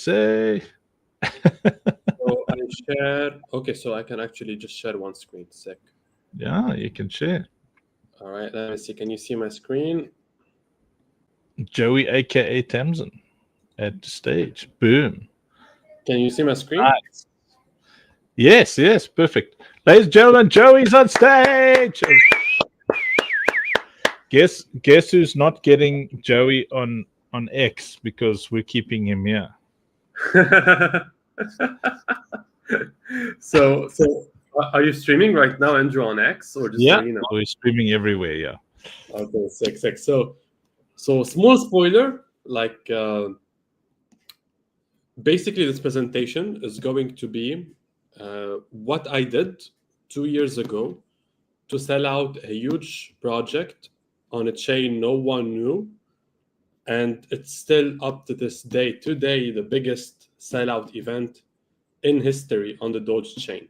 say? So I share. Okay, so I can actually just share one screen. Sec. Yeah, you can share. All right, let me see. Can you see my screen? Joey, aka Tamsin, at the stage. Boom. Can you see my screen? Nice. Yes, perfect. Ladies and gentlemen, Joey's on stage. Guess who's not getting Joey on X because we're keeping him here. So are you streaming right now, Andrew, on X or just Yeah, Arena? we're streaming everywhere. Yeah. Okay, sick. So small spoiler, like basically this presentation is going to be what I did 2 years ago to sell out a huge project on a chain no one knew, and it's still up to this day. Today, the biggest sellout event in history on the Doge chain.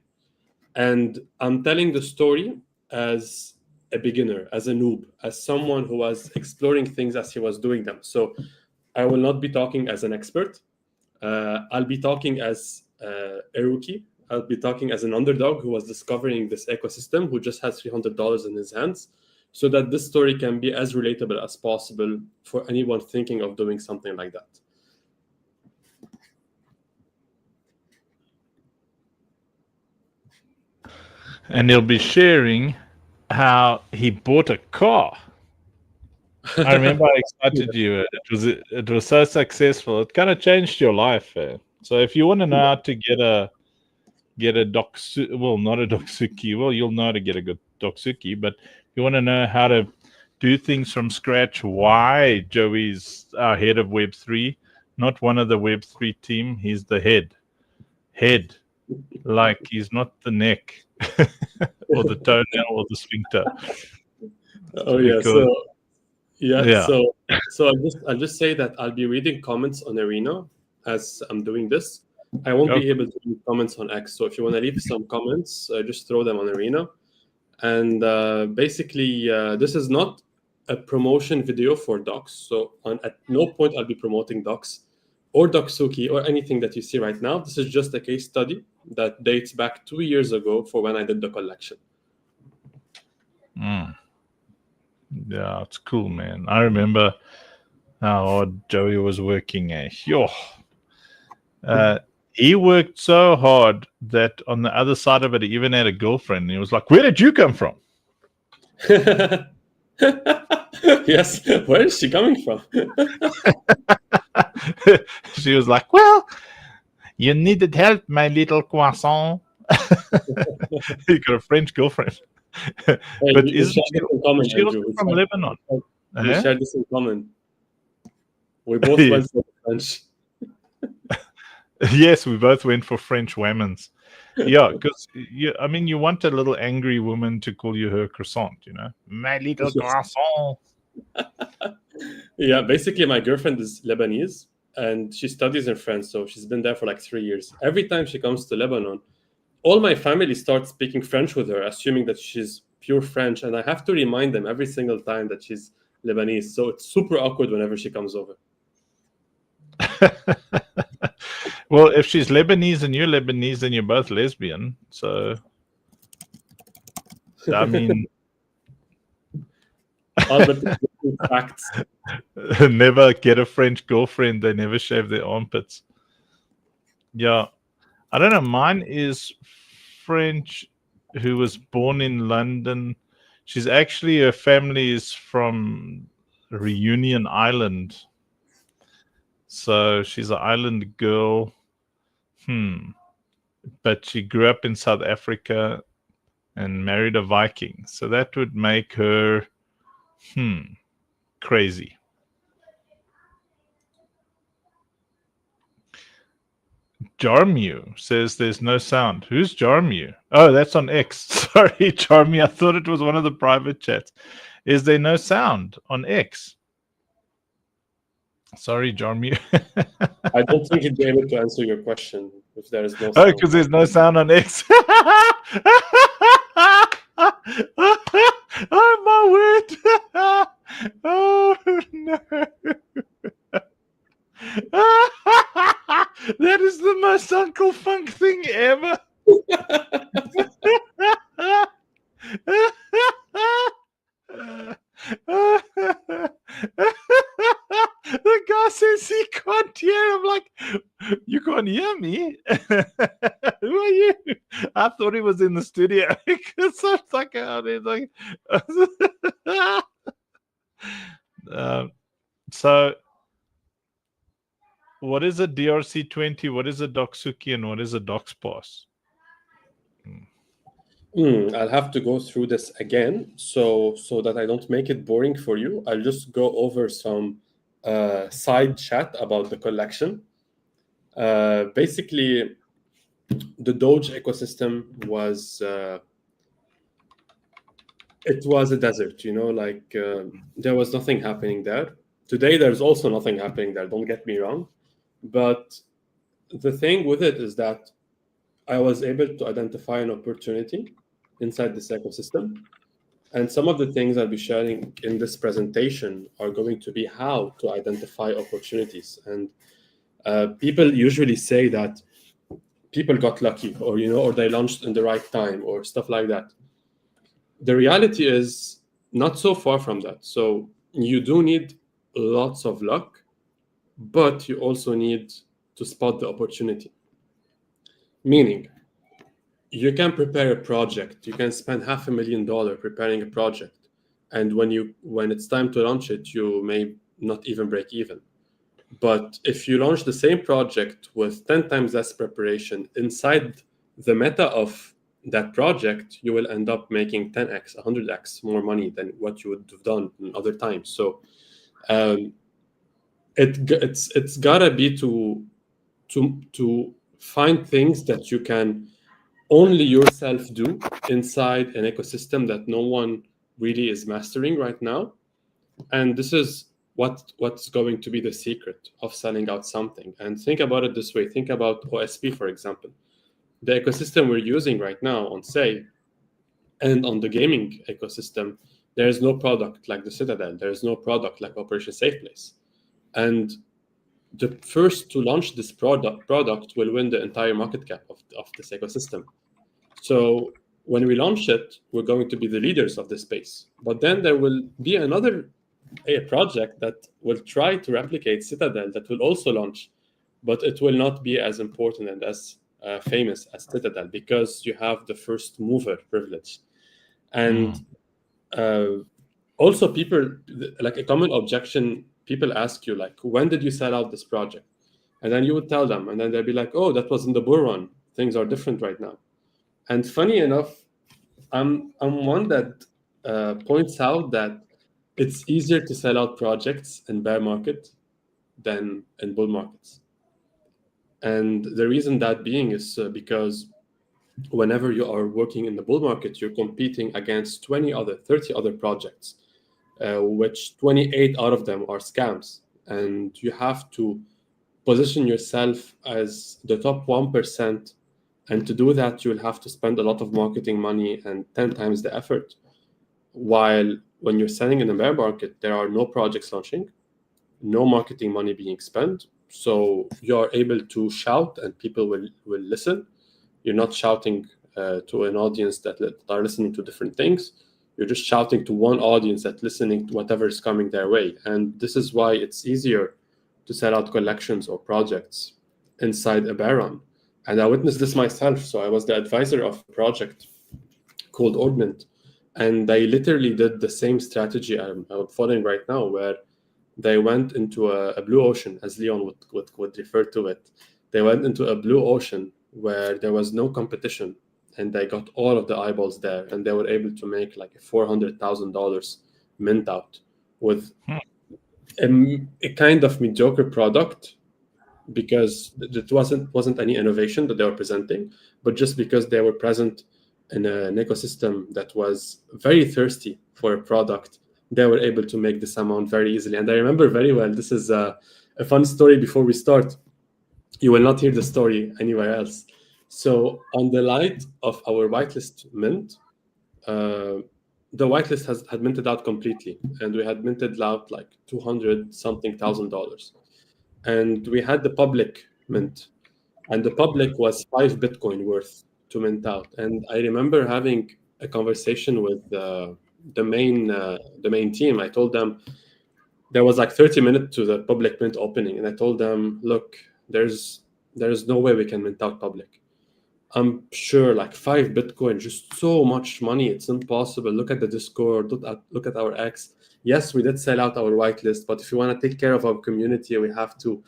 And I'm telling the story as a beginner, as a noob, as someone who was exploring things as he was doing them. So I will not be talking as an expert. I'll be talking as a rookie. I'll be talking as an underdog who was discovering this ecosystem, who just has $300 in his hands, so that this story can be as relatable as possible for anyone thinking of doing something like that. And he'll be sharing how he bought a car. I remember I excited you. It was so successful. It kind of changed your life. So if you want to know how to get a not a Doksuki. Well, you'll know how to get a good Doksuki, but if you want to know how to do things from scratch, why Joey's our head of Web3, not one of the Web3 team. He's the head, like he's not the neck or the toenail or the sphincter. Oh yeah, so I'll just say that I'll be reading comments on Arena as I'm doing this. I won't be able to leave comments on X. So if you want to leave some comments, just throw them on Arena. And basically, this is not a promotion video for Docs. So at no point I'll be promoting Docs or Doksuki or anything that you see right now. This is just a case study that dates back 2 years ago for when I did the collection. Yeah, it's cool, man. I remember how hard Joey was working. He worked so hard that on the other side of it, he even had a girlfriend. He was like, "Where did you come from?" Yes, where is she coming from? She was like, "Well, you needed help, my little croissant." He got a French girlfriend. Hey, But isn't she also from Lebanon? We shared this in common. We both went for French. Yes, we both went for French women's. Yeah, because you want a little angry woman to call you her croissant, my little croissant. Yeah, basically, my girlfriend is Lebanese and she studies in France, so she's been there for like 3 years. Every time she comes to Lebanon, all my family starts speaking French with her, assuming that she's pure French, and I have to remind them every single time that she's Lebanese. So it's super awkward whenever she comes over. Well, if she's Lebanese and you're Lebanese, then you're both lesbian. So, I mean, facts. Never get a French girlfriend. They never shave their armpits. Yeah, I don't know. Mine is French, who was born in London. She's actually, her family is from Reunion Island. So she's an island girl. But she grew up in South Africa and married a Viking. So that would make her, crazy. Jarmu says there's no sound. Who's Jarmu? Oh, that's on X. Sorry, Jarmu. I thought it was one of the private chats. Is there no sound on X? Sorry, Jarmu. I don't think he'd be able to answer your question if there is no sound. Oh, because there's no sound on X. Oh, my word. Oh, no. That is the most Uncle Funk thing ever. The guy says he can't hear. I'm like, you can't hear me? Who are you? I thought he was in the studio because I was like, oh, he's like, so what is a DRC20? What is a Doxuki? And what is a DocsPass? I'll have to go through this again, so that I don't make it boring for you. I'll just go over some side chat about the collection. Basically, the Doge ecosystem was it was a desert, like there was nothing happening there. Today, there's also nothing happening there. Don't get me wrong, but the thing with it is that I was able to identify an opportunity inside this ecosystem. And some of the things I'll be sharing in this presentation are going to be how to identify opportunities. And people usually say that people got lucky, or they launched in the right time, or stuff like that. The reality is not so far from that. So you do need lots of luck, but you also need to spot the opportunity. Meaning, you can prepare a project. You can spend $500,000 preparing a project, and when it's time to launch it, you may not even break even. But if you launch the same project with 10 times less preparation inside the meta of that project, you will end up making 10x, 100x more money than what you would have done in other times. So it's gotta be to find things that you can only yourself do inside an ecosystem that no one really is mastering right now. And this is what's going to be the secret of selling out something. And think about it this way. Think about OSP, for example. The ecosystem we're using right now on Sei and on the gaming ecosystem, there is no product like the Citadel. There is no product like Operation Safe Place. And the first to launch this product will win the entire market cap of this ecosystem. So when we launch it, we're going to be the leaders of this space. But then there will be another project that will try to replicate Citadel that will also launch, but it will not be as important and as famous as Citadel because you have the first mover privilege. And also people, like a common objection, people ask you, like, when did you sell out this project? And then you would tell them, and then they'll be like, oh, that was in the bull run. Things are different right now. And funny enough, I'm one that points out that it's easier to sell out projects in bear market than in bull markets. And the reason that being is because whenever you are working in the bull market, you're competing against 30 other projects, which 28 out of them are scams. And you have to position yourself as the top 1%. And to do that, you'll have to spend a lot of marketing money and 10 times the effort. While when you're selling in the bear market, there are no projects launching, no marketing money being spent. So you're able to shout and people will listen. You're not shouting to an audience that are listening to different things. You're just shouting to one audience that's listening to whatever is coming their way. And this is why it's easier to sell out collections or projects inside a bear run. And I witnessed this myself. So I was the advisor of a project called Augment. And they literally did the same strategy I'm following right now, where they went into a blue ocean, as Leon would refer to it. They went into a blue ocean where there was no competition, and they got all of the eyeballs there, and they were able to make like $400,000 mint out with a kind of mediocre product, because it wasn't any innovation that they were presenting, but just because they were present in an ecosystem that was very thirsty for a product, they were able to make this amount very easily. And I remember very well, this is a fun story before we start. You will not hear the story anywhere else. So on the light of our whitelist mint, the whitelist had minted out completely, and we had minted out like $200,000. And we had the public mint, and the public was 5 Bitcoin worth to mint out. And I remember having a conversation with the main team. I told them there was like 30 minutes to the public mint opening, and I told them, look, there's no way we can mint out public. I'm sure like 5 Bitcoin, just so much money, it's impossible. Look at the Discord, look at our X. Yes, we did sell out our whitelist, but if you want to take care of our community, we have to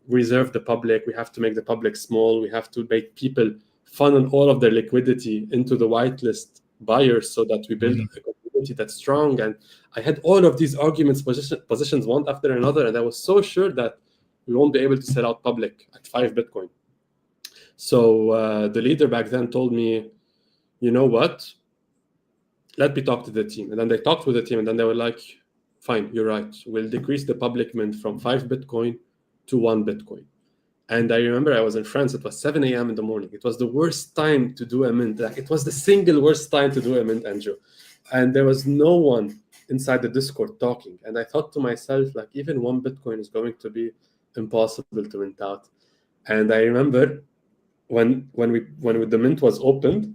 reserve the public. We have to make the public small. We have to make people funnel all of their liquidity into the whitelist buyers so that we build a community that's strong. And I had all of these arguments, positions one after another, and I was so sure that we won't be able to sell out public at 5 Bitcoin. So the leader back then told me, you know what? Let me talk to the team. And then they talked with the team, and then they were like, fine, you're right. We'll decrease the public mint from 5 Bitcoin to 1 Bitcoin. And I remember I was in France. It was 7 a.m. in the morning. It was the worst time to do a mint. Like, it was the single worst time to do a mint, Andrew. And there was no one inside the Discord talking. And I thought to myself, like, even 1 Bitcoin is going to be impossible to mint out. And I remember when the mint was opened,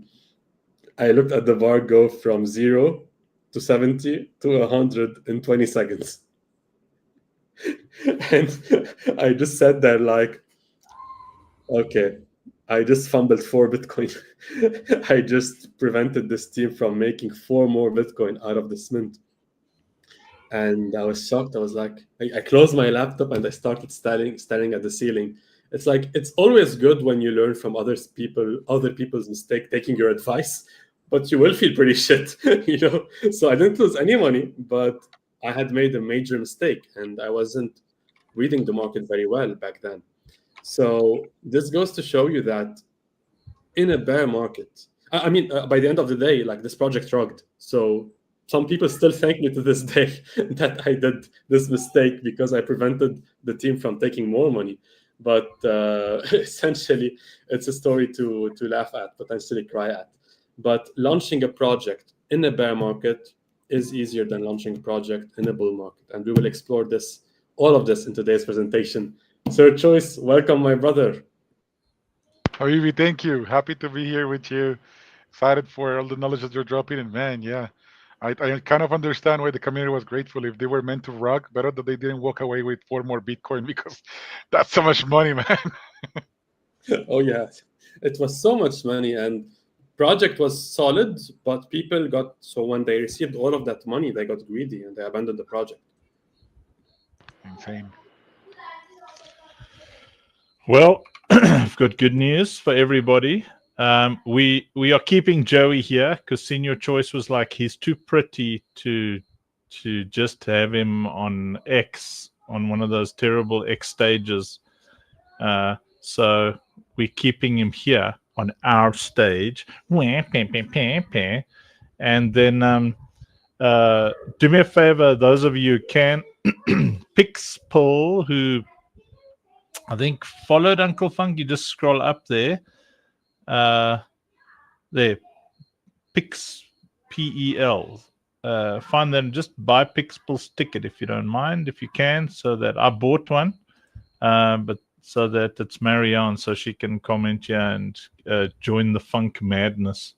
I looked at the bar go from 0 to 70 to 100 in 20 seconds. And I just sat there like, okay, I just fumbled 4 Bitcoin. I just prevented this team from making 4 more Bitcoin out of this mint. And I was shocked. I was like, I closed my laptop and I started staring at the ceiling. It's like, it's always good when you learn from other people's mistake, taking your advice, but you will feel pretty shit, you know? So I didn't lose any money, but I had made a major mistake and I wasn't reading the market very well back then. So this goes to show you that in a bear market, I mean, by the end of the day, like, this project rugged. So some people still thank me to this day that I did this mistake because I prevented the team from taking more money. But essentially, it's a story to laugh at, potentially cry at. But launching a project in a bear market is easier than launching a project in a bull market. And we will explore all of this in today's presentation. Sir Choice, welcome, my brother. Habibi, thank you. Happy to be here with you. Excited for all the knowledge that you're dropping. And man, yeah, I kind of understand why the community was grateful. If they were meant to rock, better that they didn't walk away with 4 more Bitcoin because that's so much money, man. Oh yeah, it was so much money, and project was solid, but people got, so when they received all of that money, they got greedy and they abandoned the project. Insane. Well, I've got good news for everybody. We are keeping Joey here because Senior Choice was like, he's too pretty to just have him on X, on one of those terrible X stages. So we're keeping him here on our stage. And then do me a favor, those of you who can, Pixpol, who I think followed Uncle Funk, you just scroll up there. There, Pix, P-E-L. Find them, just buy Pixpol's ticket if you don't mind, if you can, so that I bought one, but so that it's Marianne, so she can comment here and join the funk madness.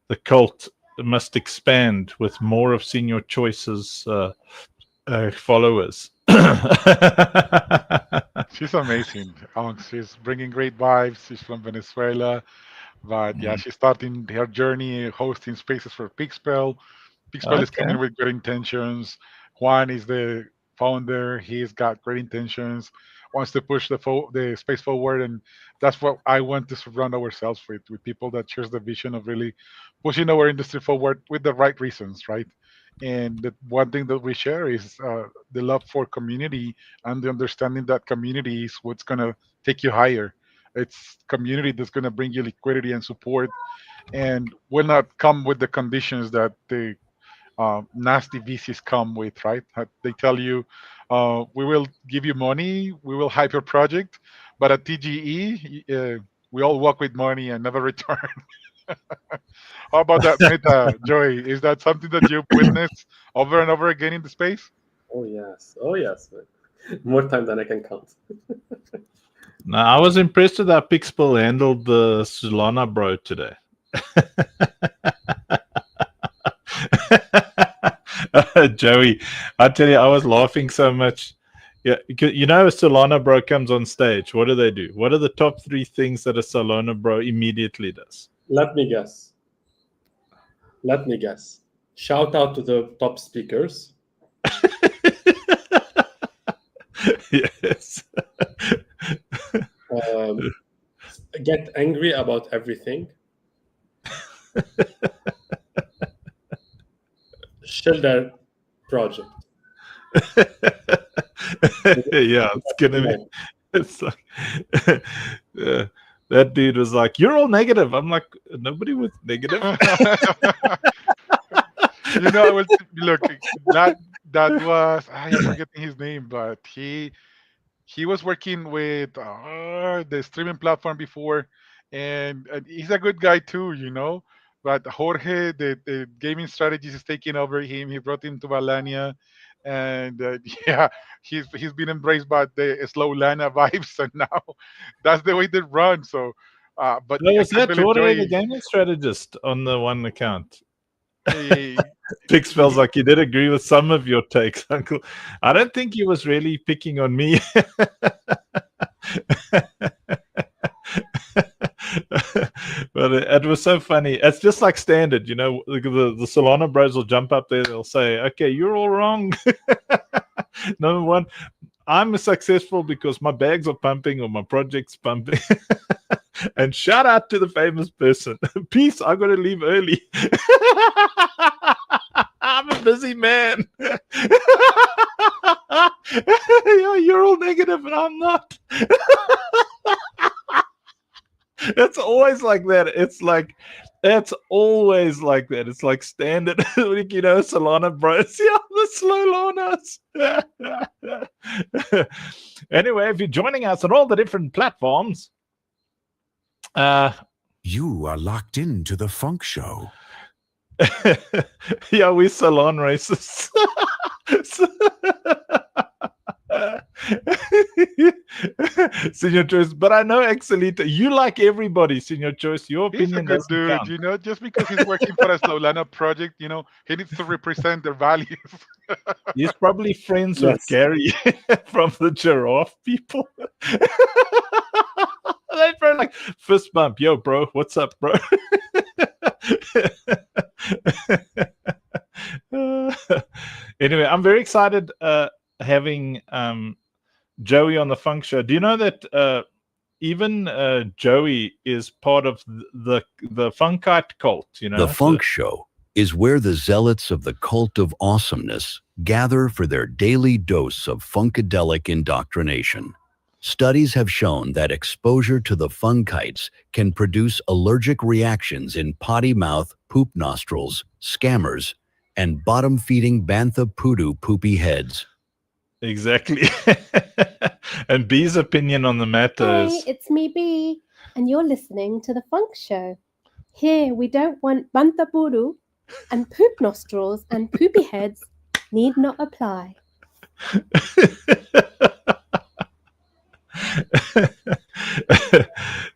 The cult must expand with more of Senior Choice's followers. She's amazing. She's bringing great vibes. She's from Venezuela. But yeah, she's starting her journey hosting spaces for Pixpel. Pixpel is Okay. coming with great intentions. Juan is the founder. He's got great intentions, wants to push the space forward. And that's what I want to surround ourselves with people that shares the vision of really pushing our industry forward with the right reasons, right? And the one thing that we share is the love for community and the understanding that community is what's going to take you higher. It's community that's going to bring you liquidity and support and will not come with the conditions that the nasty VCs come with, right? They tell you, we will give you money, we will hype your project, but at TGE, we all work with money and never return. How about that, Meta, Joey? Is that something that you've witnessed over and over again in the space? Oh yes, man. More time than I can count. No, I was impressed with how Pixel handled the Solana bro today. Joey, I tell you, I was laughing so much. Yeah, you know, a Solana bro comes on stage. What do? What are the top 3 things that a Solana bro immediately does? Let me guess. Shout out to the top speakers. Yes. Get angry about everything. Shill their project. Yeah, it's gonna be. It's like that dude was like, "You're all negative." I'm like, nobody was negative. You know, I was look that was I'm forgetting his name, but he was working with the streaming platform before, and he's a good guy too, you know. But Jorge, the gaming strategist, is taking over him. He brought him to Valania, and yeah, he's been embraced by the slow Lana vibes, and now that's the way they run. So, but That I was can that really Jorge, the enjoy. gaming strategist, on the one account. eh, Pixpel's like, he did agree with some of your takes, Uncle. I don't think he was really picking on me. But it was so funny. It's just like standard, you know. The Solana bros will jump up there. They'll say, "Okay, you're all wrong." Number one, I'm successful because my bags are pumping or my project's pumping. And shout out to the famous person. Peace. I got to leave early. I'm a busy man. Yeah, you're all negative and I'm not. It's always like that. It's always like that. It's like standard, you know, Solana bros. Yeah, the slow loners. Anyway, if you're joining us on all the different platforms, you are locked into the Funk Show. Yeah, we salon racists. Senor Choice, but I know Excelita, you like everybody, Senor Choice. Your He's a opinion good doesn't dude, count. you know. Just because he's working for a Solana project, you know, he needs to represent their values. He's probably friends Yes. with Gary from the giraffe people. They're probably like fist bump. Yo, bro, what's up, bro? Anyway, I'm very excited having Joey on the Funk Show. Do you know that even Joey is part of the Funkite cult? You know, The Funk Show is where the zealots of the cult of awesomeness gather for their daily dose of funkadelic indoctrination. Studies have shown that exposure to the funkites can produce allergic reactions in potty mouth, poop nostrils, scammers, and bottom-feeding bantha poodoo poopy heads. Exactly. And B's opinion on the matter Hey, is... it's me, B, and you're listening to The Funk Show. Here, we don't want bantha poodoo, and poop nostrils and poopy heads need not apply.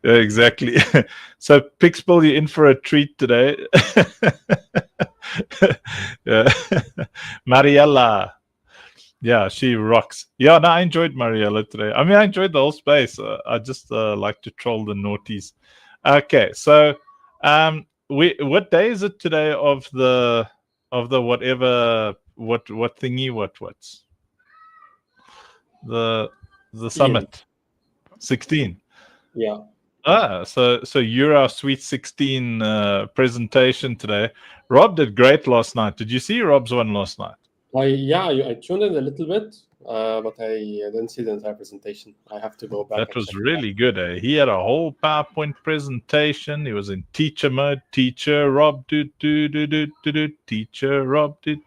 Exactly. So Pixel, you're in for a treat today. Mariella, yeah, she rocks. Yeah, no, I enjoyed Mariella today. I mean, I enjoyed the whole space. I just like to troll the naughties. Okay, so what day is it today of the whatever what's the summit? 16. Yeah. So you're our Sweet 16 presentation today. Rob did great last night. Did you see Rob's one last night? I tuned in a little bit, but I didn't see the entire presentation. I have to go back. That was really good. He had a whole PowerPoint presentation. He was in teacher mode. Teacher Rob, teacher Rob, And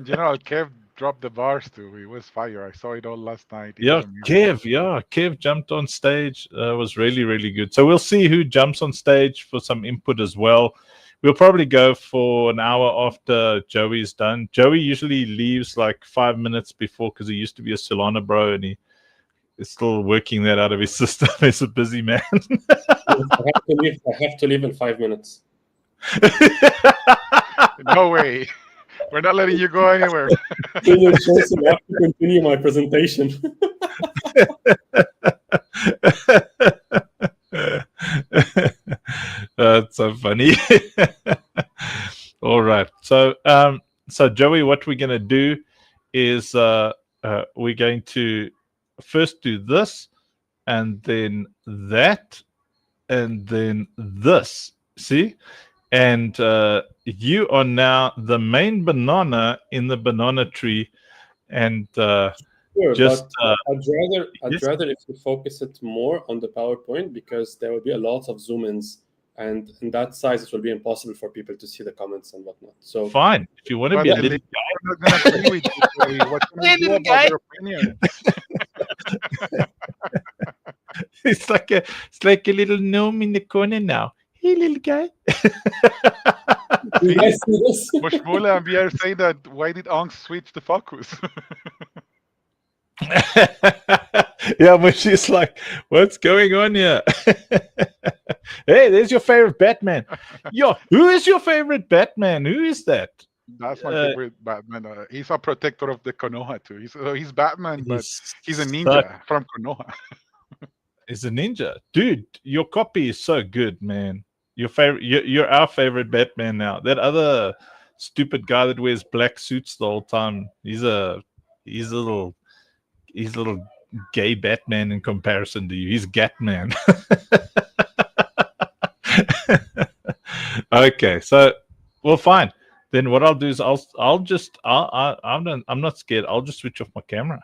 you know, Kev dropped the bars too. It was fire. I saw it all last night. It Yeah, was amazing. Kev jumped on stage. It was really, really good. So we'll see who jumps on stage for some input as well. We'll probably go for an hour after Joey's done. Joey usually leaves like 5 minutes before because he used to be a Solana bro and he is still working that out of his system. He's a busy man. I have to leave in 5 minutes. No way. We're not letting you go anywhere. Senior choice, I have to continue my presentation. That's so funny. All right. So Joey, what we're going to do is we're going to first do this, and then that, and then this. See? And you are now the main banana in the banana tree, and Sure, just but I'd yes. rather if you focus it more on the PowerPoint, because there will be a lot of zoom-ins, and in that size it will be impossible for people to see the comments and whatnot. So fine. If you want to But be a the little ladies are not going to agree with you, Joey. What can I do Little about guy. your opinion? it's like a little gnome in the corner now. Hey, little guy. you guys see this? Bushmula and Bier say that, why did Onks switch the focus? Yeah, but she's like, what's going on here? Hey, there's your favorite Batman. Yo, who is your favorite Batman? Who is that? That's my favorite Batman. He's a protector of the Konoha too. He's Batman, but he's a ninja from Konoha. He's a ninja. Dude, your copy is so good, man. Your favorite, you're our favorite Batman now. That other stupid guy that wears black suits the whole time, he's a little gay Batman in comparison to you. He's Gatman. Okay, so well, fine. Then what I'll do is I'm not scared. I'll just switch off my camera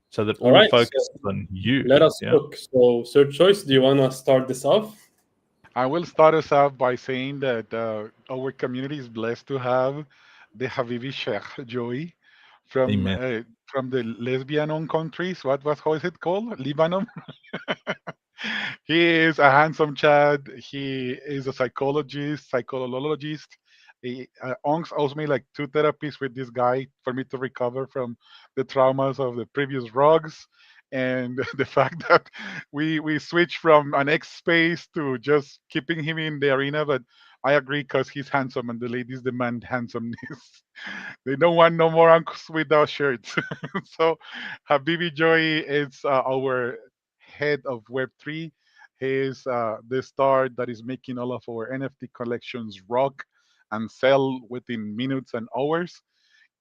so that all right, focus is on you. Let us Yeah. look. So, Sir Choice, do you want to start this off? I will start us off by saying that our community is blessed to have the Habibi Sheikh Joey from the lesbian-owned countries. How is it called? Lebanon. He is a handsome Chad. He is a psychologist. Onks owes me like 2 therapies with this guy for me to recover from the traumas of the previous rugs, and the fact that we switched from an X space to just keeping him in the arena. But I agree, because he's handsome and the ladies demand handsomeness. They don't want no more uncles without shirts. So Habibi Joey is our head of Web3. He is the star that is making all of our NFT collections rock and sell within minutes and hours.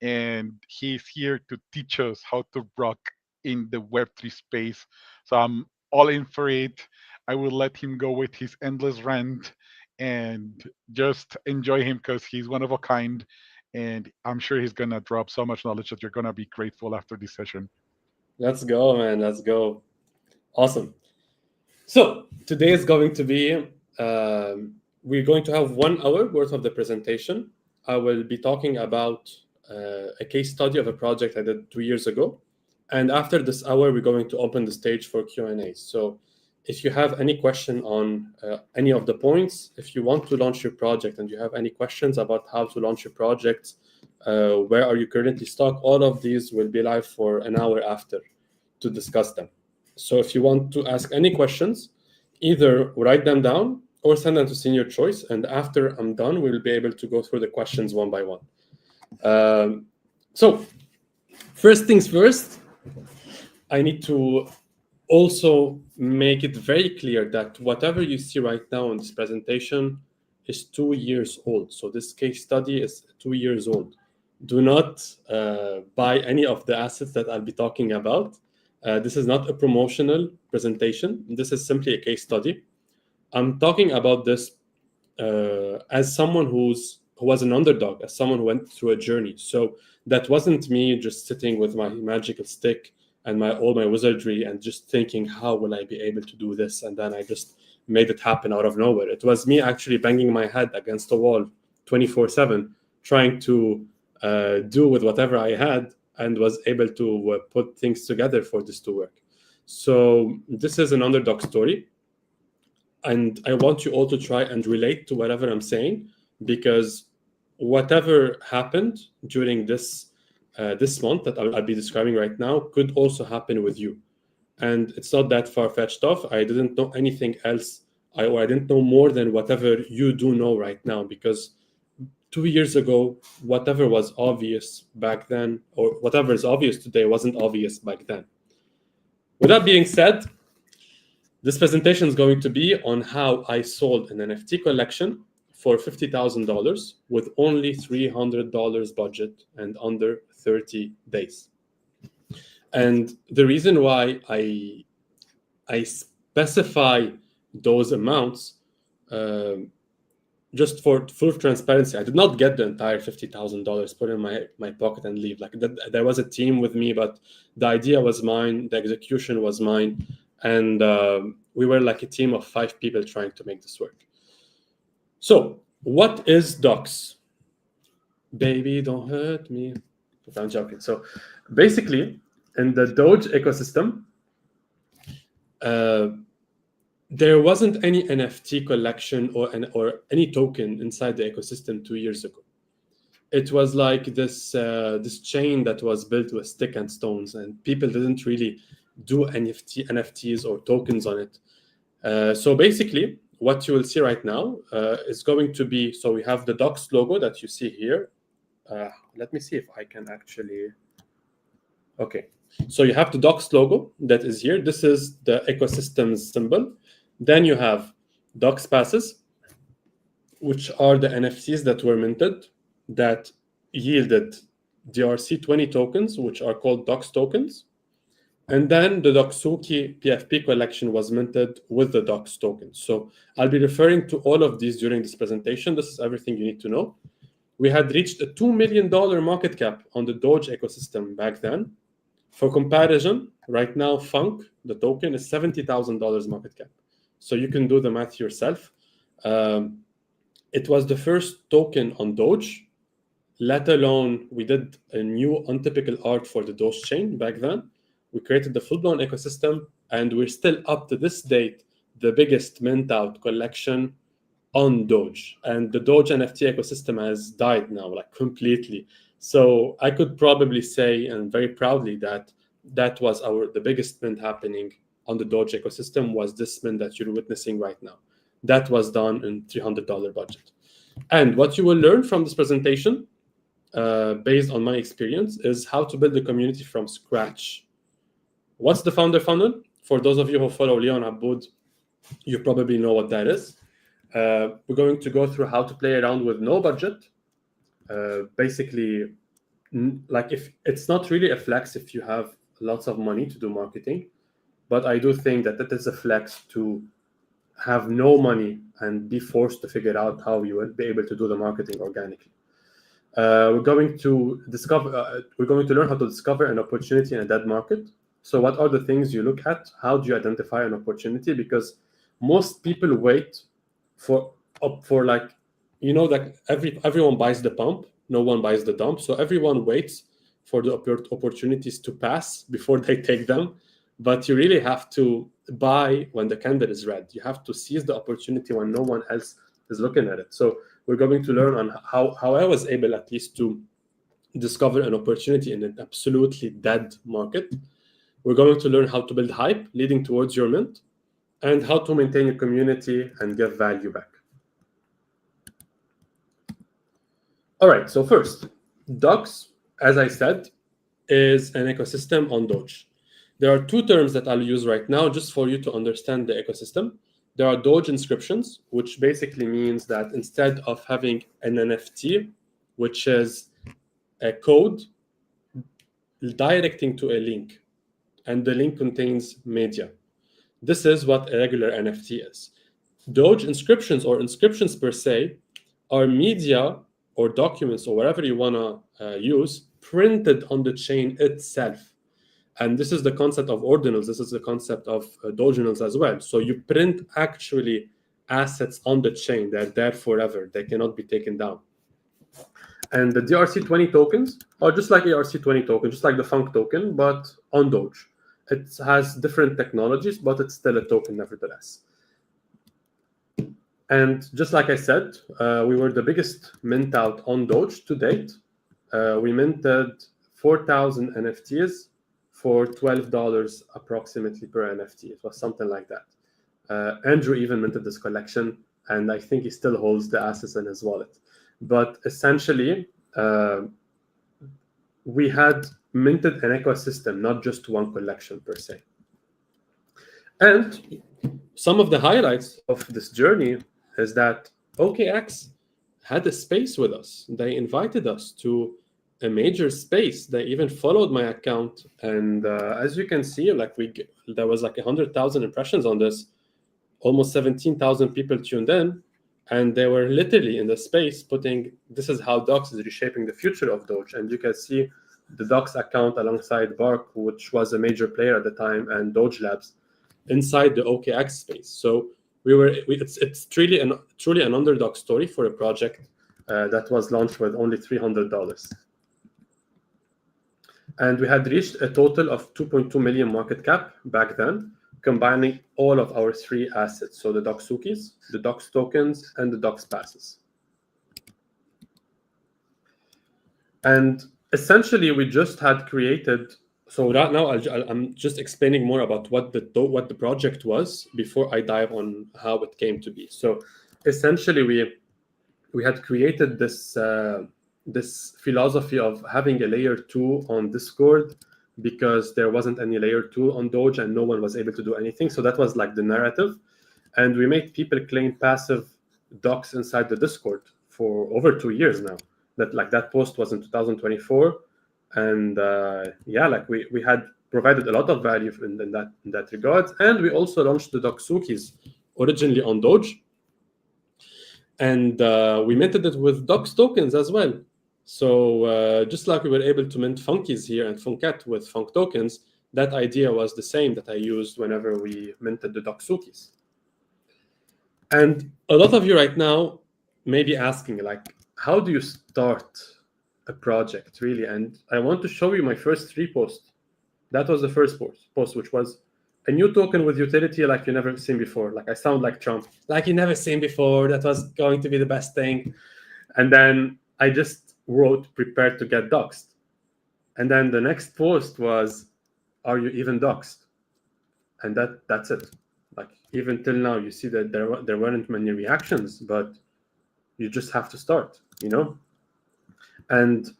And he's here to teach us how to rock in the Web3 space. So I'm all in for it. I will let him go with his endless rant and just enjoy him, because he's one of a kind. And I'm sure he's going to drop so much knowledge that you're going to be grateful after this session. Let's go, man. Let's go. Awesome. So today is going to be, we're going to have 1 hour worth of the presentation. I will be talking about a case study of a project I did 2 years ago. And after this hour, we're going to open the stage for Q&A. So if you have any question on any of the points, if you want to launch your project and you have any questions about how to launch your project, where are you currently stuck, all of these will be live for an hour after to discuss them. So if you want to ask any questions, either write them down or send them to Senior Choice. And after I'm done, we'll be able to go through the questions one by one. So first things first, I need to also make it very clear that whatever you see right now in this presentation is 2 years old. So this case study is 2 years old. Do not buy any of the assets that I'll be talking about. This is not a promotional presentation. This is simply a case study. I'm talking about this as someone who was an underdog, as someone who went through a journey. So that wasn't me just sitting with my magical stick and all my wizardry and just thinking, how will I be able to do this? And then I just made it happen out of nowhere. It was me actually banging my head against the wall 24/7, trying to do with whatever I had, and was able to put things together for this to work. So this is an underdog story. And I want you all to try and relate to whatever I'm saying, because whatever happened during this month that I'll be describing right now could also happen with you. and it's not that far-fetched off. I didn't know anything else, or I didn't know more than whatever you do know right now, because 2 years ago, whatever was obvious back then, or whatever is obvious today, wasn't obvious back then. With that being said, this presentation is going to be on how I sold an NFT collection for $50,000 with only $300 budget and under 30 days. And the reason why I specify those amounts, just for full transparency, I did not get the entire $50,000 put in my pocket and leave. Like there was a team with me, but the idea was mine, the execution was mine, and we were like a team of 5 people trying to make this work. So what is Dox? Baby, don't hurt me. I'm joking. So basically, in the Doge ecosystem, there wasn't any NFT collection or any token inside the ecosystem 2 years ago. It was like this chain that was built with stick and stones, and people didn't really do NFTs or tokens on it. So basically, what you will see right now is going to be, so we have the Dox logo that you see here. Let me see if I can actually, okay. So you have the Dox logo that is here. This is the ecosystem's symbol. Then you have Dox passes, which are the NFTs that were minted that yielded DRC20 tokens, which are called Dox tokens. And then the Doxuki PFP collection was minted with the Dox tokens. So I'll be referring to all of these during this presentation. This is everything you need to know. We had reached a $2 million market cap on the Doge ecosystem back then. For comparison, right now, Funk, the token, is $70,000 market cap. So you can do the math yourself. It was the first token on Doge, let alone we did a new untypical art for the Doge chain back then. We created the full-blown ecosystem, and we're still up to this date the biggest mint-out collection on Doge. And the Doge NFT ecosystem has died now, like completely. So I could probably say, and very proudly, that that was the biggest mint happening on the Doge ecosystem was this mint that you're witnessing right now. That was done in $300 budget. And what you will learn from this presentation, based on my experience, is how to build a community from scratch. What's the founder funnel? For those of you who follow Leon Aboud, you probably know what that is. We're going to go through how to play around with no budget. Basically, like if it's not really a flex if you have lots of money to do marketing, but I do think that it is a flex to have no money and be forced to figure out how you will be able to do the marketing organically. We're going to learn how to discover an opportunity in a dead market. So what are the things you look at? How do you identify an opportunity? Because most people wait for like, you know, that everyone buys the pump, no one buys the dump. So everyone waits for the opportunities to pass before they take them. But you really have to buy when the candle is red. You have to seize the opportunity when no one else is looking at it. So we're going to learn on how I was able at least to discover an opportunity in an absolutely dead market. We're going to learn how to build hype leading towards your mint, and how to maintain your community and give value back. All right, so first, Dox, as I said, is an ecosystem on Doge. There are 2 terms that I'll use right now just for you to understand the ecosystem. There are Doge inscriptions, which basically means that instead of having an NFT, which is a code directing to a link, and the link contains media. This is what a regular NFT is. Doge inscriptions, or inscriptions per se, are media or documents or whatever you want to use printed on the chain itself. And this is the concept of ordinals. This is the concept of doginals as well. So you print actually assets on the chain. They're there forever. They cannot be taken down. And the DRC20 tokens are just like ERC20 token, just like the Funk token, but on Doge. It has different technologies, but it's still a token nevertheless. And just like I said, we were the biggest mint out on Doge to date. We minted 4,000 NFTs for $12 approximately per NFT. It was something like that. Andrew even minted this collection, and I think he still holds the assets in his wallet. But essentially, we had minted an ecosystem, not just one collection per se. And some of the highlights of this journey is that OKX had a space with us. They invited us to a major space. They even followed my account. And as you can see, like there was like 100,000 impressions on this, almost 17,000 people tuned in. And they were literally in the space putting, this is how Docs is reshaping the future of Doge. And you can see the Docs account alongside Bark, which was a major player at the time, and Doge Labs inside the OKX space. So it's truly an underdog story for a project that was launched with only $300. And we had reached a total of 2.2 million market cap back then, combining all of our three assets. So the Doxukis, the Dox tokens, and the Dox passes. And essentially, we just had created. So right now, I'm just explaining more about what the project was before I dive on how it came to be. So essentially, we had created this this philosophy of having a layer 2 on Discord, because there wasn't any layer 2 on Doge and no one was able to do anything. So that was like the narrative. And we made people claim passive docs inside the Discord for over 2 years now. That post was in 2024. And we had provided a lot of value in that regard. And we also launched the Doxukis originally on Doge. And we minted it with Dox tokens as well. So just like we were able to mint Funkies here and Funkat with Funk tokens, that idea was the same that I used whenever we minted the Doxukis. And a lot of you right now may be asking, like, how do you start a project, really? And I want to show you my first 3 posts. That was the first post, which was a new token with utility like you never seen before. Like I sound like Trump, like you never seen before. That was going to be the best thing. And then I just wrote, prepared to get doxed. And then the next post was, are you even doxed? And that's it. Like even till now, you see that there weren't many reactions, but you just have to start, And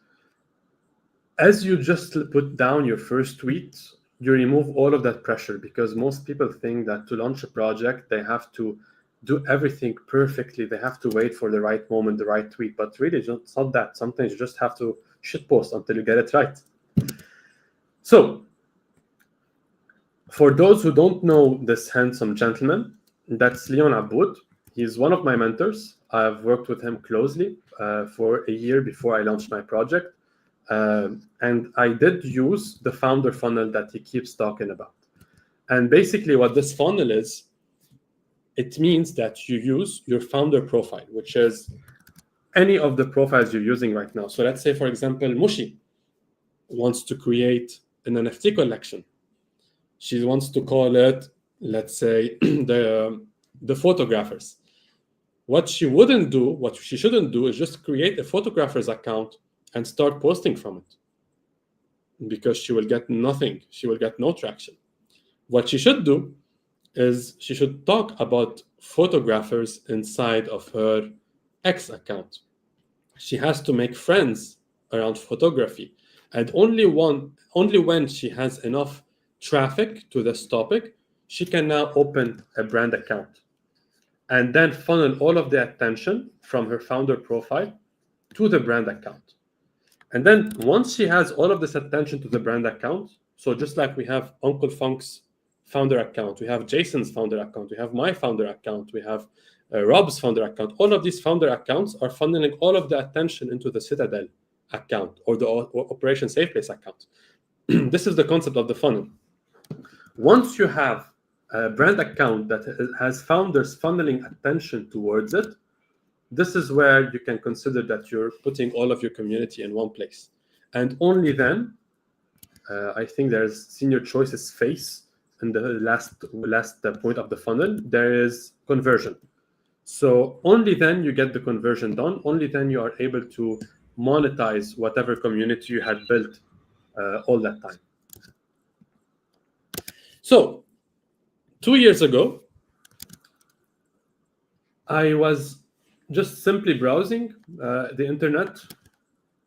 as you just put down your first tweet, you remove all of that pressure, because most people think that to launch a project, they have to do everything perfectly. They have to wait for the right moment, the right tweet. But really, it's not that. Sometimes you just have to shitpost until you get it right. So for those who don't know this handsome gentleman, that's Leon Aboud. He's one of my mentors. I've worked with him closely for a year before I launched my project. And I did use the founder funnel that he keeps talking about. And basically what this funnel is, it means that you use your founder profile, which is any of the profiles you're using right now. So let's say, for example, Mushi wants to create an NFT collection. She wants to call it, let's say, the photographers. What she shouldn't do is just create a photographer's account and start posting from it, because she will get nothing. She will get no traction. What she should do is she should talk about photographers inside of her X account. She has to make friends around photography. And only when she has enough traffic to this topic, she can now open a brand account and then funnel all of the attention from her founder profile to the brand account. And then once she has all of this attention to the brand account, so just like we have Uncle Funk's founder account, we have Jason's founder account, we have my founder account, we have Rob's founder account. All of these founder accounts are funneling all of the attention into the Citadel account or the Operation Safe Place account. This is the concept of the funnel. Once you have a brand account that has founders funneling attention towards it, this is where you can consider that you're putting all of your community in one place. And only then, I think there's Senior Choice's face in the last point of the funnel, there is conversion. So only then you get the conversion done. Only then you are able to monetize whatever community you had built all that time. So 2 years ago, I was just simply browsing the internet,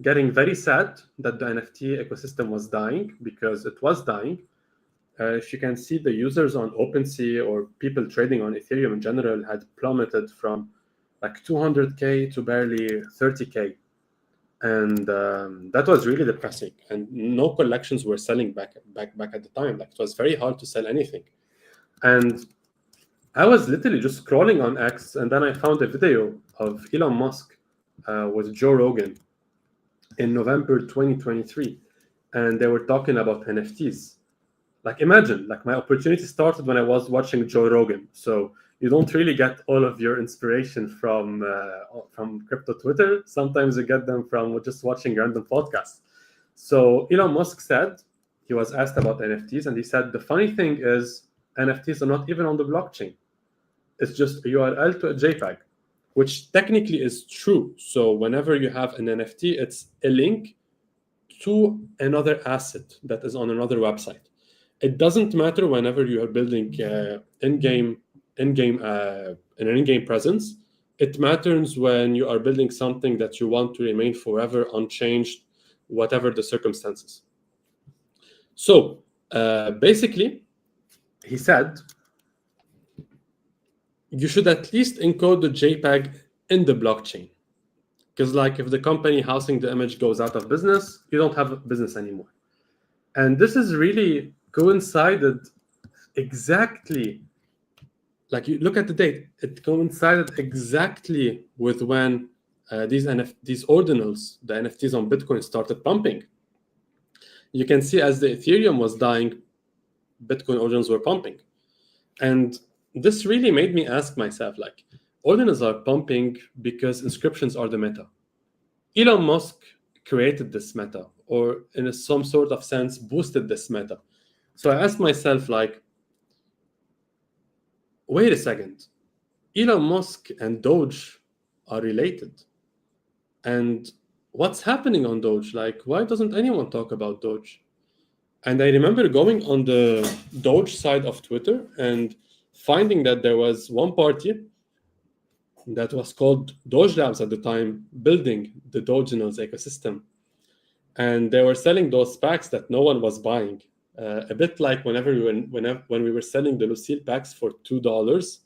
getting very sad that the NFT ecosystem was dying, because it was dying. If you can see, the users on OpenSea or people trading on Ethereum in general had plummeted from like 200K to barely 30K. And that was really depressing. And no collections were selling back at the time. Like, it was very hard to sell anything. And I was literally just scrolling on X, and then I found a video of Elon Musk with Joe Rogan in November 2023, and they were talking about NFTs. Like, imagine, like, my opportunity started when I was watching Joe Rogan. So you don't really get all of your inspiration from crypto Twitter. Sometimes you get them from just watching random podcasts. So Elon Musk said, he was asked about NFTs, and he said, the funny thing is NFTs are not even on the blockchain. It's just a URL to a JPEG, which technically is true. So whenever you have an NFT, it's a link to another asset that is on another website. It doesn't matter whenever you are building an in-game presence. It matters when you are building something that you want to remain forever unchanged, whatever the circumstances. So basically, he said, you should at least encode the JPEG in the blockchain. Because, like, if the company housing the image goes out of business, you don't have a business anymore. And this is really coincided exactly, like, you look at the date, it coincided exactly with when these ordinals, the NFTs on Bitcoin, started pumping. You can see as the Ethereum was dying, Bitcoin ordinals were pumping. And this really made me ask myself, like, ordinals are pumping because inscriptions are the meta. Elon Musk created this meta, or in some sort of sense boosted this meta. So I asked myself, like, wait a second, Elon Musk and Doge are related. And what's happening on Doge? Like, why doesn't anyone talk about Doge? And I remember going on the Doge side of Twitter and finding that there was one party that was called Doge Labs at the time, building the Dogenals ecosystem. And they were selling those packs that no one was buying. A bit like when we were selling the Lucille packs for $2.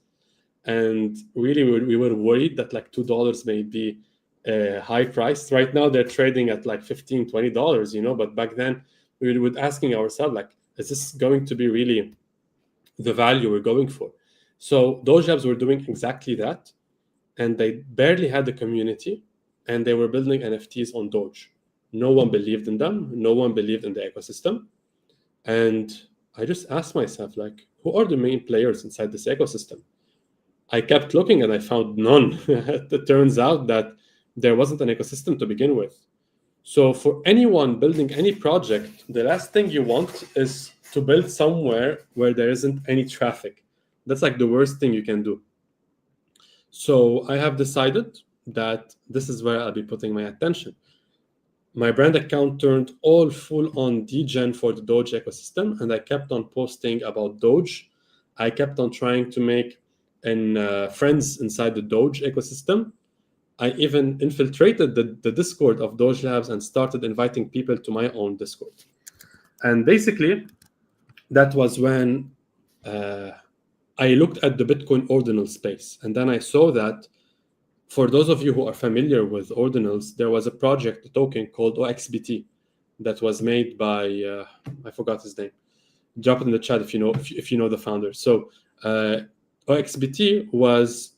And really, we were worried that like $2 may be a high price. Right now, they're trading at like $15, $20, you know, but back then, we were asking ourselves, like, is this going to be really the value we're going for? So Doge Labs were doing exactly that, and they barely had a community, and they were building NFTs on Doge. No one believed in them. No one believed in the ecosystem. And I just asked myself, like, who are the main players inside this ecosystem? I kept looking and I found none. It turns out that there wasn't an ecosystem to begin with. So for anyone building any project, the last thing you want is to build somewhere where there isn't any traffic. That's like the worst thing you can do. So I have decided that this is where I'll be putting my attention. My brand account turned all full on degen for the Doge ecosystem, and I kept on posting about Doge. I kept on trying to make friends inside the Doge ecosystem. I even infiltrated the Discord of Doge Labs and started inviting people to my own Discord. And basically, that was when I looked at the Bitcoin ordinal space. And then I saw that, for those of you who are familiar with ordinals, there was a project, a token called OXBT that was made by, I forgot his name. Drop it in the chat if you know the founder. So OXBT was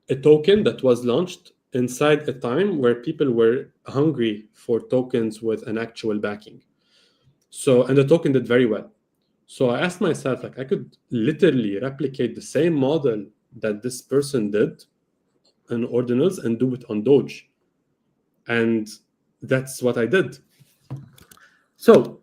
a token that was launched inside a time where people were hungry for tokens with an actual backing. So, and the token did very well. So I asked myself, like, I could literally replicate the same model that this person did in ordinals and do it on Doge. And that's what I did. So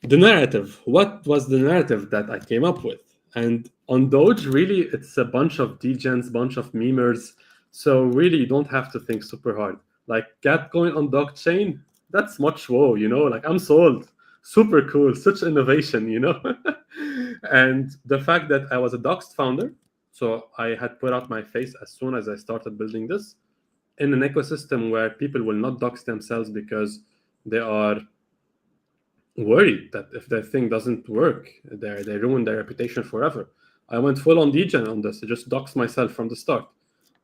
the narrative, what was the narrative that I came up with? And on Doge, really, it's a bunch of degens, bunch of memers. So really, you don't have to think super hard. Like, Gatcoin on blockchain, that's much whoa, you know, like, I'm sold. super cool, such innovation, you know. And the fact that I was a Doxed founder, so I had put out my face as soon as I started building this in an ecosystem where people will not dox themselves because they are worried that if their thing doesn't work, they ruin their reputation forever. I went full on degen on this. I just doxed myself from the start,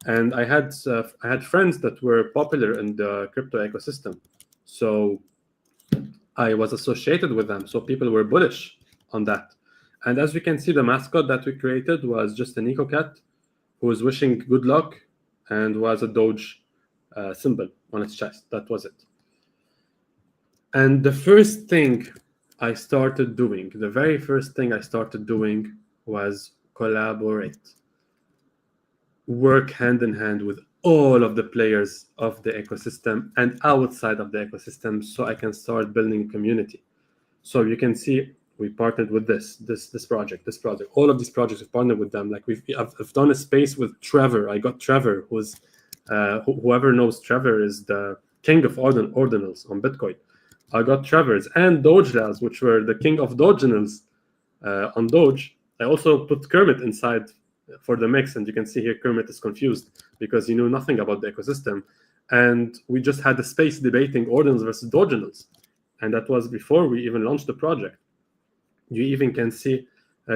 and I had friends that were popular in the crypto ecosystem, so I was associated with them. So people were bullish on that. And as we can see, the mascot that we created was just an EcoCat who was wishing good luck and was a Doge symbol on its chest. That was it. And the first thing I started doing, the very first thing I started doing was collaborate. Work hand in hand with all of the players of the ecosystem and outside of the ecosystem so I can start building a community. So you can see we partnered with this project, all of these projects, we've partnered with them. Like I've done a space with Trevor. I got Trevor, who's whoever knows Trevor is the king of ordinals on Bitcoin. I got Trevor's and Doge Labs, which were the king of Dogenals on Doge. I also put Kermit inside for the mix, and you can see here Kermit is confused because he knew nothing about the ecosystem. And we just had a space debating ordinals versus Dogenals. And that was before we even launched the project. You even can see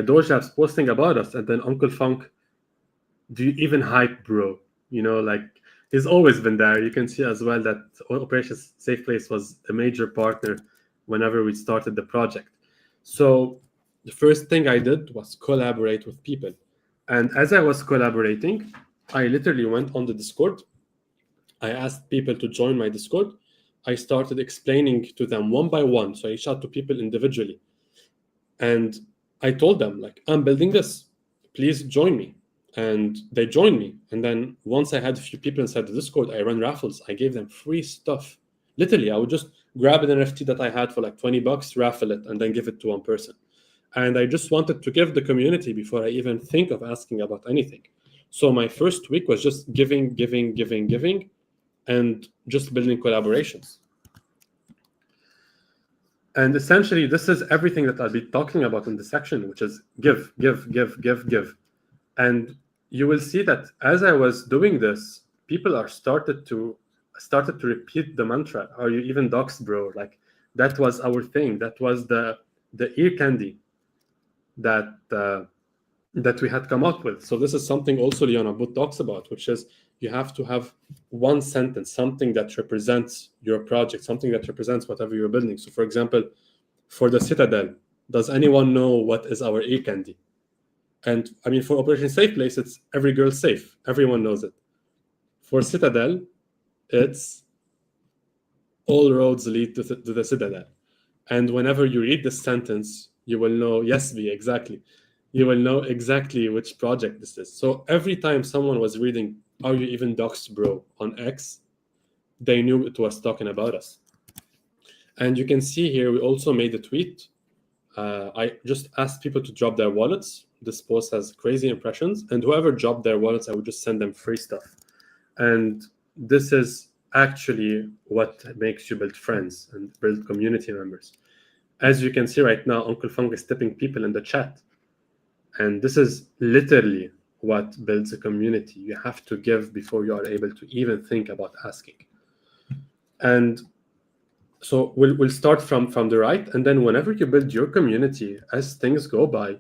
Doge Labs posting about us, and then Uncle Funk, do you even hype, bro? You know, like he's always been there. You can see as well that Operation Safe Place was a major partner whenever we started the project. So the first thing I did was collaborate with people. And as I was collaborating, I literally went on the Discord. I asked people to join my Discord. I started explaining to them one by one. So I reached out to people individually. And I told them, like, I'm building this. Please join me. And they joined me. And then once I had a few people inside the Discord, I ran raffles. I gave them free stuff. Literally, I would just grab an NFT that I had for like $20, raffle it, and then give it to one person. And I just wanted to give the community before I even think of asking about anything. So my first week was just giving, and just building collaborations. And essentially, this is everything that I'll be talking about in this section, which is give. And you will see that as I was doing this, people started to repeat the mantra, "Are you even doxed, bro?" Like that was our thing. That was the ear candy that we had come up with. So this is something also Liana But talks about, which is you have to have one sentence, something that represents your project, something that represents whatever you're building. So for example, for the Citadel, does anyone know what is our ear candy? And I mean, for Operation Safe Place, it's every girl safe. Everyone knows it. For Citadel, it's all roads lead to the Citadel. And whenever you read this sentence, you will know, yes, B, exactly. You will know exactly which project this is. So every time someone was reading, "Are you even doxed, bro?" on X, they knew it was talking about us. And you can see here, we also made a tweet. I just asked people to drop their wallets. This post has crazy impressions. And whoever dropped their wallets, I would just send them free stuff. And this is actually what makes you build friends and build community members. As you can see right now, Uncle Funk is tipping people in the chat. And this is literally what builds a community. You have to give before you are able to even think about asking. And so we'll start from the right. And then whenever you build your community, as things go by,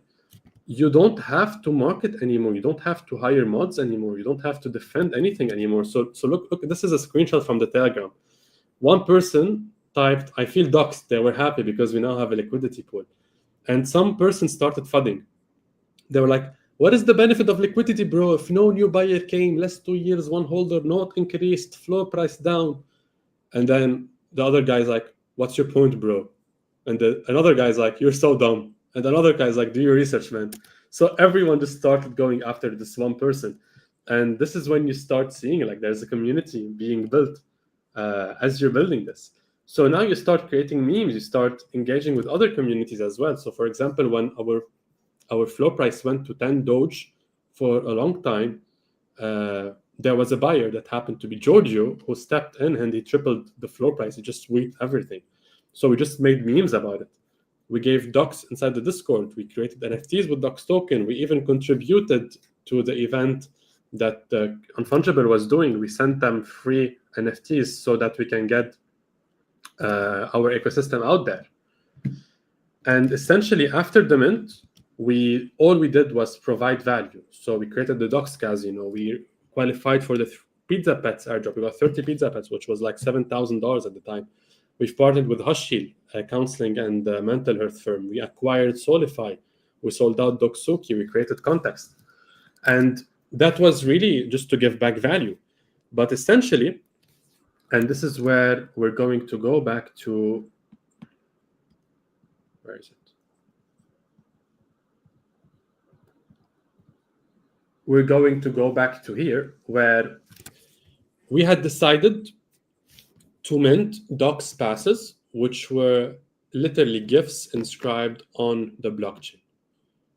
you don't have to market anymore. You don't have to hire mods anymore. You don't have to defend anything anymore. So look, this is a screenshot from the Telegram. One person typed, "I feel doxed." They were happy because we now have a liquidity pool. And some person started fudding. They were like, "What is the benefit of liquidity, bro? If no new buyer came, last 2 years, one holder, not increased, floor price down." And then the other guy's like, "What's your point, bro?" And another guy's like, "You're so dumb." And another guy's like, "Do your research, man." So everyone just started going after this one person. And this is when you start seeing like there's a community being built as you're building this. So now you start creating memes, you start engaging with other communities as well. So for example, when our floor price went to 10 Doge for a long time, there was a buyer that happened to be Giorgio who stepped in and he tripled the floor price. He just tweaked everything. So we just made memes about it. We gave docs inside the Discord. We created NFTs with docs token. We even contributed to the event that Unfungible was doing. We sent them free NFTs so that we can get our ecosystem out there. And essentially, after the mint, all we did was provide value. So we created the Docs Casino. We qualified for the Pizza Pets airdrop. We got 30 Pizza Pets, which was like $7,000 at the time. We've partnered with Hushil, a counseling and mental health firm. We acquired Solify. We sold out Doksuki. We created Context. And that was really just to give back value. But essentially, and this is where we're going to go back to, where is it? We're going to go back to here, where we had decided to mint Docs passes, which were literally gifts inscribed on the blockchain.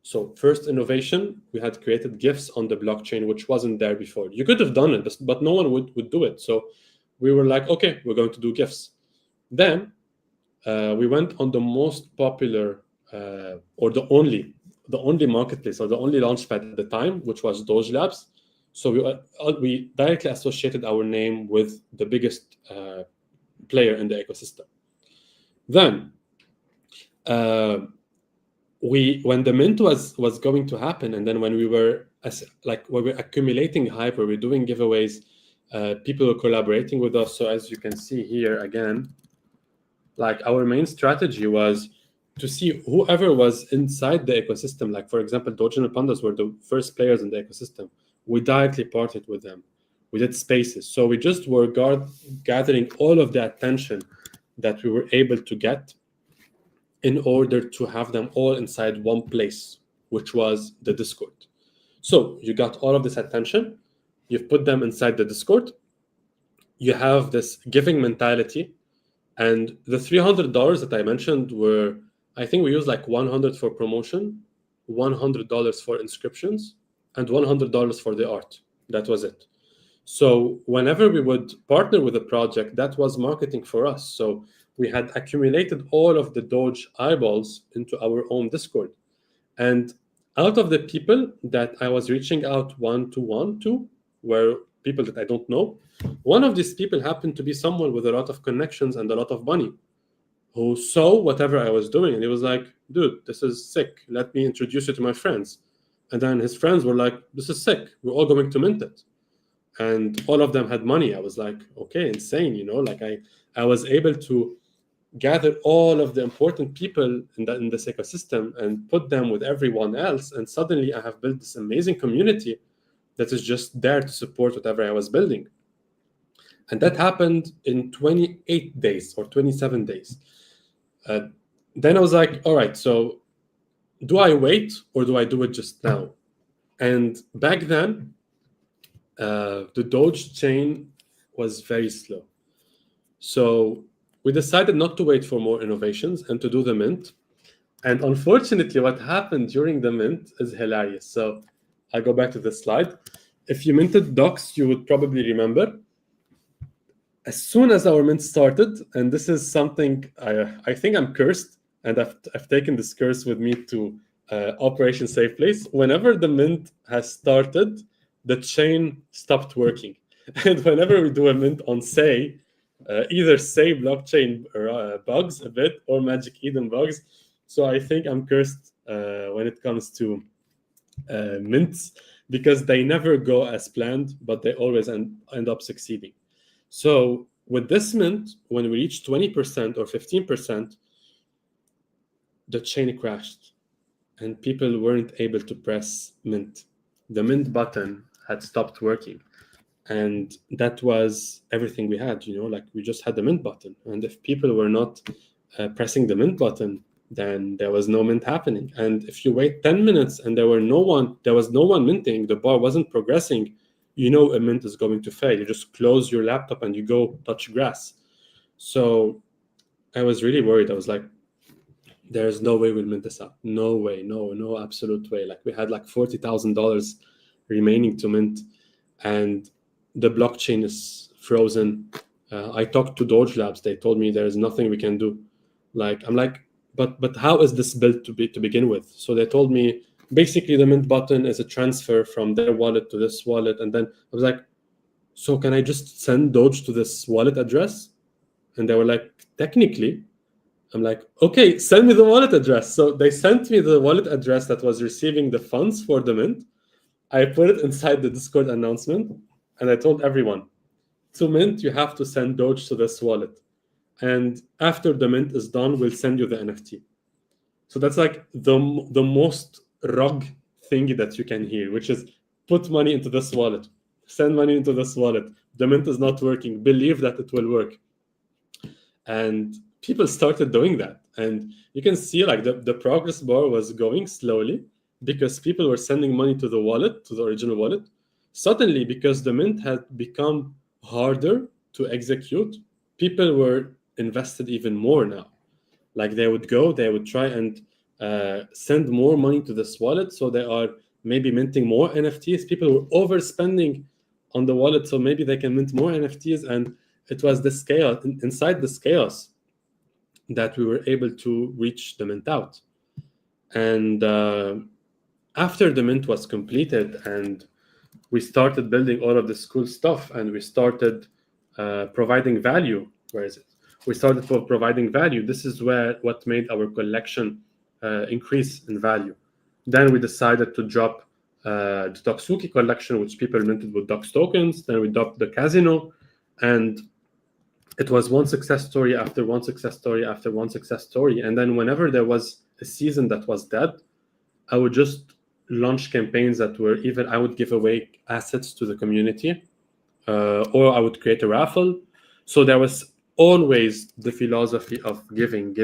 So first innovation, we had created gifts on the blockchain, which wasn't there before. You could have done it, but no one would do it. So we were like, okay, we're going to do gifts. Then we went on the most popular or the only marketplace or the only launchpad at the time, which was Doge Labs. So we directly associated our name with the biggest player in the ecosystem. Then when the mint was going to happen, and then when we were accumulating hype, we were doing giveaways, people were collaborating with us. So as you can see here again, like our main strategy was to see whoever was inside the ecosystem. Like for example, Dogecoin and Pandas were the first players in the ecosystem. We directly partnered with them. We did spaces. So we just were gathering all of the attention that we were able to get in order to have them all inside one place, which was the Discord. So you got all of this attention, you've put them inside the Discord, you have this giving mentality, and the $300 that I mentioned were, I think we used like $100 for promotion, $100 for inscriptions, and $100 for the art. That was it. So whenever we would partner with a project, that was marketing for us. So we had accumulated all of the Doge eyeballs into our own Discord. And out of the people that I was reaching out one-to-one to were people that I don't know. One of these people happened to be someone with a lot of connections and a lot of money who saw whatever I was doing. And he was like, dude, this is sick. Let me introduce you to my friends. And then his friends were like, this is sick. We're all going to mint it. And all of them had money. I was like, okay, insane, you know, like I was able to gather all of the important people in this ecosystem and put them with everyone else. And suddenly I have built this amazing community that is just there to support whatever I was building. And that happened in 28 days or 27 days. Then I was like, all right, so do I wait or do I do it just now? And back then, the Doge chain was very slow. So we decided not to wait for more innovations and to do the mint. And unfortunately, what happened during the mint is hilarious. So I go back to this slide. If you minted Docs, you would probably remember. As soon as our mint started, and this is something I think I'm cursed, and I've taken this curse with me to Operation Safe Place. Whenever the mint has started, the chain stopped working. And whenever we do a mint on Say, either Say blockchain bugs a bit or Magic Eden bugs. So I think I'm cursed when it comes to mints, because they never go as planned, but they always end up succeeding. So with this mint, when we reached 20% or 15%, the chain crashed and people weren't able to press mint. The mint button had stopped working. And that was everything we had, you know, like we just had the mint button. And if people were not pressing the mint button, then there was no mint happening. And if you wait 10 minutes and there was no one minting, the bar wasn't progressing, you know a mint is going to fail. You just close your laptop and you go touch grass. So I was really worried. I was like, there's no way we'll mint this up. No way, no absolute way. Like we had like $40,000 remaining to mint, and the blockchain is frozen. I talked to Doge Labs. They told me there's nothing we can do. Like, I'm like, but how is this built to begin with? So they told me basically the Mint button is a transfer from their wallet to this wallet. And then I was like, so can I just send Doge to this wallet address? And they were like, technically. I'm like, okay, send me the wallet address. So they sent me the wallet address that was receiving the funds for the Mint. I put it inside the Discord announcement, and I told everyone, to Mint, you have to send Doge to this wallet. And after the Mint is done, we'll send you the NFT. So that's like the most rug thingy that you can hear, which is put money into this wallet, send money into this wallet. The Mint is not working. Believe that it will work. And people started doing that. And you can see like the progress bar was going slowly because people were sending money to the wallet, to the original wallet. Suddenly, because the Mint had become harder to execute, people were invested even more now. Like they would try and send more money to this wallet. So they are maybe minting more NFTs. People were overspending on the wallet, so maybe they can mint more NFTs. And it was this chaos, inside this chaos, that we were able to reach the Mint out. And after the Mint was completed and we started building all of this cool stuff and we started providing value. Where is it? We started providing value. This is what made our collection increase in value. Then we decided to drop the Doxuki collection, which people minted with Dox tokens. Then we dropped the Casino, and it was one success story after one success story after one success story. And then whenever there was a season that was dead, I would just launch campaigns that were either I would give away assets to the community, or I would create a raffle. So there was always the philosophy of giving.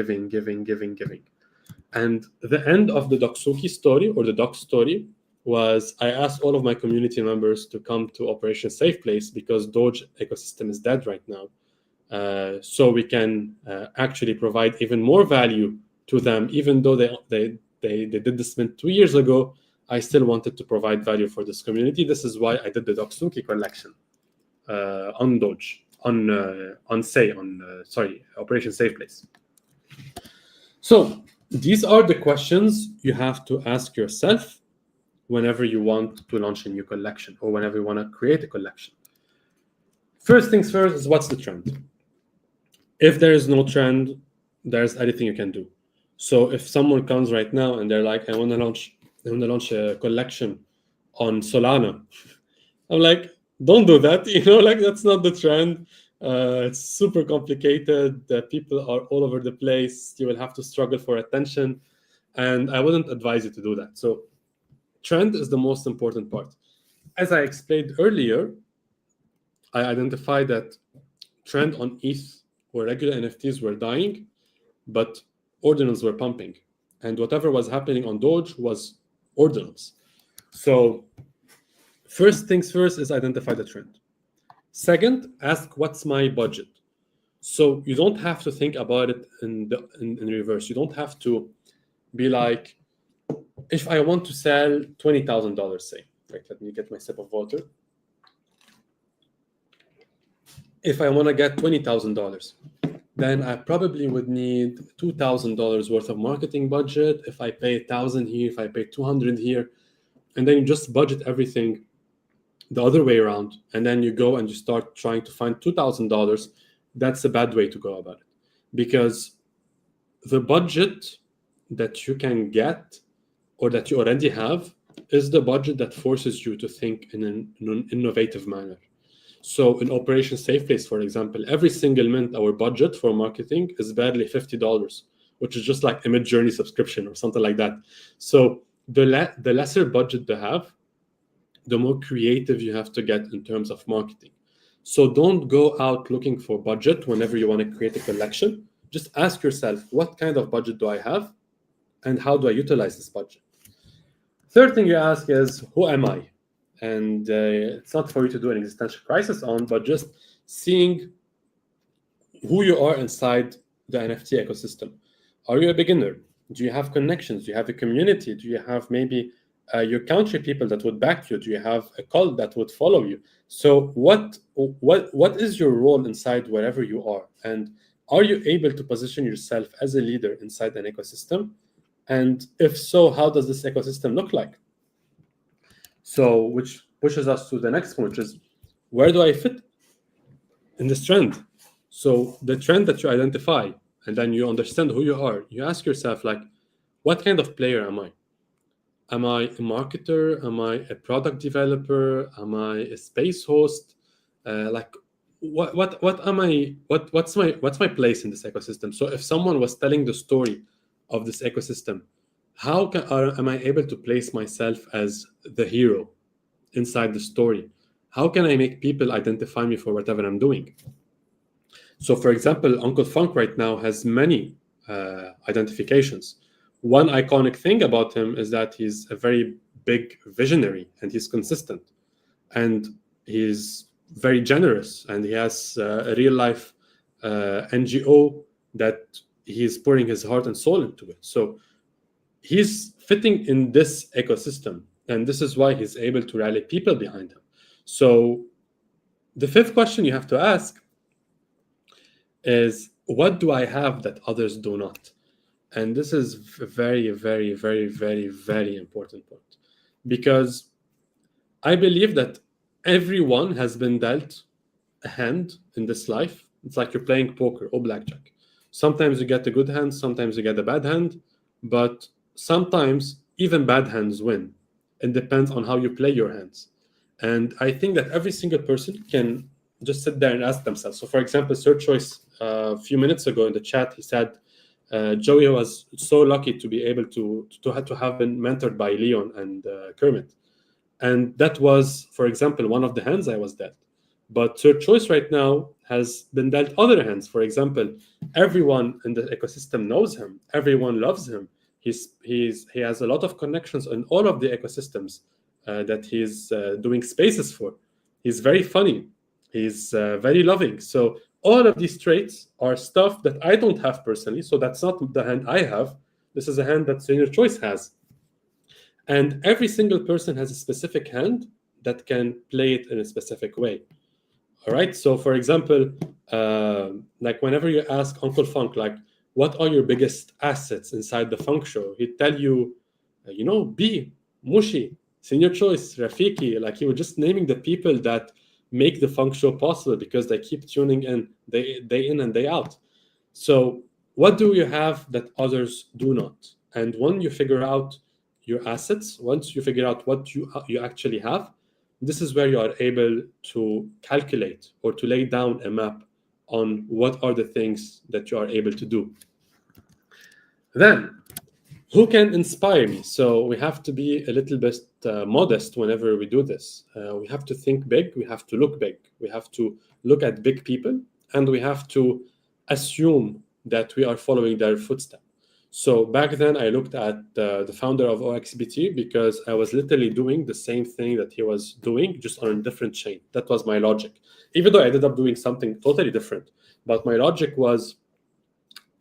And the end of the Doxuki story, or the Dox story, was I asked all of my community members to come to Operation Safe Place because Doge ecosystem is dead right now. So we can actually provide even more value to them. Even though they did this Mint 2 years ago, I still wanted to provide value for this community. This is why I did the Doxuki collection on Doge, Operation Safe Place. So these are the questions you have to ask yourself whenever you want to launch a new collection or whenever you want to create a collection. First things first is, what's the trend? If there is no trend, there's anything you can do. So if someone comes right now and they're like, I want to launch a collection on Solana, I'm like, don't do that. Like that's not the trend. It's super complicated. People are all over the place. You will have to struggle for attention, and I wouldn't advise you to do that. So trend is the most important part. As I explained earlier, I identified that trend on ETH or regular NFTs were dying, but ordinals were pumping. And whatever was happening on Doge was ordinals. So first things first is identify the trend. Second, ask what's my budget. So you don't have to think about it in reverse. You don't have to be like, if I want to sell $20,000, say, right, let me get my sip of water. If I want to get $20,000, then I probably would need $2,000 worth of marketing budget. If I pay $1,000 here, if I pay $200 here, and then you just budget everything the other way around, and then you go and you start trying to find $2,000, that's a bad way to go about it. Because the budget that you can get or that you already have is the budget that forces you to think in an innovative manner. So in Operation Safe Place, for example, every single mint, our budget for marketing is barely $50, which is just like a Midjourney subscription or something like that. So the lesser budget they have, the more creative you have to get in terms of marketing. So don't go out looking for budget whenever you want to create a collection. Just ask yourself, what kind of budget do I have? And how do I utilize this budget? Third thing you ask is, who am I? And it's not for you to do an existential crisis on, but just seeing who you are inside the NFT ecosystem. Are you a beginner? Do you have connections? Do you have a community? Do you have maybe your country people that would back you? Do you have a cult that would follow you? So what is your role inside wherever you are? And are you able to position yourself as a leader inside an ecosystem? And if so, how does this ecosystem look like? So, which pushes us to the next point, which is, where do I fit in this trend? So the trend that you identify, and then you understand who you are, you ask yourself, like, what kind of player am I? Am I a marketer? Am I a product developer? Am I a space host? Like, what am I? What's my place in this ecosystem? So if someone was telling the story of this ecosystem, how am I able to place myself as the hero inside the story? How can I make people identify me for whatever I'm doing? So, for example, Uncle Funk right now has many identifications. One iconic thing about him is that he's a very big visionary, and he's consistent, and he's very generous, and he has a real life NGO that he's pouring his heart and soul into it. So he's fitting in this ecosystem, and this is why he's able to rally people behind him. So the fifth question you have to ask is, what do I have that others do not? And this is a very, very, very, very, very important point, because I believe that everyone has been dealt a hand in this life. It's like you're playing poker or blackjack. Sometimes you get a good hand, sometimes you get a bad hand, but sometimes even bad hands win. It depends on how you play your hands. And I think that every single person can just sit there and ask themselves. So, for example, Sir Choice, a few minutes ago in the chat, he said Joey was so lucky to be able to have been mentored by Leon and Kermit. And that was, for example, one of the hands I was dealt. But Sir Choice right now has been dealt other hands. For example, everyone in the ecosystem knows him. Everyone loves him. He has a lot of connections in all of the ecosystems that he's doing spaces for. He's very funny. He's very loving. So all of these traits are stuff that I don't have personally. So that's not the hand I have. This is a hand that Senior Choice has. And every single person has a specific hand that can play it in a specific way. All right. So, for example, like whenever you ask Uncle Funk, like, what are your biggest assets inside the Funk Show? He'd tell you, B, Mushi, Senior Choice, Rafiki. Like, he was just naming the people that make the Funk Show possible because they keep tuning in day in and day out. So what do you have that others do not? And when you figure out your assets, once you figure out what you actually have, this is where you are able to calculate or to lay down a map on what are the things that you are able to do. Then, who can inspire me? So we have to be a little bit modest whenever we do this. We have to think big. We have to look big. We have to look at big people, and we have to assume that we are following their footsteps. So back then, I looked at the founder of OXBT because I was literally doing the same thing that he was doing, just on a different chain. That was my logic. Even though I ended up doing something totally different. But my logic was,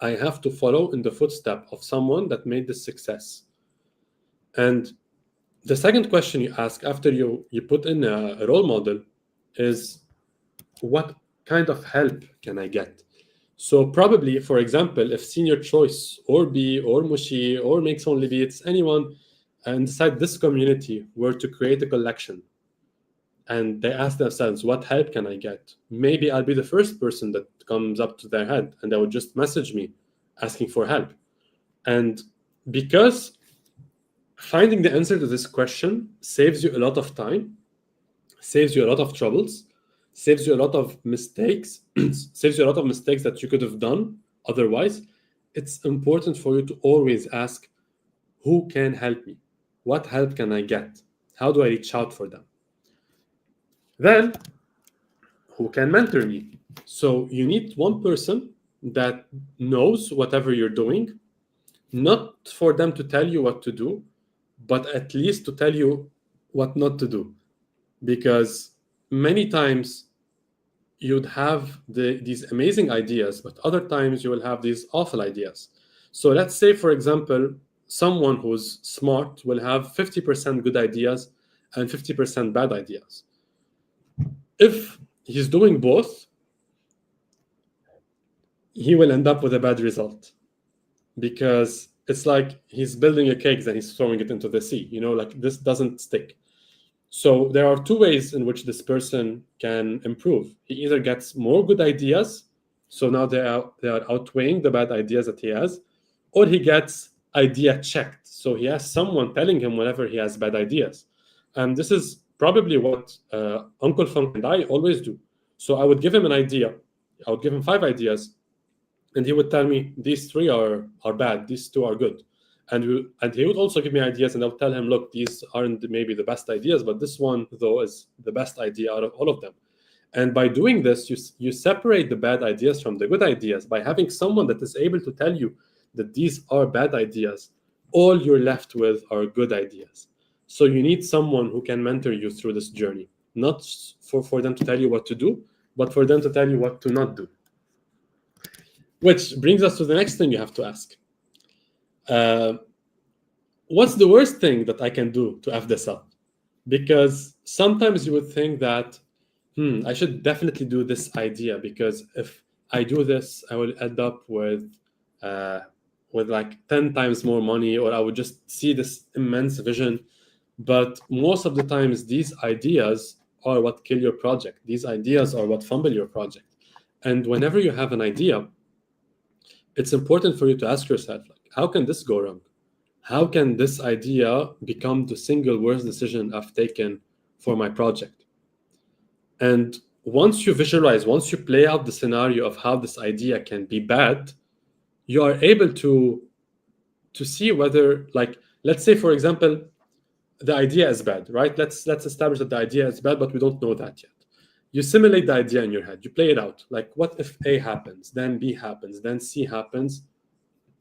I have to follow in the footsteps of someone that made this success. And the second question you ask after you put in a role model is, what kind of help can I get? So probably, for example, if Senior Choice or B or Mushi or Makes Only Beats, anyone inside this community were to create a collection and they ask themselves, what help can I get? Maybe I'll be the first person that comes up to their head, and they would just message me asking for help. And because finding the answer to this question saves you a lot of time, saves you a lot of troubles, saves you a lot of mistakes, saves you a lot of mistakes that you could have done otherwise, it's important for you to always ask, who can help me? What help can I get? How do I reach out for them? Then, who can mentor me? So you need one person that knows whatever you're doing, not for them to tell you what to do, but at least to tell you what not to do. Because many times you'd have these amazing ideas, but other times you will have these awful ideas. So let's say, for example, someone who's smart will have 50% good ideas and 50% bad ideas. If he's doing both, he will end up with a bad result, because it's like he's building a cake, then he's throwing it into the sea. Like this doesn't stick. So there are two ways in which this person can improve. He either gets more good ideas, so now they are outweighing the bad ideas that he has, or he gets idea checked. So he has someone telling him whenever he has bad ideas. And this is probably what Uncle Funk and I always do. So I would give him an idea. I would give him 5 ideas, and he would tell me, these 3 are bad, these 2 are good. And he would also give me ideas, and I would tell him, look, these aren't maybe the best ideas, but this one, though, is the best idea out of all of them. And by doing this, you separate the bad ideas from the good ideas. By having someone that is able to tell you that these are bad ideas, all you're left with are good ideas. So you need someone who can mentor you through this journey, not for them to tell you what to do, but for them to tell you what to not do. Which brings us to the next thing you have to ask. What's the worst thing that I can do to F this up? Because sometimes you would think that, I should definitely do this idea, because if I do this, I will end up with like 10 times more money, or I would just see this immense vision. But most of the times, these ideas are what kill your project. These ideas are what fumble your project. And whenever you have an idea, it's important for you to ask yourself, like, how can this go wrong? How can this idea become the single worst decision I've taken for my project? And once you visualize, once you play out the scenario of how this idea can be bad, you are able to see whether, like, let's say, for example, the idea is bad, right? Let's establish that the idea is bad, but we don't know that yet. You simulate the idea in your head. You play it out. Like, what if A happens, then B happens, then C happens,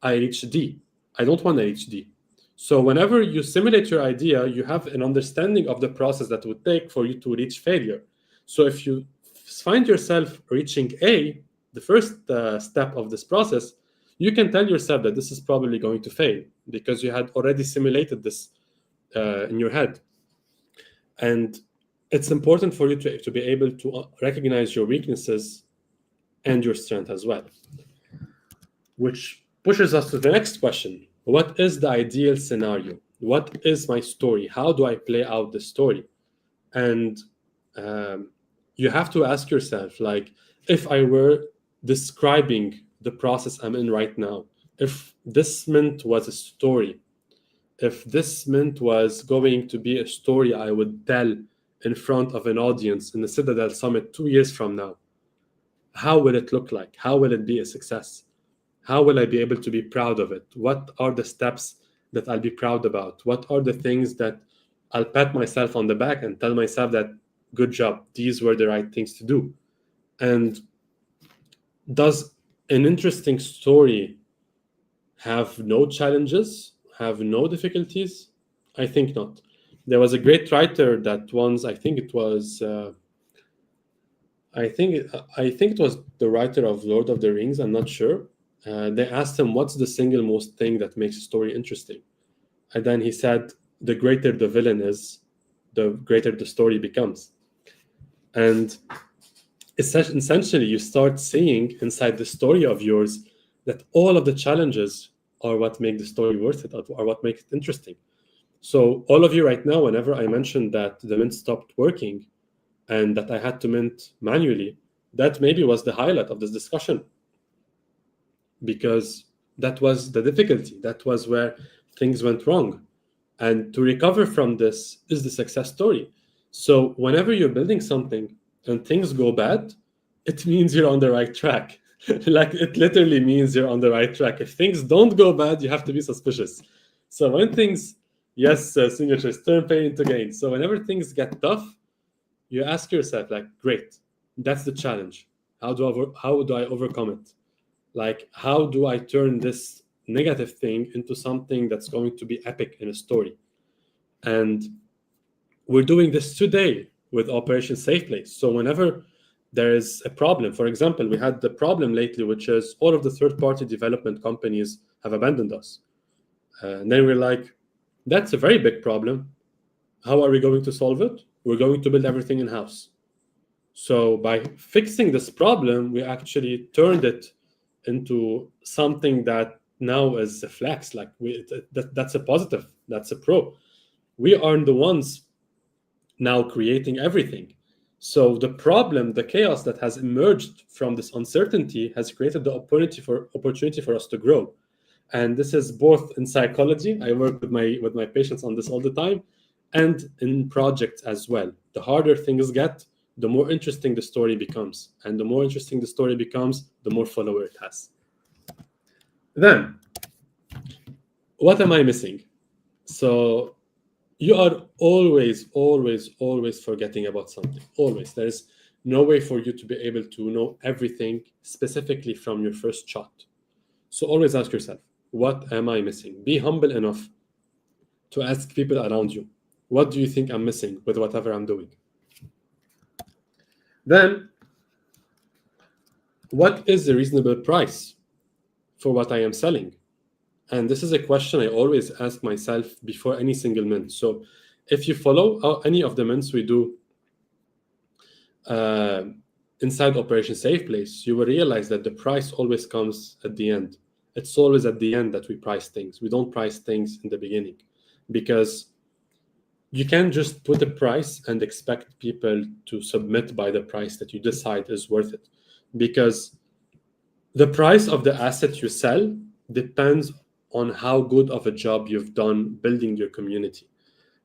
I reach D. I don't want to reach D. So whenever you simulate your idea, you have an understanding of the process that would take for you to reach failure. So if you find yourself reaching A, the first step of this process, you can tell yourself that this is probably going to fail, because you had already simulated this in your head. And it's important for you to be able to recognize your weaknesses and your strength as well. Which pushes us to the next question. What is the ideal scenario? What is my story? How do I play out the story? And you have to ask yourself, like, if I were describing the process I'm in right now, if this Mint was a story, if this Mint was going to be a story I would tell in front of an audience in the Citadel Summit 2 years from now, how will it look like? How will it be a success? How will I be able to be proud of it? What are the steps that I'll be proud about? What are the things that I'll pat myself on the back and tell myself that, good job, these were the right things to do? And does an interesting story have no challenges, have no difficulties? I think not. There was a great writer that once, I think it was the writer of Lord of the Rings, I'm not sure. They asked him, what's the single most thing that makes a story interesting? And then he said, the greater the villain is, the greater the story becomes. And essentially, you start seeing inside the story of yours that all of the challenges are what make the story worth it, or what makes it interesting. So all of you right now, whenever I mentioned that the Mint stopped working and that I had to mint manually, that maybe was the highlight of this discussion, because that was the difficulty. That was where things went wrong. And to recover from this is the success story. So whenever you're building something and things go bad, it means you're on the right track. Like, it literally means you're on the right track. If things don't go bad, you have to be suspicious. So when things, signatures turn pain into gain. So whenever things get tough, you ask yourself, like, great, that's the challenge. How do I overcome it? Like, how do I turn this negative thing into something that's going to be epic in a story? And we're doing this today with Operation Safe Place. So whenever there is a problem, for example, we had the problem lately, which is all of the third-party development companies have abandoned us. And then we're like, that's a very big problem. How are we going to solve it? We're going to build everything in-house. So by fixing this problem, we actually turned it into something that now is a flex. Like that's a positive, that's a pro. We aren't the ones now creating everything. So the problem, the chaos that has emerged from this uncertainty has created the opportunity for us to grow. And this is both in psychology. I work with my patients on this all the time, and in projects as well. The harder things get, the more interesting the story becomes. And the more interesting the story becomes, the more follower it has. Then, what am I missing? So you are always forgetting about something. Always. There's no way for you to be able to know everything specifically from your first shot. So always ask yourself, what am I missing? Be humble enough to ask people around you, what do you think I'm missing with whatever I'm doing? Then, what is the reasonable price for what I am selling? And this is a question I always ask myself before any single mint. So if you follow any of the mints we do inside Operation Safe Place, you will realize that the price always comes at the end. It's always at the end that we price things. We don't price things in the beginning, because you can't just put a price and expect people to submit by the price that you decide is worth it. Because the price of the asset you sell depends on how good of a job you've done building your community.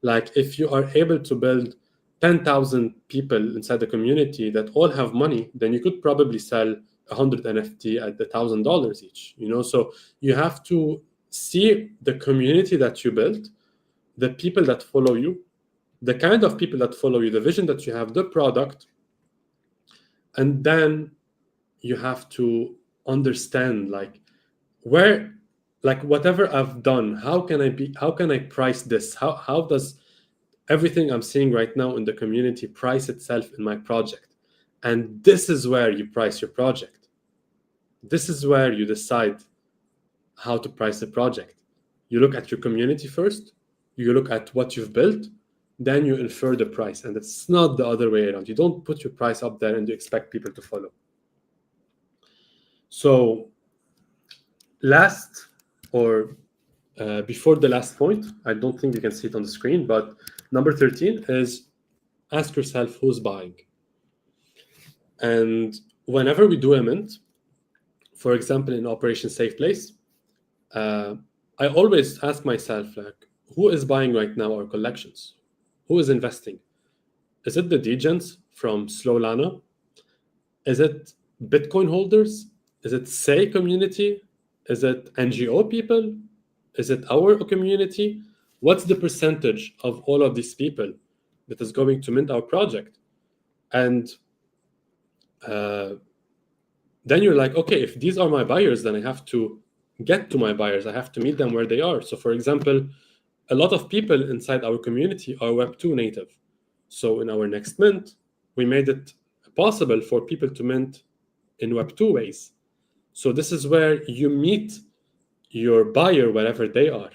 Like if you are able to build 10,000 people inside the community that all have money, then you could probably sell 100 NFT at $1,000 each. So you have to see the community that you built, the people that follow you, the kind of people that follow you, the vision that you have, the product, and then you have to understand whatever I've done, how can I price this? How does everything I'm seeing right now in the community price itself in my project? And this is where you price your project. This is where you decide how to price the project. You look at your community first, you look at what you've built, then you infer the price. And it's not the other way around. You don't put your price up there and you expect people to follow. So before the last point, I don't think you can see it on the screen, but number 13 is ask yourself who's buying. And whenever we do a mint, for example, in Operation Safe Place, I always ask myself, who is buying right now our collections? Who is investing? Is it the degens from Slowlana? Is it Bitcoin holders? Is it Say community? Is it NGO people? Is it our community? What's the percentage of all of these people that is going to mint our project? And then you're like, okay, if these are my buyers, then I have to get to my buyers. I have to meet them where they are. So for example, a lot of people inside our community are Web2 native. So in our next mint, we made it possible for people to mint in Web2 ways. So this is where you meet your buyer wherever they are,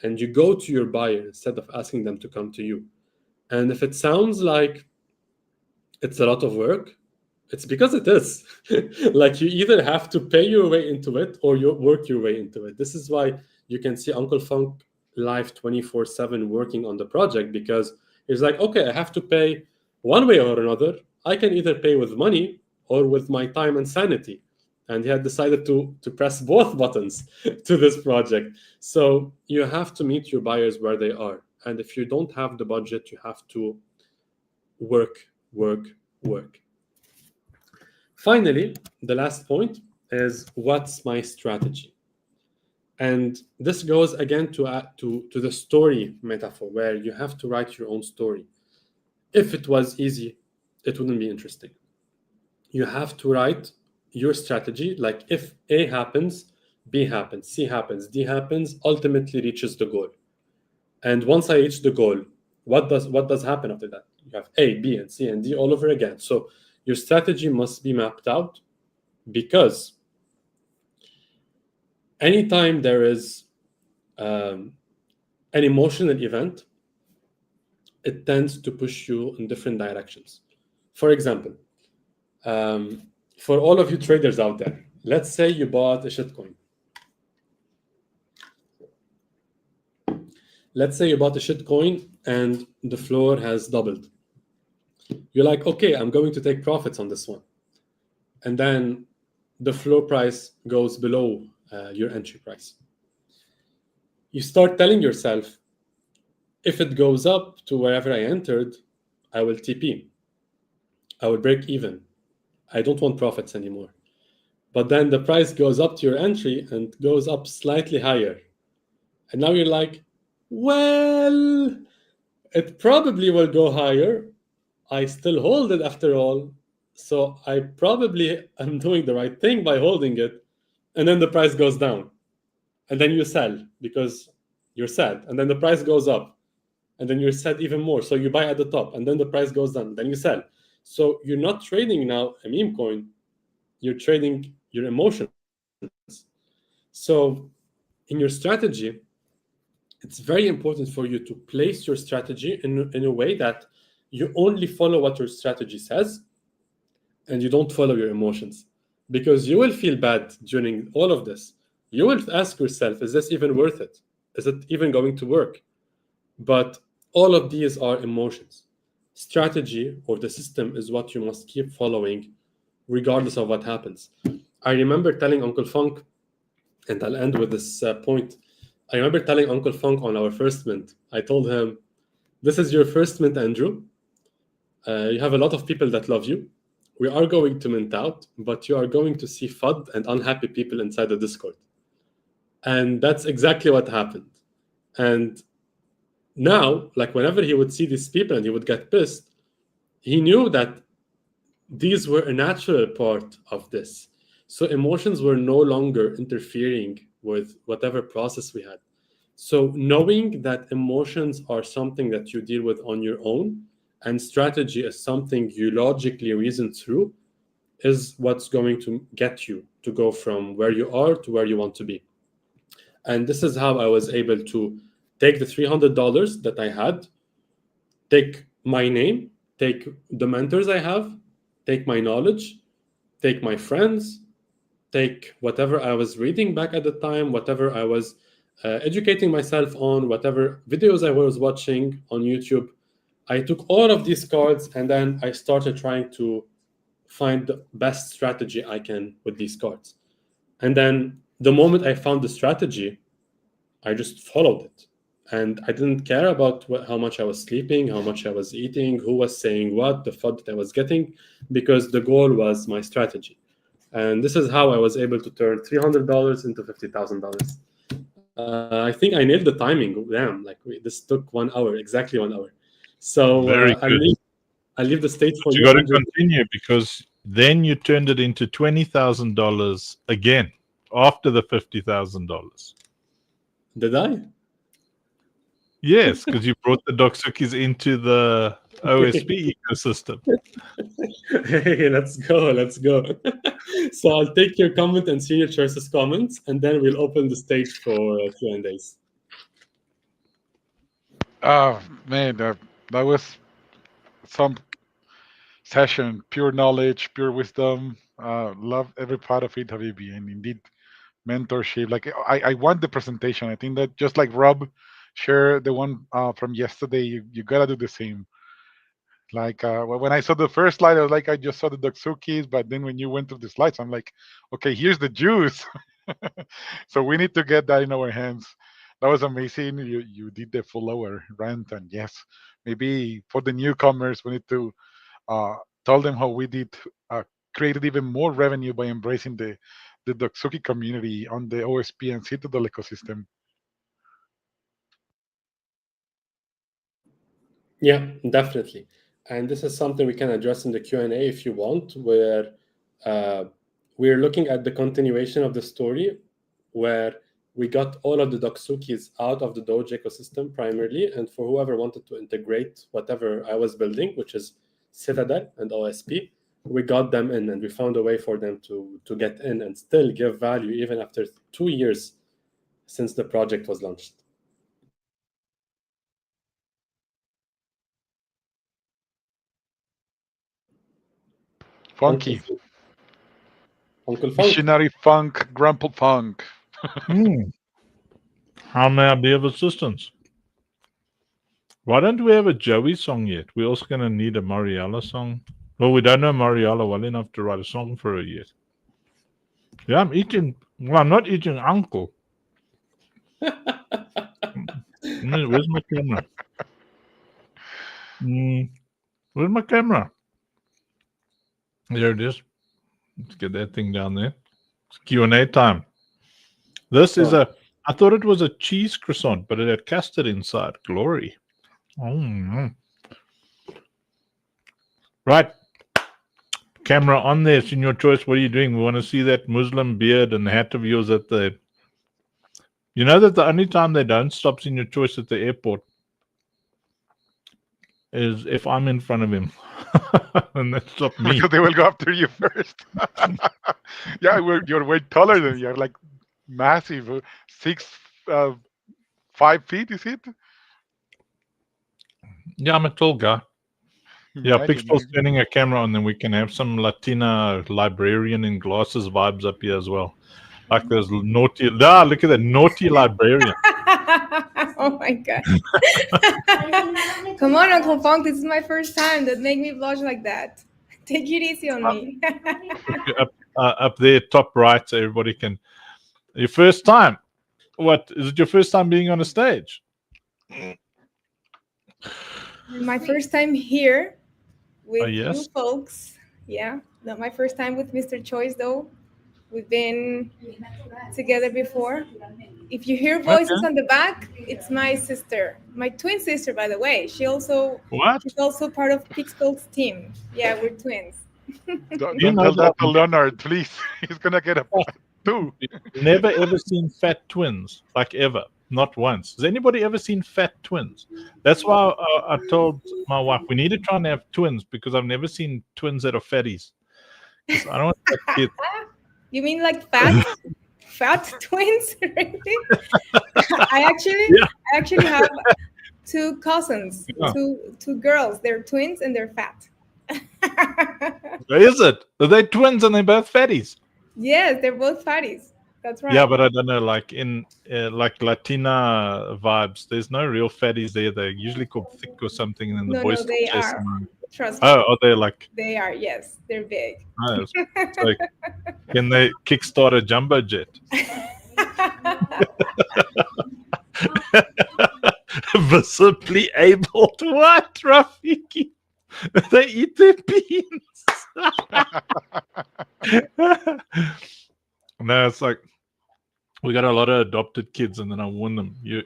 and you go to your buyer instead of asking them to come to you. And if it sounds like it's a lot of work, it's because it is. Like you either have to pay your way into it or you work your way into it. This is why you can see Uncle Funk live 24/7 working on the project, because it's like, okay, I have to pay one way or another. I can either pay with money or with my time and sanity. And he had decided to press both buttons to this project. So you have to meet your buyers where they are. And if you don't have the budget, you have to work. Finally, the last point is, what's my strategy? And this goes again to the story metaphor, where you have to write your own story. If it was easy, it wouldn't be interesting. You have to write your strategy, like if A happens, B happens, C happens, D happens, ultimately reaches the goal. And once I reach the goal, what does happen after that? You have A, B, and C, and D all over again. So your strategy must be mapped out, because anytime there is an emotional event, it tends to push you in different directions. For example, for all of you traders out there, let's say you bought a shitcoin. Let's say you bought a shitcoin and the floor has doubled. You're like, okay, I'm going to take profits on this one. And then the floor price goes below your entry price. You start telling yourself, if it goes up to wherever I entered, I will TP. I will break even. I don't want profits anymore. But then the price goes up to your entry and goes up slightly higher. And now you're like, well, it probably will go higher. I still hold it after all. So I probably am doing the right thing by holding it. And then the price goes down. And then you sell because you're sad. And then the price goes up. And then you're sad even more. So you buy at the top. And then the price goes down. Then you sell. So you're not trading now a meme coin. You're trading your emotions. So in your strategy, it's very important for you to place your strategy in a way that you only follow what your strategy says and you don't follow your emotions, because you will feel bad during all of this. You will ask yourself, is this even worth it? Is it even going to work? But all of these are emotions. Strategy or the system is what you must keep following regardless of what happens. I remember telling Uncle Funk, and I'll end with this point. I remember telling Uncle Funk on our first mint, I told him, this is your first mint, Andrew. You have a lot of people that love you. We are going to mint out, but you are going to see FUD and unhappy people inside the Discord. And that's exactly what happened. And now, like whenever he would see these people and he would get pissed, he knew that these were a natural part of this. So emotions were no longer interfering with whatever process we had. So knowing that emotions are something that you deal with on your own and strategy is something you logically reason through is what's going to get you to go from where you are to where you want to be. And this is how I was able to take the $300 that I had, take my name, take the mentors I have, take my knowledge, take my friends, take whatever I was reading back at the time, whatever I was educating myself on, whatever videos I was watching on YouTube. I took all of these cards and then I started trying to find the best strategy I can with these cards. And then the moment I found the strategy, I just followed it. And I didn't care about how much I was sleeping, how much I was eating, who was saying what, the FUD that I was getting, because the goal was my strategy. And this is how I was able to turn $300 into $50,000. I think I nailed the timing. Damn, this took 1 hour, exactly 1 hour. So Very good. I'll leave the stage for You you. got to Andrew. continue, because then you turned it into $20,000 again after the $50,000. Did I? Yes, because you brought the Doksukis into the OSP ecosystem. Hey, let's go. So I'll take your comment and Senior Choice's comments, and then we'll open the stage for Q&As. Oh man, that was some session, pure knowledge, pure wisdom. Love every part of it, Habibi, and indeed mentorship. Like I want the presentation. I think that just like Rob shared the one from yesterday, you gotta do the same. Like when I saw the first slide, I was like, I just saw the Doksukis, but then when you went through the slides, I'm like, okay, here's the juice. So we need to get that in our hands. That was amazing. You did the full hour rant, and yes, maybe for the newcomers, we need to uh, tell them how we did created even more revenue by embracing the Doksuki community on the OSP and Citadel ecosystem. Yeah, definitely. And this is something we can address in the Q&A if you want, where we're looking at the continuation of the story, where we got all of the Doksukis out of the Doge ecosystem primarily, and for whoever wanted to integrate whatever I was building, which is Citadel and OSP, we got them in, and we found a way for them to get in and still give value even after 2 years since the project was launched. Funky. Uncle Funk. Missionary Funk, Grandpa Funk. How may I be of assistance? Why don't we have a Joey song yet? We're also going to need a Mariella song. Well, we don't know Mariella well enough to write a song for her yet. Yeah, I'm eating. Well, I'm not eating Uncle. Where's my camera? Where's my camera? There it is. Let's get that thing down there. It's Q&A time. This is I thought it was a cheese croissant, but it had custard inside. Glory. Right. Camera on there. It's in your choice. What are you doing? We want to see that Muslim beard and hat of yours at the... You know that the only time they don't stop in your choice at the airport is if I'm in front of him. And they stop me. Because they will go after you first. Yeah, you're way taller than me. You're like massive. 5 feet, is it? Yeah, I'm a tall guy. Yeah, Imagine, Pixel's turning a camera on, then we can have some Latina librarian in glasses vibes up here as well. Like those naughty... Ah, look at that naughty librarian. Oh my god. Come on, Uncle Funk, this is my first time. That make me blush like that. Take it easy on me. Up there, top right, so everybody can... Your first time. What? Is it your first time being on a stage? My first time here with yes? you folks. Yeah, not my first time with Mr. Choice though. We've been together before. If you hear voices on the back, it's my sister, my twin sister, by the way. She's also part of Pixel's team. Yeah, we're twins. Don't tell that to Leonard, please. He's gonna get a 2. Never ever seen fat twins, like ever. Not once. Has anybody ever seen fat twins? That's why I told my wife we need to try and have twins because I've never seen twins that are fatties. I don't want that kid. You mean like fat twins? Really? I actually have 2 cousins, two girls. They're twins and they're fat. Is it? Are they twins and they're both fatties? Yes, they're both fatties. That's right. Yeah, but I don't know, like in like Latina vibes, there's no real fatties there. They're usually called thick or something, and then the boys. No, they are. Trust me. Oh, are they like? They are. Yes, they're big. Oh, so can they kickstart a jumbo jet? Visibly able to what, Rafiki? They eat their beans. No, it's like we got a lot of adopted kids, and then I warn them: you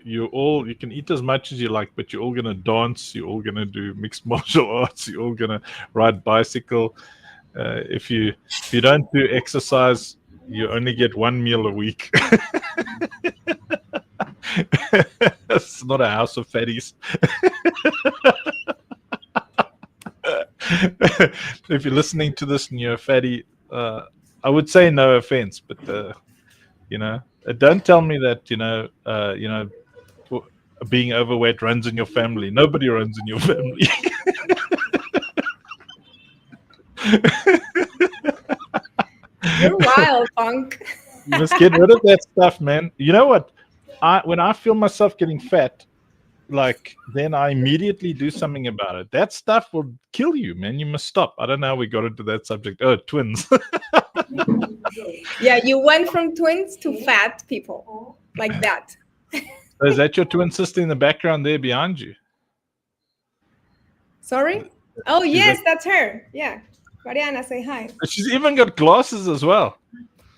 can eat as much as you like, but you're all gonna dance, you're all gonna do mixed martial arts, you're all gonna ride bicycle. If you don't do exercise, you only get 1 meal a week. It's not a house of fatties. If you're listening to this and you're a fatty, I would say no offense, but don't tell me that being overweight runs in your family. Nobody runs in your family. You're wild, Funk. You must get rid of that stuff, man. You know what? When I feel myself getting fat, then I immediately do something about it. That stuff will kill you, man. You must stop. I don't know how we got into that subject. Oh, twins. Yeah, you went from twins to fat people like that. So is that your twin sister in the background there behind you? Sorry? Oh, yes, that's her. Yeah. Mariana, say hi. She's even got glasses as well.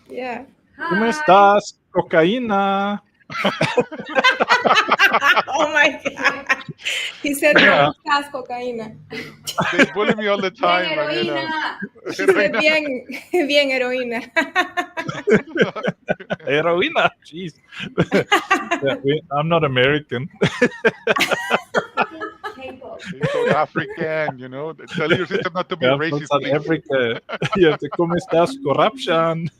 Yeah. ¿Cómo estás? Cocaína. Oh my god. He said no estás cocaína. They bully me all the time. Mariela. She said bien heroína. Heroína. Jeez. I'm not American. South African, tell your sister not to be racist. South Africa. You have to come estás corruption.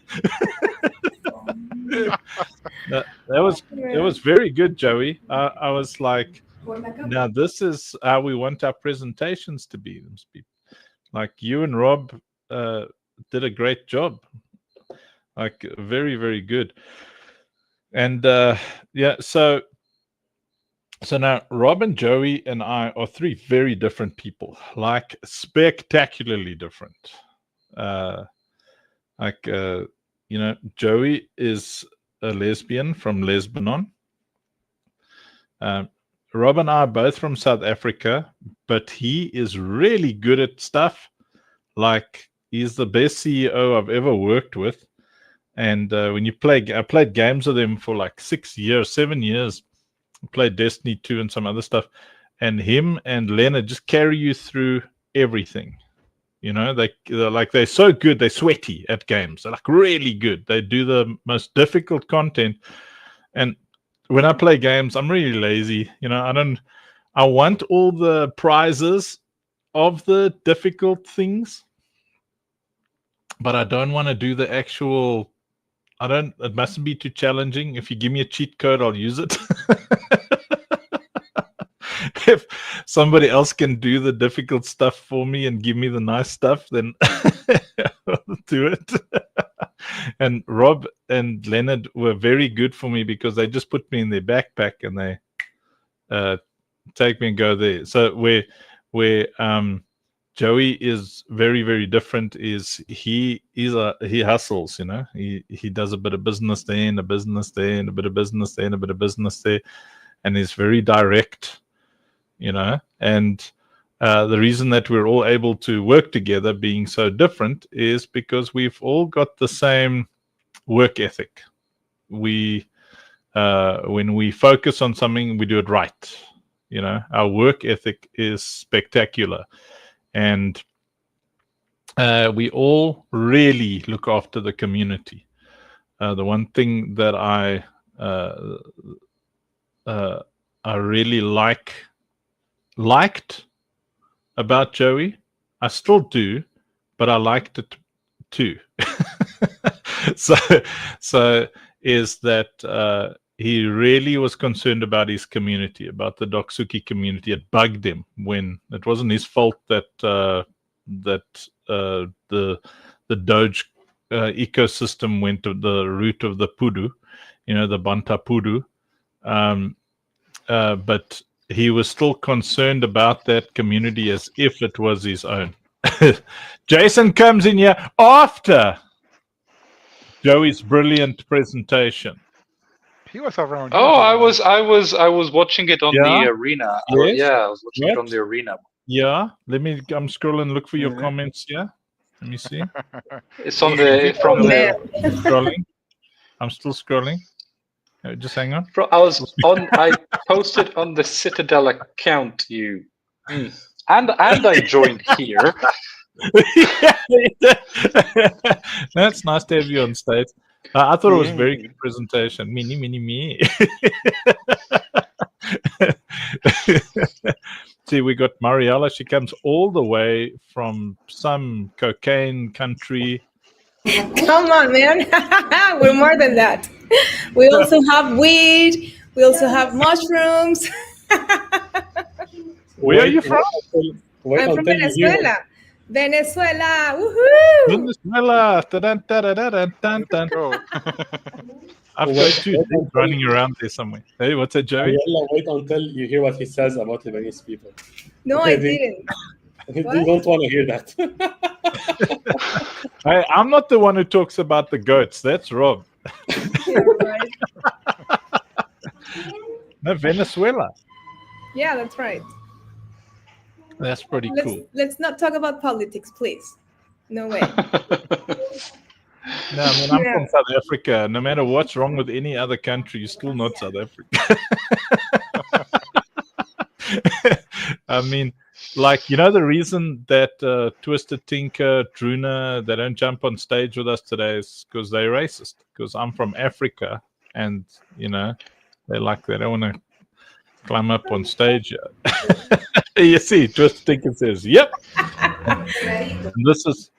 It was very good, Joey. I was like, now this is how we want our presentations to be. Like you and Rob did a great job. like very, very good. And yeah, so now Rob and Joey and I are three very different people, like spectacularly different. Joey is a lesbian from Lesbanon. Rob and I are both from South Africa, but he is really good at stuff. Like, he's the best CEO I've ever worked with. And when you I played games with him for like 7 years. I played Destiny 2 and some other stuff. And him and Leonard just carry you through everything. They're so good. They're sweaty at games. They're like really good. They do the most difficult content. And when I play games, I'm really lazy. I want all the prizes of the difficult things, but I don't want to do the actual. It mustn't be too challenging. If you give me a cheat code, I'll use it. If somebody else can do the difficult stuff for me and give me the nice stuff, then I'll do it. And Rob and Leonard were very good for me because they just put me in their backpack and they take me and go there. So where Joey is very, very different is he hustles, he does a bit of business there and a business there and a bit of business there and a bit of business there, and he's very direct, and the reason that we're all able to work together being so different is because we've all got the same work ethic. We when we focus on something, we do it right. Our work ethic is spectacular. And we all really look after the community. The one thing that I really liked about Joey, I still do, but I liked it too. so is that he really was concerned about his community, about the Doksuki community. It bugged him when it wasn't his fault that the Doge ecosystem went to the route of the Pudu, the Banta Pudu. But he was still concerned about that community as if it was his own. Jason comes in here after Joey's brilliant presentation. He was around. Oh, I was watching it on the arena. Yes. I was watching it on the arena. Yeah, I'm scrolling. Look for your comments here. Let me see. It's on the from the. Scrolling. I'm still scrolling. Just hang on. I posted on the Citadel account. And I joined here. That's nice to have you on stage. I thought it was a very good presentation. Me. See, we got Mariella. She comes all the way from some cocaine country. Come on, man. We're more than that. We also have weed. We also have mushrooms. Where are you from? I'm from Venezuela. Venezuela. Woohoo! Venezuela. I've got 2 things running around there somewhere. Hey, what's that, Joey? Wait until you hear what he says about Lebanese people. No, I didn't. You don't want to hear that. Hey, I'm not the one who talks about the goats. That's Rob. Yeah, right. No, Venezuela. Yeah, that's right. That's pretty cool. Let's not talk about politics, please. No way. No, I mean, I'm from South Africa. No matter what's wrong with any other country, you're still not South Africa. I mean, like, the reason that Twisted Tinker, Druna, they don't jump on stage with us today is because they're racist. Because I'm from Africa, and they don't want to climb up on stage. You see, Twisted Tinker says, "Yep." And this is,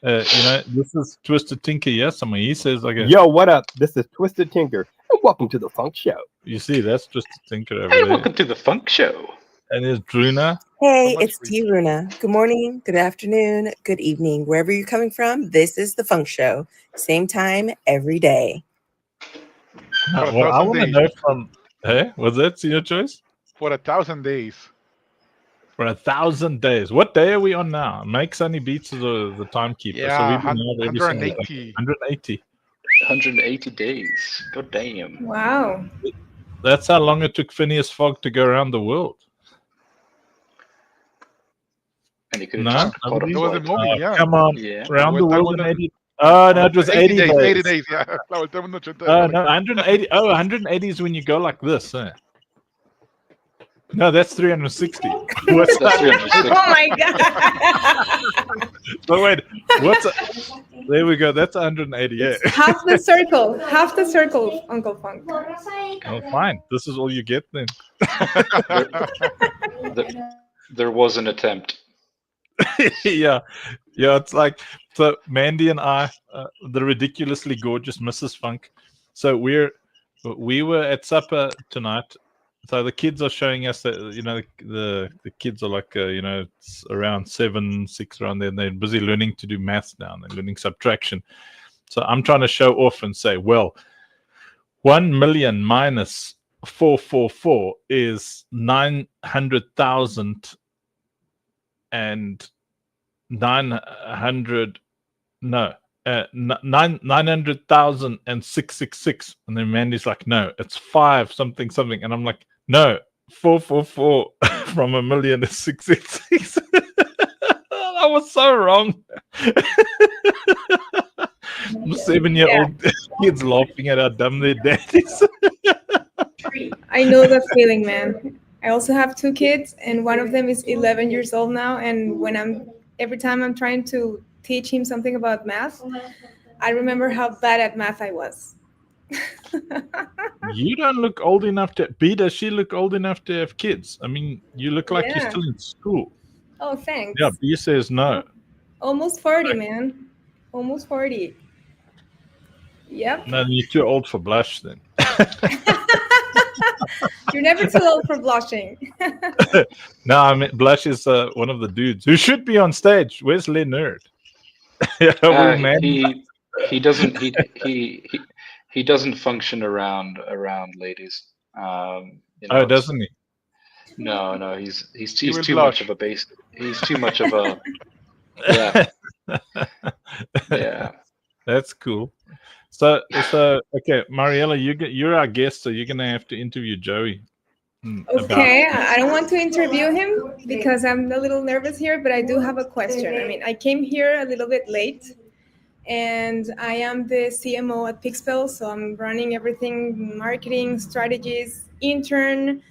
this is Twisted Tinker. Yes, he says, "Like, yo, what up? This is Twisted Tinker, and welcome to the Funk Show." You see, that's Twisted Tinker over Hey, there. welcome to the Funk Show. And there's Druna, Hey, much it's for Dee Runa. Good morning, good afternoon, good evening, wherever you're coming from. This is the Funk Show. Same time every day. No, For a well, I 1,000 want to days. know from. Hey, was that your choice? For 1,000 days. For 1,000 days. What day are we on now? Mike Sunny beats the timekeeper. So Yeah, we've been out every single day. 180. 180. 180 days. God damn. Wow. That's how long it took Phineas Fogg to go around the world. And you could have No, just caught a nobody? That was the flight. movie, yeah. Come on. Yeah. Around the Well, world in that 80. Oh, no, it was 80 days. 80 days, yeah. La vuelta al mundo 80 Oh, days. no, 180. Oh, 180 is when you go like this. Eh? No, that's 360. What's That's that? 360. Oh my god. So wait, what's there we go. That's 180. Yeah. Half the circle, Uncle Funk. Oh, fine. This is all you get then. There was an attempt. Yeah. It's like so. Mandy and I, the ridiculously gorgeous Mrs. Funk. So we were at supper tonight. So the kids are showing us that the kids are like it's around 7, 6 around there. And they're busy learning to do maths now. They're learning subtraction. So I'm trying to show off and say, well, 1 million minus 444 is 900,000 and 900. No. 900,000 and 666, and then Mandy's like, no, it's 5 something, and I'm like, no, 444 from 1 million is 666. I was so wrong. 7-year-old kids laughing at how dumb their dad is. I know the feeling, man. I also have 2 kids, and one of them is 11 years old now. And every time I'm trying to teach him something about math, I remember how bad at math I was. You don't look old enough to. B, does she look old enough to have kids? I mean, you look like you're Yeah. still in school. Oh, thanks. Yeah, B says no. Almost 40, man. Almost 40. Yep. No, you're too old for blush then. You're never too old for blushing. No, I mean Blush is one of the dudes who should be on stage. Where's Leonard? He doesn't he doesn't function around ladies. Doesn't he? No, he's will too blush. much of a base. He's too much of a yeah. Yeah. That's cool. So okay, Mariella, you're our guest, so you're gonna have to interview Joey. Okay, I don't want to interview him because I'm a little nervous here, but I do have a question. I mean, I came here a little bit late, and I am the CMO at Pixpel, so I'm running everything, marketing, strategies, intern,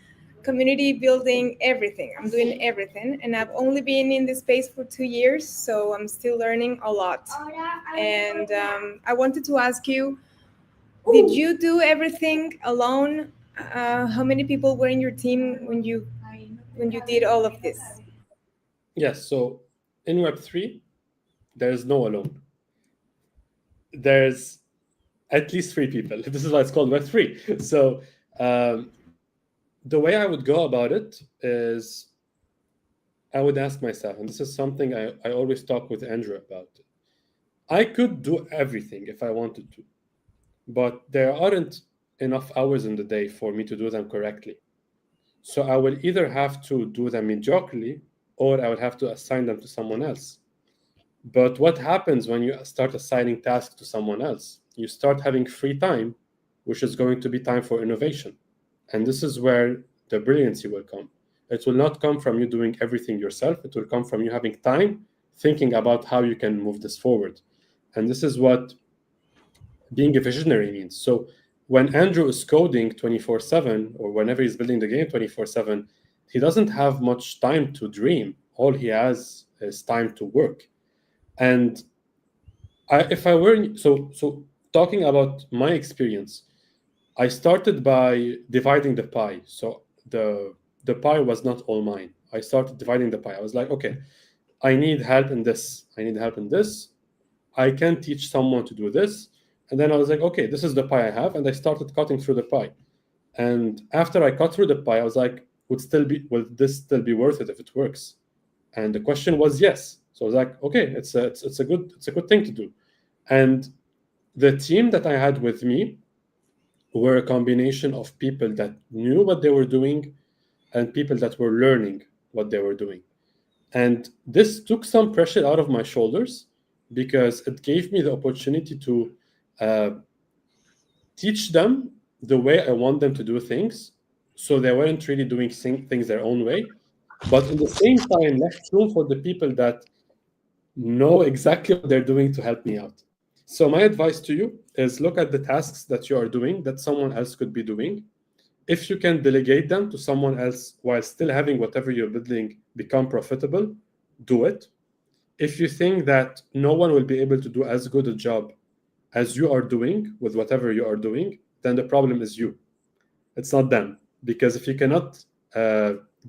community building, everything. I'm doing everything, and I've only been in this space for 2 years, so I'm still learning a lot. And I wanted to ask you, did you do everything alone? How many people were in your team when you did all of this? Yes, so in Web3, there's no alone. There's at least 3 people. This is why it's called Web3. So the way I would go about it is I would ask myself, and this is something I always talk with Andrew about. I could do everything if I wanted to, but there aren't enough hours in the day for me to do them correctly. So I will either have to do them mediocrely, or I would have to assign them to someone else. But what happens when you start assigning tasks to someone else? You start having free time, which is going to be time for innovation. And this is where the brilliancy will come. It will not come from you doing everything yourself. It will come from you having time, thinking about how you can move this forward. And this is what being a visionary means. So when Andrew is coding 24/7, or whenever he's building the game 24/7, he doesn't have much time to dream. All he has is time to work. And so talking about my experience, I started by dividing the pie. So the pie was not all mine. I started dividing the pie. I was like, okay, I need help in this. I need help in this. I can teach someone to do this. And then I was like, okay, this is the pie I have. And I started cutting through the pie. And after I cut through the pie, I was like, will this still be worth it if it works? And the question was yes. So I was like, okay, it's a good thing to do. And the team that I had with me were a combination of people that knew what they were doing and people that were learning what they were doing. And this took some pressure out of my shoulders because it gave me the opportunity to teach them the way I want them to do things. So they weren't really doing things their own way, but at the same time left room for the people that know exactly what they're doing to help me out. So my advice to you is look at the tasks that you are doing that someone else could be doing. If you can delegate them to someone else while still having whatever you're building become profitable, do it. If you think that no one will be able to do as good a job as you are doing with whatever you are doing, then the problem is you. It's not them. Because if you cannot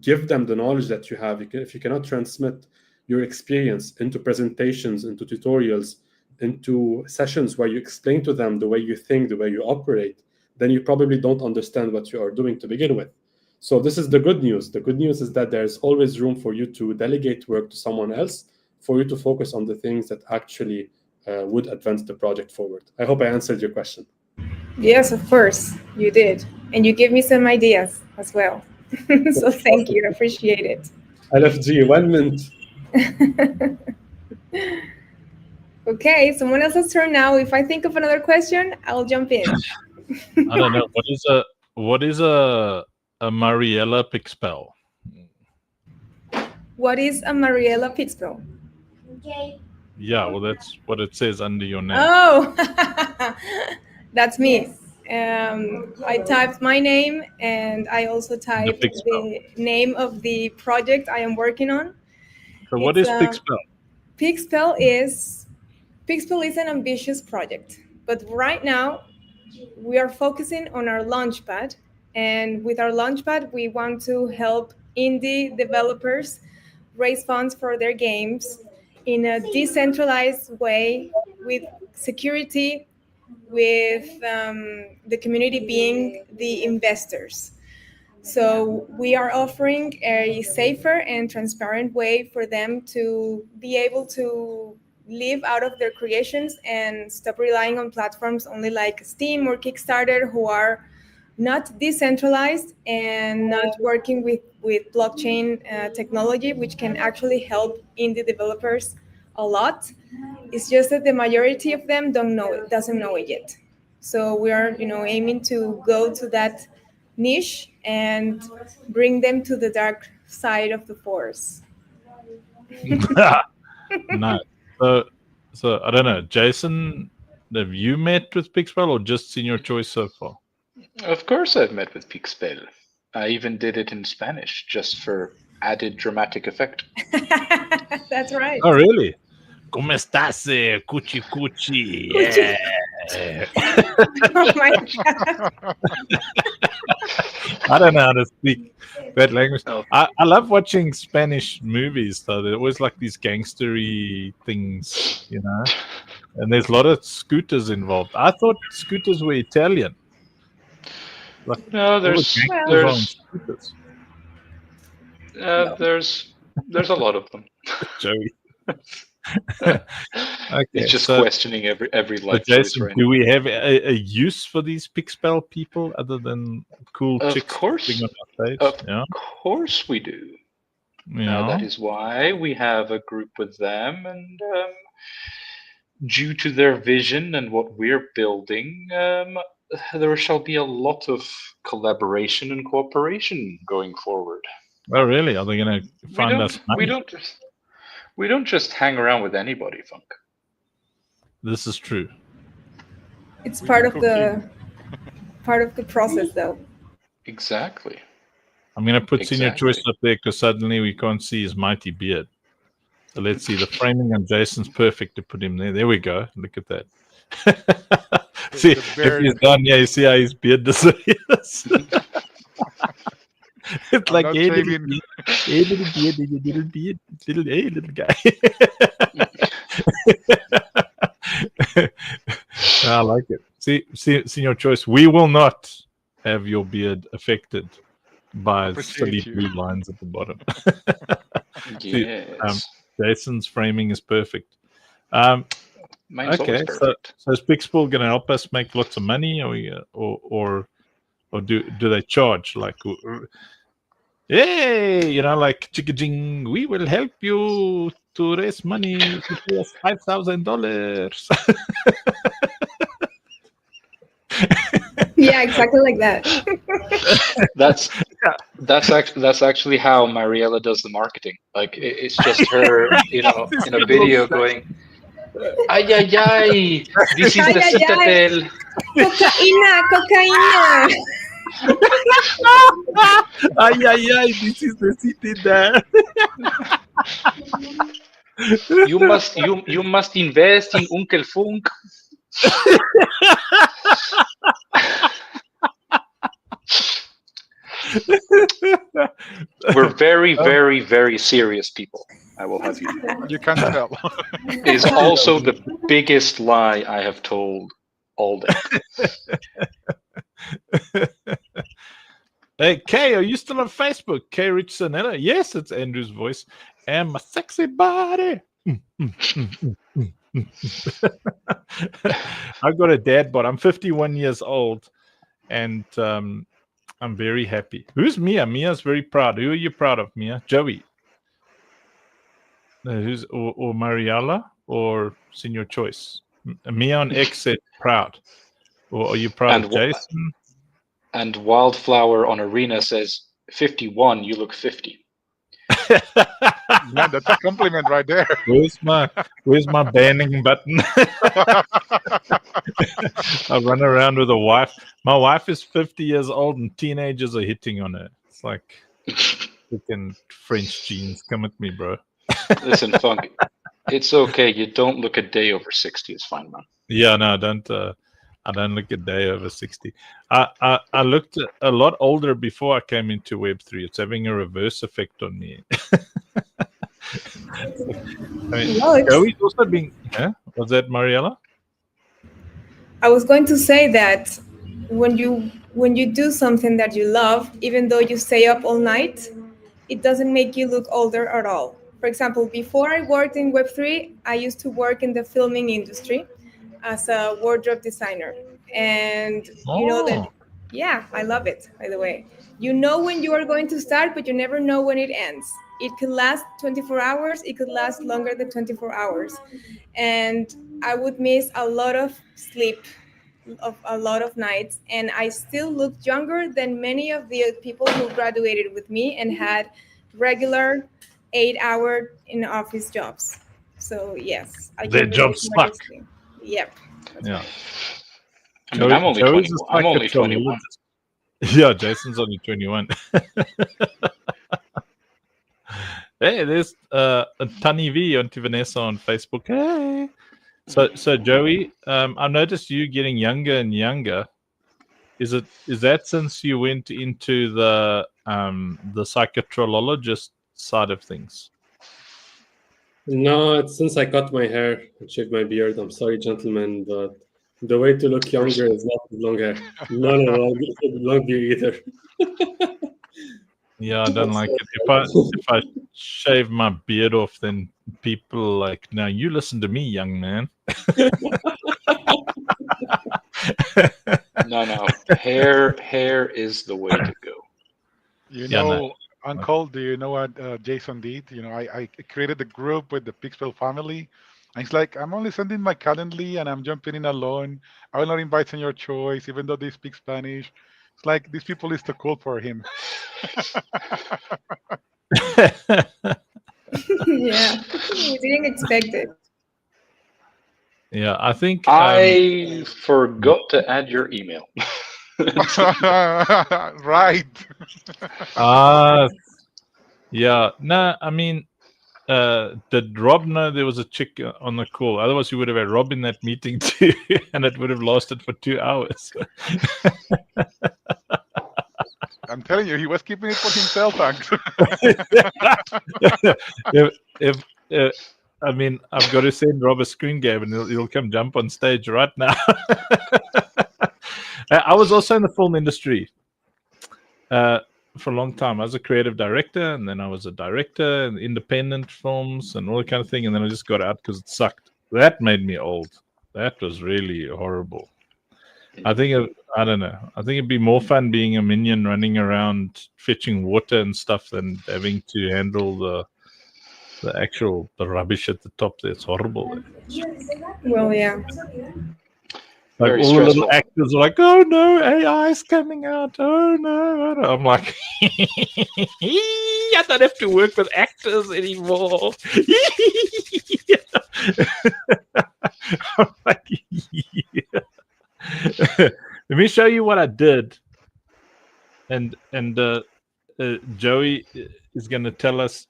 give them the knowledge that you have, if you cannot transmit your experience into presentations, into tutorials, into sessions where you explain to them the way you think, the way you operate, then you probably don't understand what you are doing to begin with. So this is the good news. The good news is that there's always room for you to delegate work to someone else, for you to focus on the things that actually would advance the project forward. I hope I answered your question. Yes, of course, you did. And you gave me some ideas as well. So thank you. I appreciate it. LFG, 1 minute. Okay, someone else's turn now. If I think of another question, I'll jump in. I don't know. What is a Mariella Pixpel? What is a Mariella Pixpel? Yeah, well, that's what it says under your name. Oh, that's me. I typed my name and I also typed the name of the project I am working on. So what is Pixpel? Pixpel is an ambitious project, but right now we are focusing on our Launchpad, and with our Launchpad we want to help indie developers raise funds for their games in a decentralized way, with security, with the community being the investors. So we are offering a safer and transparent way for them to be able to live out of their creations and stop relying on platforms only like Steam or Kickstarter, who are not decentralized and not working with blockchain technology, which can actually help indie developers a lot. It's just that the majority of them doesn't know it yet. So we are, aiming to go to that niche and bring them to the dark side of the force. Nice. So I don't know, Jason, have you met with Pixpel or just Senior Choice so far? Of course I've met with Pixpel. I even did it in Spanish just for added dramatic effect. That's right. Oh, really? ¿Cómo estás, cuchi cuchi? Yeah. Oh my God. I don't know how to speak that language. I love watching Spanish movies, though. They're always like these gangstery things, and there's a lot of scooters involved. I thought scooters were Italian. Like, no, there's scooters. There's a lot of them. Joey. Okay, it's just questioning every life choice. Jason, do we have a use for these Pixpel people other than cool chicks? Of course we do. Yeah. That is why we have a group with them, and due to their vision and what we're building, there shall be a lot of collaboration and cooperation going forward. Oh, really? Are they going to find us money? We don't just hang around with anybody, Funk. This is true. It's part of the process, though. Exactly. I'm going to put Senior Choice up there because suddenly we can't see his mighty beard. So let's see. The framing on Jason's perfect to put him there. There we go. Look at that. See, if he's done, you see how his beard disappears. It's like, hey, little guy. I like it. See, Senior Choice, we will not have your beard affected by Appreciate silly you. blue lines at the bottom. Yes. Jason's framing is perfect. Mine's Okay, always perfect. so is Pixpool going to help us make lots of money, or do they charge like? Hey, like chicka-jing, we will help you to raise money if you pay us $5,000. Yeah, exactly like that. That's actually how Mariella does the marketing. Like it's just her, in a video going, "Ay ay ay, this is the Ay, ay, ay. Citadel." Cocaína. Ay, ay, ay, this is the city there. You must invest in Unkel Funk. We're very, very, very serious people. I will have you know. You can't tell. Is also the biggest lie I have told all day. Hey, Kay, are you still on Facebook? Kay Richardson. Yes, it's Andrew's voice. And my sexy body. I've got a dad bod. I'm 51 years old, and I'm very happy. Who's Mia? Mia's very proud. Who are you proud of, Mia? Joey. Who's or Mariella, or Senior Choice? Mia on X said proud. Or are you proud of Jason? And Wildflower on Arena says 51. You look 50. Man, that's a compliment right there. Where's my banning button? I run around with a wife. My wife is 50 years old, and teenagers are hitting on her. It's like freaking French genes. Come at me, bro. Listen, Funk, it's okay. You don't look a day over 60. It's fine, man. Yeah, no, I don't look a day over 60. I looked a lot older before I came into Web3. It's having a reverse effect on me. I mean, Joey's also being. Was that Mariella? I was going to say that when you do something that you love, even though you stay up all night, it doesn't make you look older at all. For example, before I worked in Web3, I used to work in the filming industry as a wardrobe designer. And you know that, yeah, I love it, by the way. You know when you are going to start, but you never know when it ends. It could last 24 hours. It could last longer than 24 hours. And I would miss a lot of sleep, of a lot of nights. And I still looked younger than many of the people who graduated with me and had regular 8-hour in office jobs. So yes, Their jobs suck. Yep. Yeah. I mean, I'm only 21. I'm only 21. Yeah, Jason's only 21. Hey, there's Tani V on Vanessa on Facebook. Hey. So Joey, I've noticed you getting younger and younger. Is that since you went into the psychotrologist side of things? No, it's since I cut my hair and shaved my beard. I'm sorry, gentlemen, but the way to look younger is not with long hair. No, long beard either. Yeah, I don't like it. If I shave my beard off, then people like, now you listen to me, young man. No. Hair is the way to go. You know, Uncle, do you know what Jason did? You know, I created the group with the Pixel family. And it's like, I'm only sending my Calendly and I'm jumping in alone. I will not invite Senior Choice, even though they speak Spanish. It's like, these people is too cool for him. Yeah, we didn't expect it. Yeah, I think I forgot to add your email. Right. Yeah. No, I mean, did Rob know there was a chick on the call? Otherwise, you would have had Rob in that meeting too, and it would have lasted for 2 hours. I'm telling you, he was keeping it for himself, thanks. I mean, I've got to send Rob a screen game, and he'll come jump on stage right now. I was also in the film industry. for a long time. I was a creative director, and then I was a director in independent films and all that kind of thing. And then I just got out because it sucked. That made me old. That was really horrible. I don't know. I think it'd be more fun being a minion running around fetching water and stuff than having to handle the rubbish at the top there. It's horrible. Well, yeah. Like Very all the little stressful. actors are like, "Oh no, AI is coming out! Oh no!" I'm like, I don't have to work with actors anymore. I'm like, yeah. Let me show you what I did, and Joey is going to tell us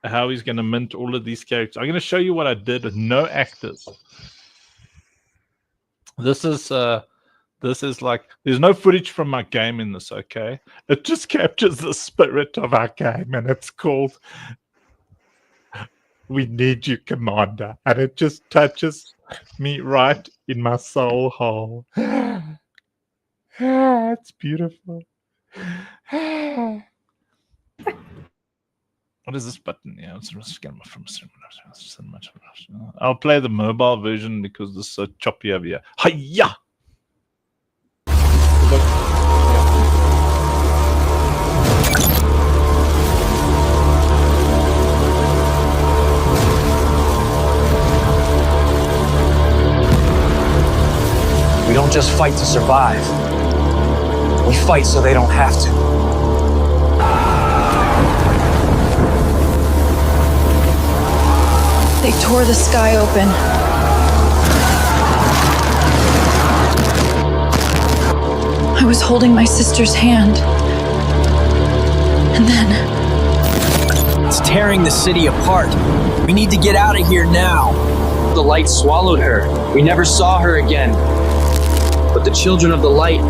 how he's going to mint all of these characters. I'm going to show you what I did with no actors. This is like, there's no footage from my game in this, okay? It just captures the spirit of our game, and it's called "We Need You, Commander," and it just touches me right in my soul hole. It's beautiful. What is this button? Yeah, I'll play the mobile version because this is so choppy over here. Hiya! We don't just fight to survive. We fight so they don't have to. They tore the sky open. I was holding my sister's hand. And then... It's tearing the city apart. We need to get out of here now. The light swallowed her. We never saw her again. But the children of the light,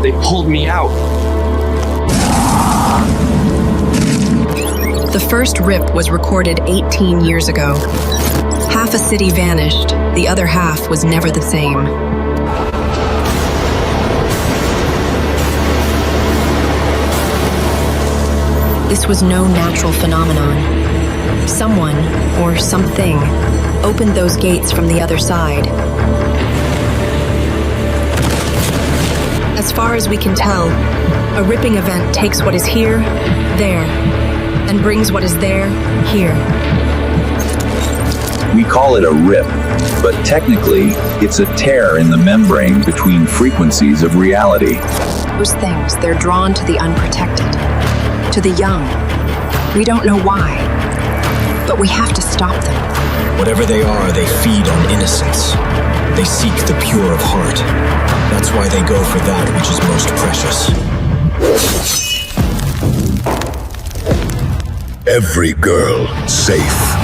they pulled me out. The first rip was recorded 18 years ago. Half a city vanished, the other half was never the same. This was no natural phenomenon. Someone, or something, opened those gates from the other side. As far as we can tell, a ripping event takes what is here, there, and brings what is there, here. We call it a rip, but technically, it's a tear in the membrane between frequencies of reality. Those things, they're drawn to the unprotected, to the young. We don't know why, but we have to stop them. Whatever they are, they feed on innocence. They seek the pure of heart. That's why they go for that which is most precious. Every girl safe.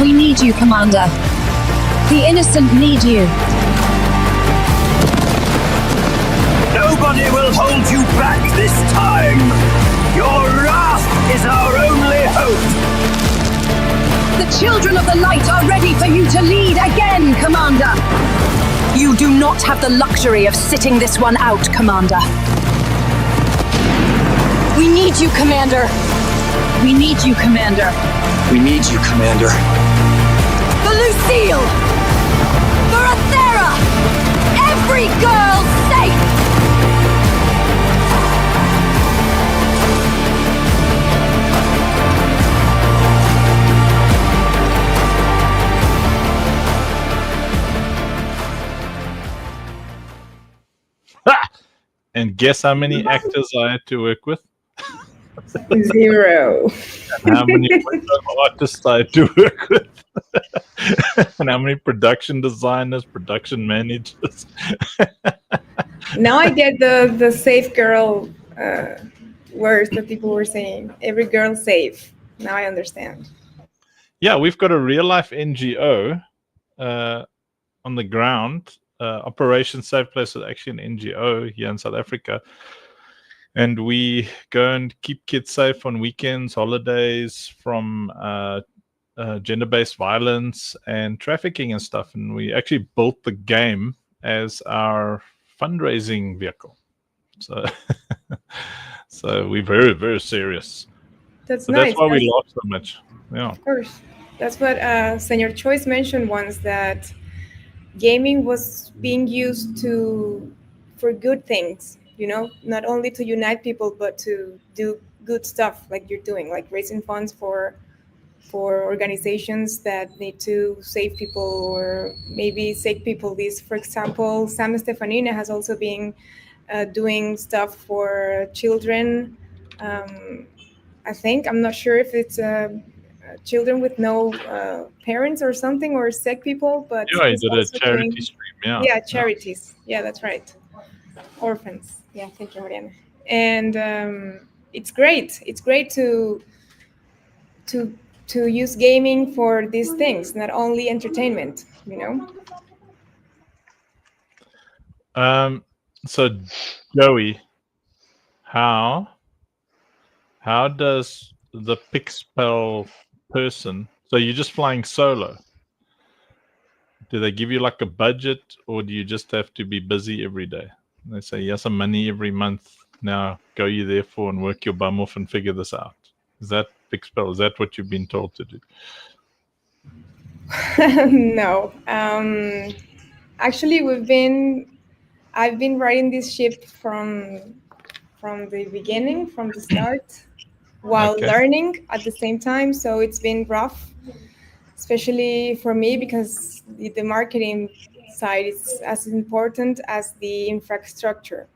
We need you, Commander. The innocent need you. Nobody will hold you back this time. Your wrath is our only hope. The children of the light are ready for you to lead again, Commander. You do not have the luxury of sitting this one out, Commander. We need you, Commander. We need you, Commander. We need you, Commander. For Lucille! For Athera! Every girl safe! And guess how many actors I had to work with? 0. And how many artists I had to work with? And how many production designers, production managers? Now I get the safe girl words that people were saying. Every girl safe. Now I understand. Yeah, we've got a real life NGO on the ground. Operation Safe Place is actually an NGO here in South Africa. And we go and keep kids safe on weekends, holidays from gender-based violence and trafficking and stuff. And we actually built the game as our fundraising vehicle. So, so we're very, very serious. That's But nice. that's why we laugh so much. Yeah. Of course. That's what Senor Choice mentioned once, that gaming was being used for good things, not only to unite people, but to do good stuff like you're doing, like raising funds for organizations that need to save people or maybe sick people. This, for example, Sam Stefanina has also been doing stuff for children. I think, I'm not sure if it's children with no parents or something, or sick people, but Yeah, he he's did a also charity doing, stream. Yeah. charities. Yeah, that's right. Orphans. Yeah, thank you, Mariana. And it's great. It's great to use gaming for these things, not only entertainment. So, Joey, how does the Pixpel person? So you're just flying solo. Do they give you like a budget, or do you just have to be busy every day? They say, yes, some money every month. Now go you therefore and work your bum off and figure this out. Is that Pixpel? Is that what you've been told to do? No. Actually, I've been riding this ship from the beginning, from the start, while learning at the same time. So it's been rough, especially for me, because the marketing side is as important as the infrastructure.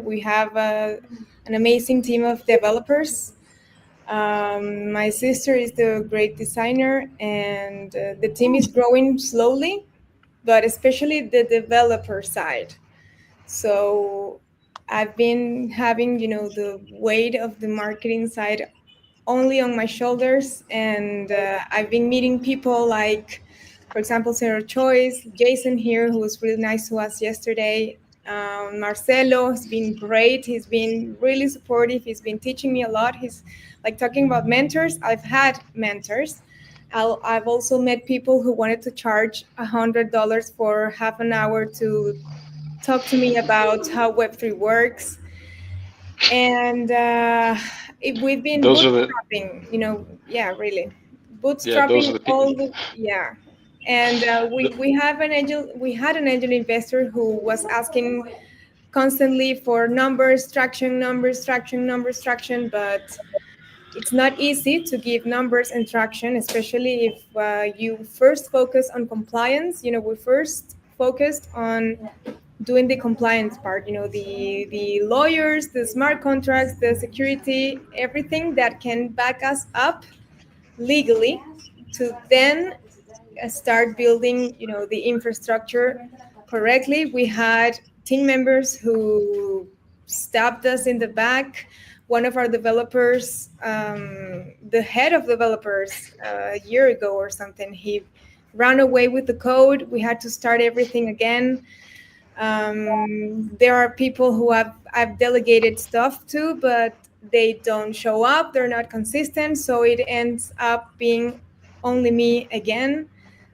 We have an amazing team of developers. My sister is the great designer, and the team is growing slowly, but especially the developer side. So I've been having, the weight of the marketing side only on my shoulders, and I've been meeting people like, for example, Sarah Choice, Jason here, who was really nice to us yesterday. Marcelo has been great. He's been really supportive. He's been teaching me a lot. He's like talking about mentors. I've had mentors. I've also met people who wanted to charge $100 for half an hour to talk to me about how Web3 works. And we've been bootstrapping, really. Bootstrapping And we had an angel investor who was asking constantly for numbers, traction, but it's not easy to give numbers and traction, especially if you first focus on compliance. We first focused on doing the compliance part, the lawyers, the smart contracts, the security, everything that can back us up legally to then start building, the infrastructure correctly. We had team members who stabbed us in the back. One of our developers, the head of developers, a year ago or something, he ran away with the code. We had to start everything again. There are people who I've delegated stuff to, but they don't show up. They're not consistent. So it ends up being only me again.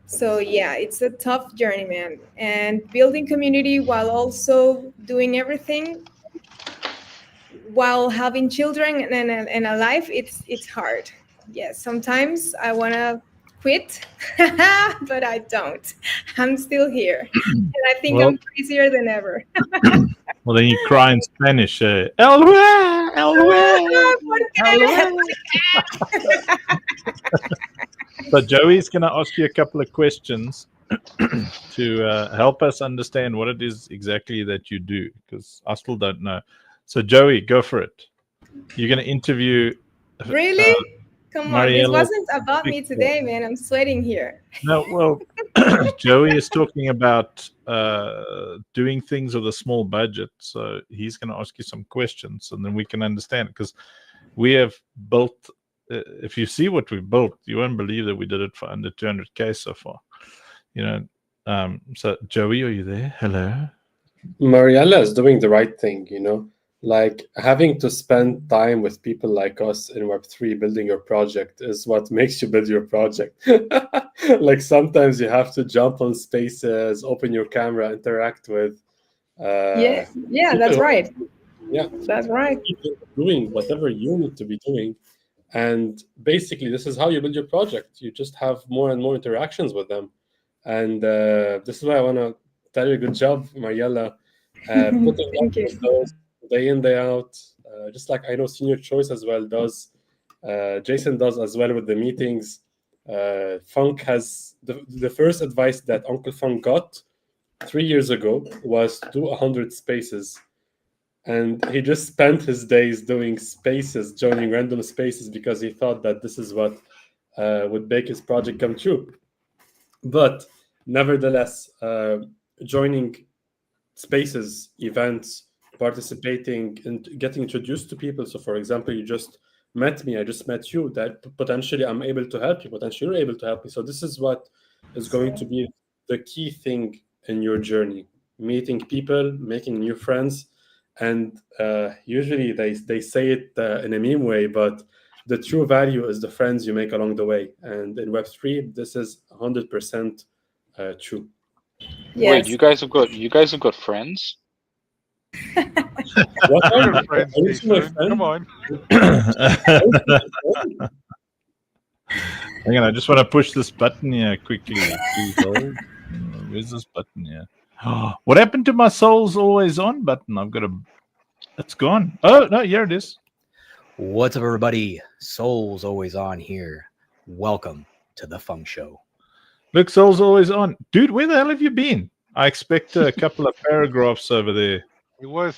So yeah, it's a tough journey, man. And building community while also doing everything, while having children and a life, it's hard. Yes, sometimes I want to quit, but I don't. I'm still here. And I think I'm crazier than ever. Well, then you cry in Spanish. El Hue, El Hue. So Joey's going to ask you a couple of questions to help us understand what it is exactly that you do, because I still don't know. So Joey, go for it. You're going to interview. Really? Come on, Mariela, this wasn't about me today, man. I'm sweating here. No, well, Joey is talking about doing things with a small budget. So he's going to ask you some questions, and then we can understand it, because we have built. If you see what we've built, you won't believe that we did it for under 200K so far. So Joey, are you there? Hello. Mariela is doing the right thing, like having to spend time with people like us in Web3 building your project is what makes you build your project. Like sometimes you have to jump on spaces, open your camera, interact with yeah, that's right. Yeah, That's right. doing whatever you need to be doing. And basically, this is how you build your project. You just have more and more interactions with them. And this is why I want to tell you, good job, Mariella, putting up Thank you. with those day in, day out. Just like I know Senior Choice as well does. Jason does as well with the meetings. Funk has the first advice that Uncle Funk got 3 years ago was to do 100 spaces. And he just spent his days doing spaces, joining random spaces, because he thought that this is what would make his project come true. But nevertheless, joining spaces, events, participating, and getting introduced to people. So, for example, you just met me, I just met you, that potentially I'm able to help you, potentially you're able to help me. So this is what is going to be the key thing in your journey: meeting people, making new friends. And usually they say it in a meme way, but the true value is the friends you make along the way. And in Web3, this is 100% true. Yes. Wait, you guys have got friends? What You're are friends, are you my Jason. friend? Come on. Hang on, I just want to push this button here quickly. Please hold. Where's this button here? What happened to my Souls Always On button? I've got a... It's gone. Oh, no, here it is. What's up, everybody? Souls Always On here. Welcome to the Funk Show. Look, Souls Always On. Dude, where the hell have you been? I expect a couple of paragraphs over there. He was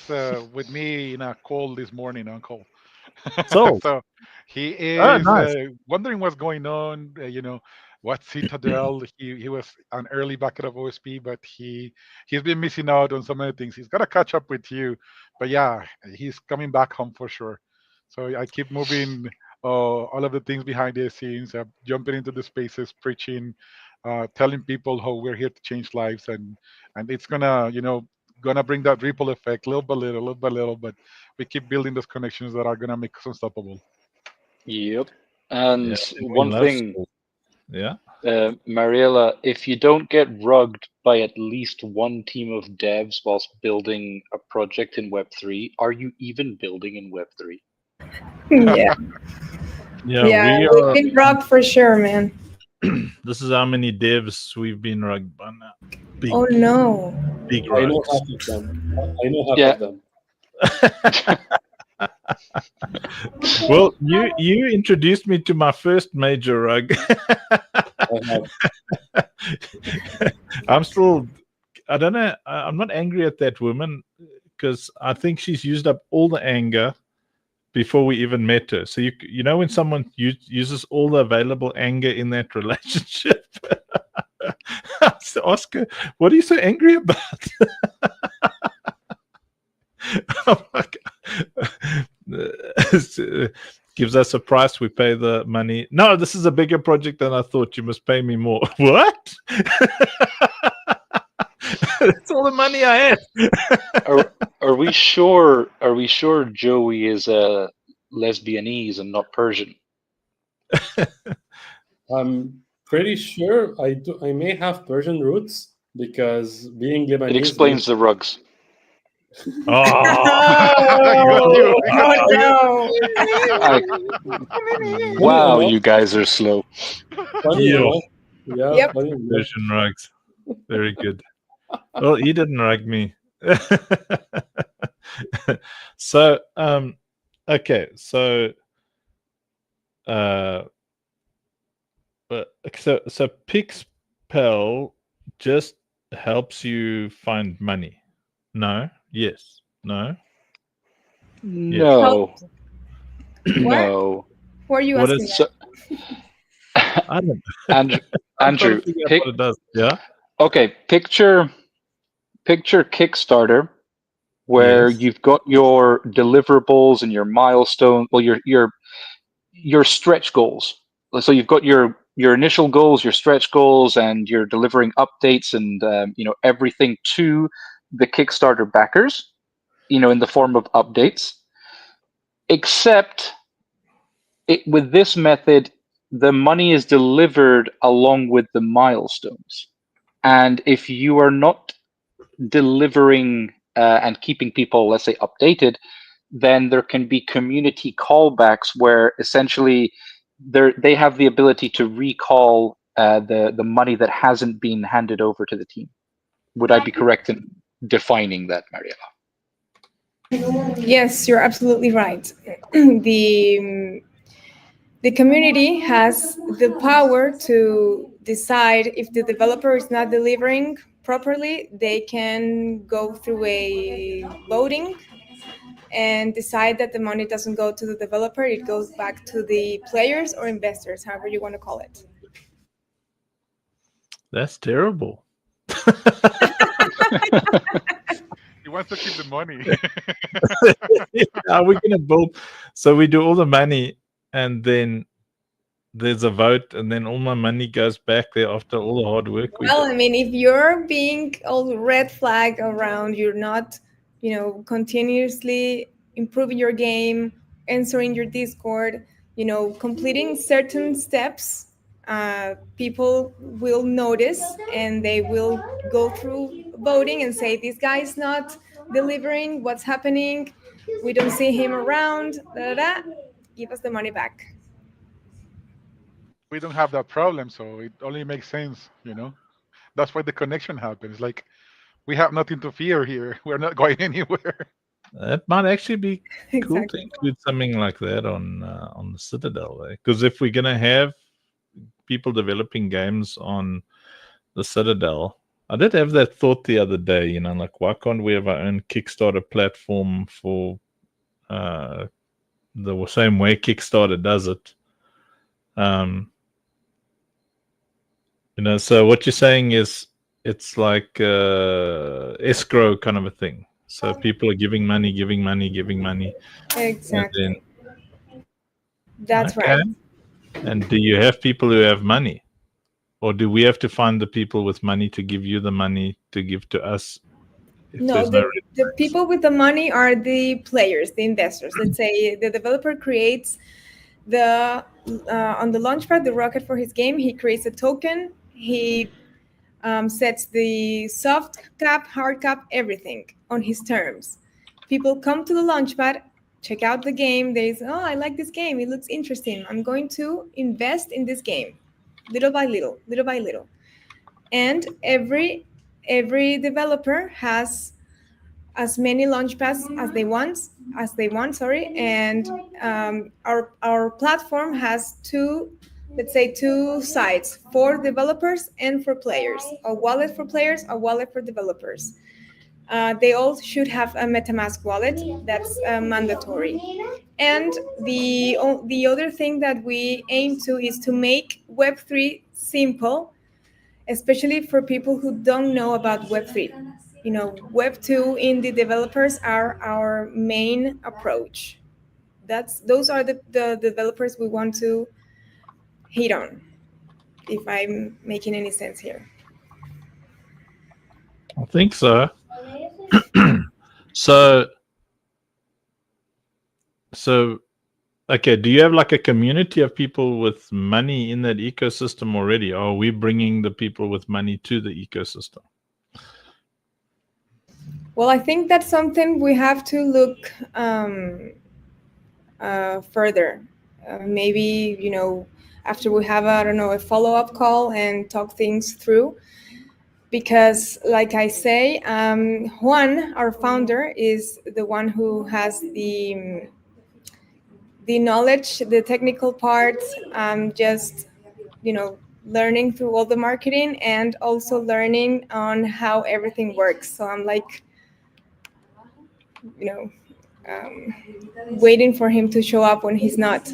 with me in a call this morning, Uncle. Soul. So he is nice. wondering what's going on. What Citadel? He was an early backer of OSP, but he's been missing out on some other things. He's got to catch up with you, but yeah, he's coming back home for sure. So I keep moving all of the things behind the scenes, jumping into the spaces, preaching, telling people how we're here to change lives, and it's gonna bring that ripple effect little by little, but we keep building those connections that are gonna make us unstoppable. Yep. And Yeah, one thing, yeah, Mariella, if you don't get rugged by at least one team of devs whilst building a project in Web3, are you even building in Web3? Yeah. Yeah, we we've are. been rocked for sure, man. This is how many devs we've been rugged by now. Big, Oh no. big I know rugs. half of them. I know half Yeah. of them. Well, you introduced me to my first major rug. I'm not angry at that woman, because I think she's used up all the anger before we even met her. So you know when someone uses all the available anger in that relationship. So Oscar, what are you so angry about? Oh my God. Gives us a price, we pay the money. No, this is a bigger project than I thought. You must pay me more. What? That's all the money I have. Are we sure Joey is lesbianese and not Persian? I'm pretty sure I may have Persian roots, because being Lebanese. It explains the rugs. Wow, you guys are slow. Funny enough, yeah, Yep. funny enough. Persian rugs. Very good. Well, he didn't rug me. So, okay, so, so Pixpel just helps you find money. No. Yes. No. No. What? No. Who are you What asking? is? that? I don't. Andrew, I'm trying Andrew, to figure out pick, what it does. Yeah. okay, picture Kickstarter, where Yes. you've got your deliverables and your milestones, well, your stretch goals. So you've got your initial goals, your stretch goals, and you're delivering updates and everything to the Kickstarter backers, in the form of updates. Except with this method, the money is delivered along with the milestones. And if you are not delivering and keeping people, let's say, updated, then there can be community callbacks where essentially they have the ability to recall the money that hasn't been handed over to the team. Would I be correct in defining that, Mariela? Yes, you're absolutely right. The community has the power to decide if the developer is not delivering properly. They can go through a voting and decide that the money doesn't go to the developer, it goes back to the players or investors, however you want to call it. That's terrible. He wants to keep the money. Are we going to build? So we do all the money, and then there's a vote, and then all my money goes back there after all the hard work. Well, I mean, if you're being all red flag around, you're not, continuously improving your game, answering your Discord, completing certain steps, people will notice and they will go through voting and say, this guy is not delivering, what's happening? We don't see him around, give us the money back. We don't have that problem, so it only makes sense, That's why the connection happens. Like, we have nothing to fear here. We're not going anywhere. That might actually be cool to Exactly. include something like that on the Citadel, because if we're gonna have people developing games on the Citadel, I did have that thought the other day. Like, why can't we have our own Kickstarter platform for the same way Kickstarter does it? So what you're saying is it's like escrow kind of a thing. So people are giving money. Exactly. That's Okay. right. And do you have people who have money? Or do we have to find the people with money to give you the money to give to us? No, the people with the money are the players, the investors. Let's say the developer creates on the launchpad, the rocket for his game. He creates a token. He sets the soft cap, hard cap, everything on his terms. People come to the launchpad, check out the game. They say, oh, I like this game. It looks interesting. I'm going to invest in this game, little by little. And every developer has as many launchpads as they want. And our platform has two sides, for developers and for players. A wallet for players, a wallet for developers. They all should have a MetaMask wallet. That's mandatory. And the other thing that we aim to is to make Web3 simple, especially for people who don't know about Web3. Web2 indie developers are our main approach. Those are the developers we want to hit on, if I'm making any sense here. I think so. So, okay, do you have like a community of people with money in that ecosystem already? Or are we bringing the people with money to the ecosystem? Well, I think that's something we have to look further. Maybe, after we have, a follow-up call and talk things through. Because, like I say, Juan, our founder, is the one who has the knowledge, the technical part, just, learning through all the marketing and also learning on how everything works. So I'm like, waiting for him to show up when he's not.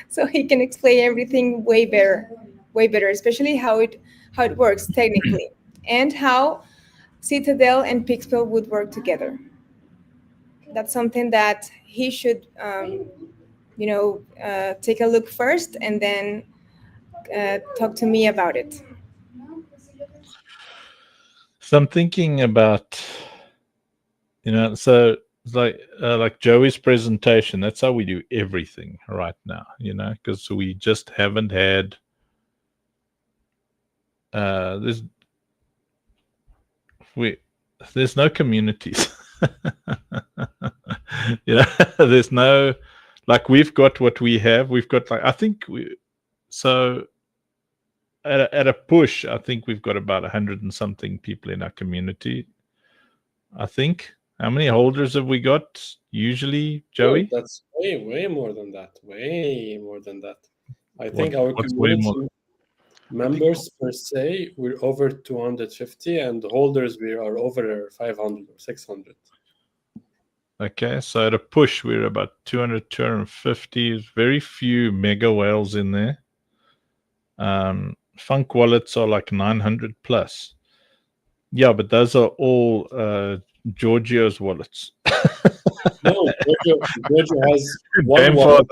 So he can explain everything way better, especially how it works technically and how Citadel and Pixpel would work together. That's something that he should, take a look first and then talk to me about it. So I'm thinking about, so it's like Joey's presentation. That's how we do everything right now, because we just haven't had there's no communities. You know, there's no, like, we've got what we have. We've got, like, I think so at a push, I think we've got about 100 and something people in our community. I think. How many holders have we got usually, Joey? That's way more than that. Way more than that. I think our what's way more? community members per se, we're over 250, and holders we are over 500 or 600. Okay, so at a push, we're about 200, 250. Very few mega whales in there. Funk wallets are like 900 plus. Yeah, but those are all Giorgio's wallets. No, Giorgio has one wallet.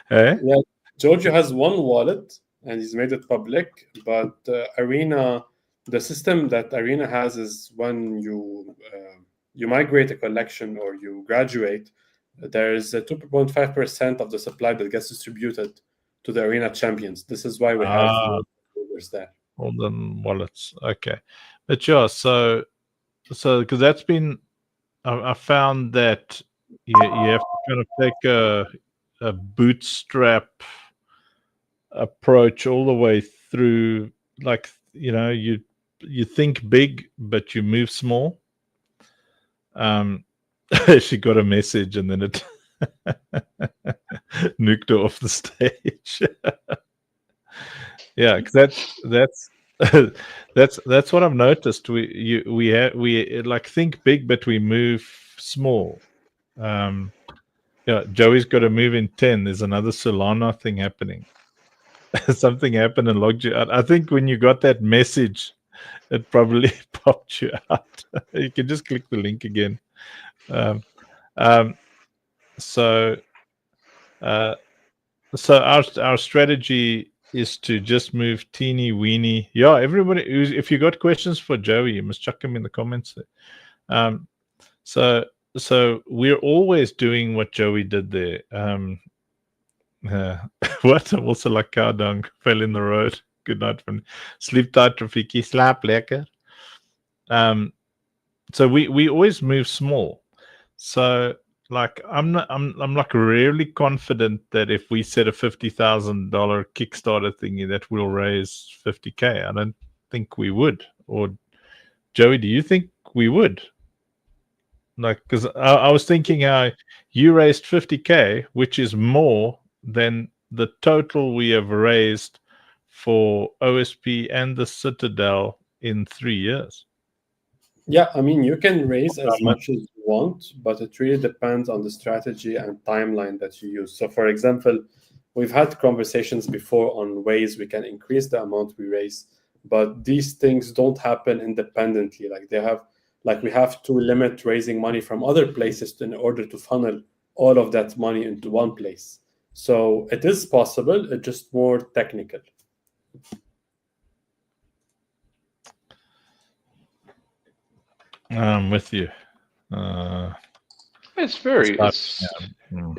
Eh? Yeah, Giorgio has one wallet, and he's made it public. But Arena, the system that Arena has is when you migrate a collection or you graduate, there is a 2.5% of the supply that gets distributed to the Arena champions. This is why we have holders there. All them wallets. Okay. But yeah, so because that's been, I found that you have to kind of take a bootstrap approach all the way through. Like, you know, you think big, but you move small. She got a message and then it nuked her off the stage. Yeah, because that's what I've noticed. We like think big, but we move small. Yeah, Joey's got to move in 10. There's another Solana thing happening. Something happened and logged you out. I think when you got that message, it probably popped you out. You can just click the link again. So our strategy is to just move teeny weeny. Yeah, everybody, if you got questions for Joey, you must chuck them in the comments there. So we're always doing what Joey did there. What? I'm also like cow dung, fell in the road. Good night from sleep tight, Rafiki, slap lekker. So we always move small. So like I'm like really confident that if we set a $50,000 Kickstarter thingy that will raise 50K. I don't think we would. Or Joey, do you think we would? Like, because I was thinking how you raised 50K, which is more than the total we have raised for OSP and the Citadel in 3 years. Yeah, I mean, you can raise as much as you want, but it really depends on the strategy and timeline that you use. So, for example, we've had conversations before on ways we can increase the amount we raise, but these things don't happen independently. Like we have to limit raising money from other places in order to funnel all of that money into one place. So it is possible, it's just more technical. I'm with you. It's very possible.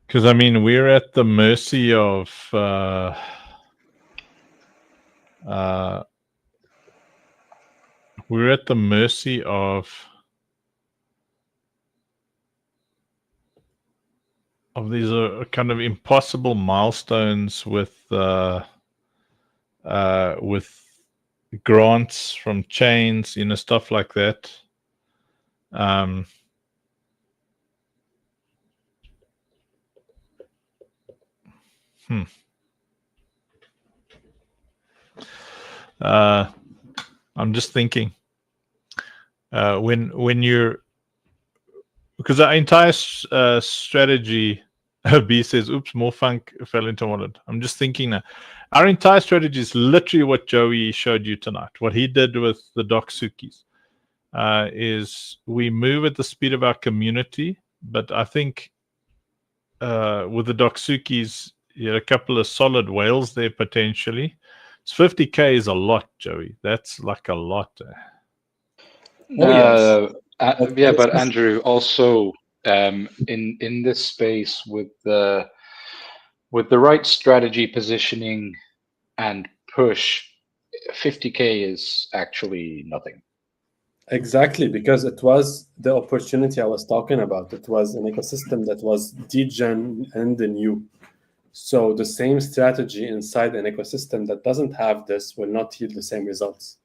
Because I mean, we're at the mercy of these kind of impossible milestones with grants from chains, stuff like that. I'm just thinking when you're, because our entire strategy, B says, oops, more funk fell into wallet. I'm just thinking now, our entire strategy is literally what Joey showed you tonight. What he did with the Doksukis is we move at the speed of our community, but I think with the Doksukis, you had a couple of solid whales there potentially. So 50K is a lot, Joey. That's like a lot. Yeah, but Andrew, also in this space with with the right strategy, positioning, and push, 50K is actually nothing. Exactly, because it was the opportunity I was talking about. It was an ecosystem that was degen and the new. So the same strategy inside an ecosystem that doesn't have this will not yield the same results.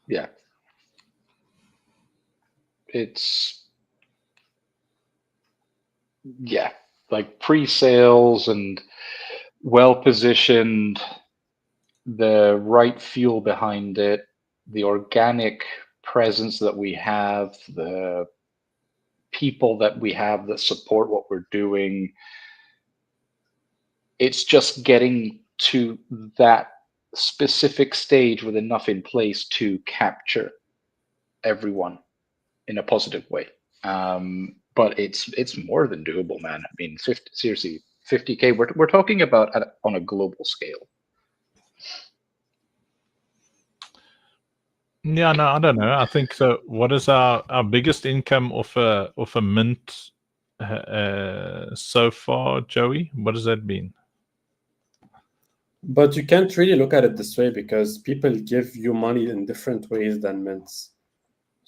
Yeah. It's, yeah, like pre-sales and well-positioned, the right fuel behind it, the organic presence that we have, the people that we have that support what we're doing. It's just getting to that specific stage with enough in place to capture everyone in a positive way. But it's more than doable, man. I mean, seriously, 50K. We're talking about on a global scale. Yeah, no, I don't know. I think so. What is our biggest income of a mint so far, Joey? What has that been? But you can't really look at it this way because people give you money in different ways than mints.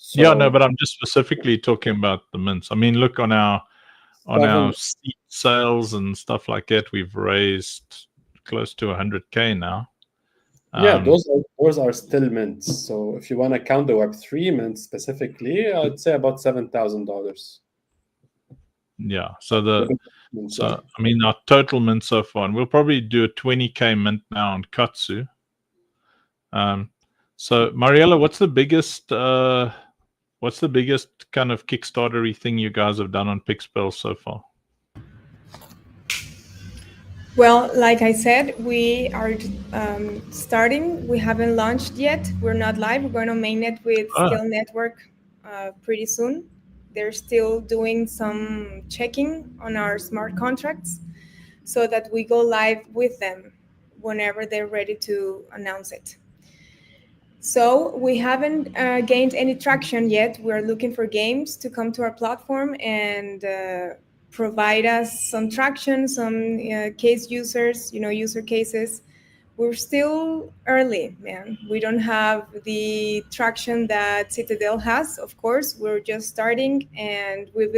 So, Yeah, no, but I'm just specifically talking about the mints. I mean, look on our seed sales and stuff like that. We've raised close to 100K now. Yeah, those are still mints. So if you want to count the Web3 mints specifically, I'd say about $7,000. Yeah. So I mean, our total mint so far, and we'll probably do a 20K mint now on Katsu. So Mariella, what's the biggest kind of Kickstarter-y thing you guys have done on Pixpel so far? Well, like I said, we are starting. We haven't launched yet. We're not live. We're going to mainnet with Scale Network pretty soon. They're still doing some checking on our smart contracts so that we go live with them whenever they're ready to announce it. So we haven't gained any traction yet. We're looking for games to come to our platform and provide us some traction, some case users, user cases. We're still early, man. We don't have the traction that Citadel has, of course. We're just starting, and Joey,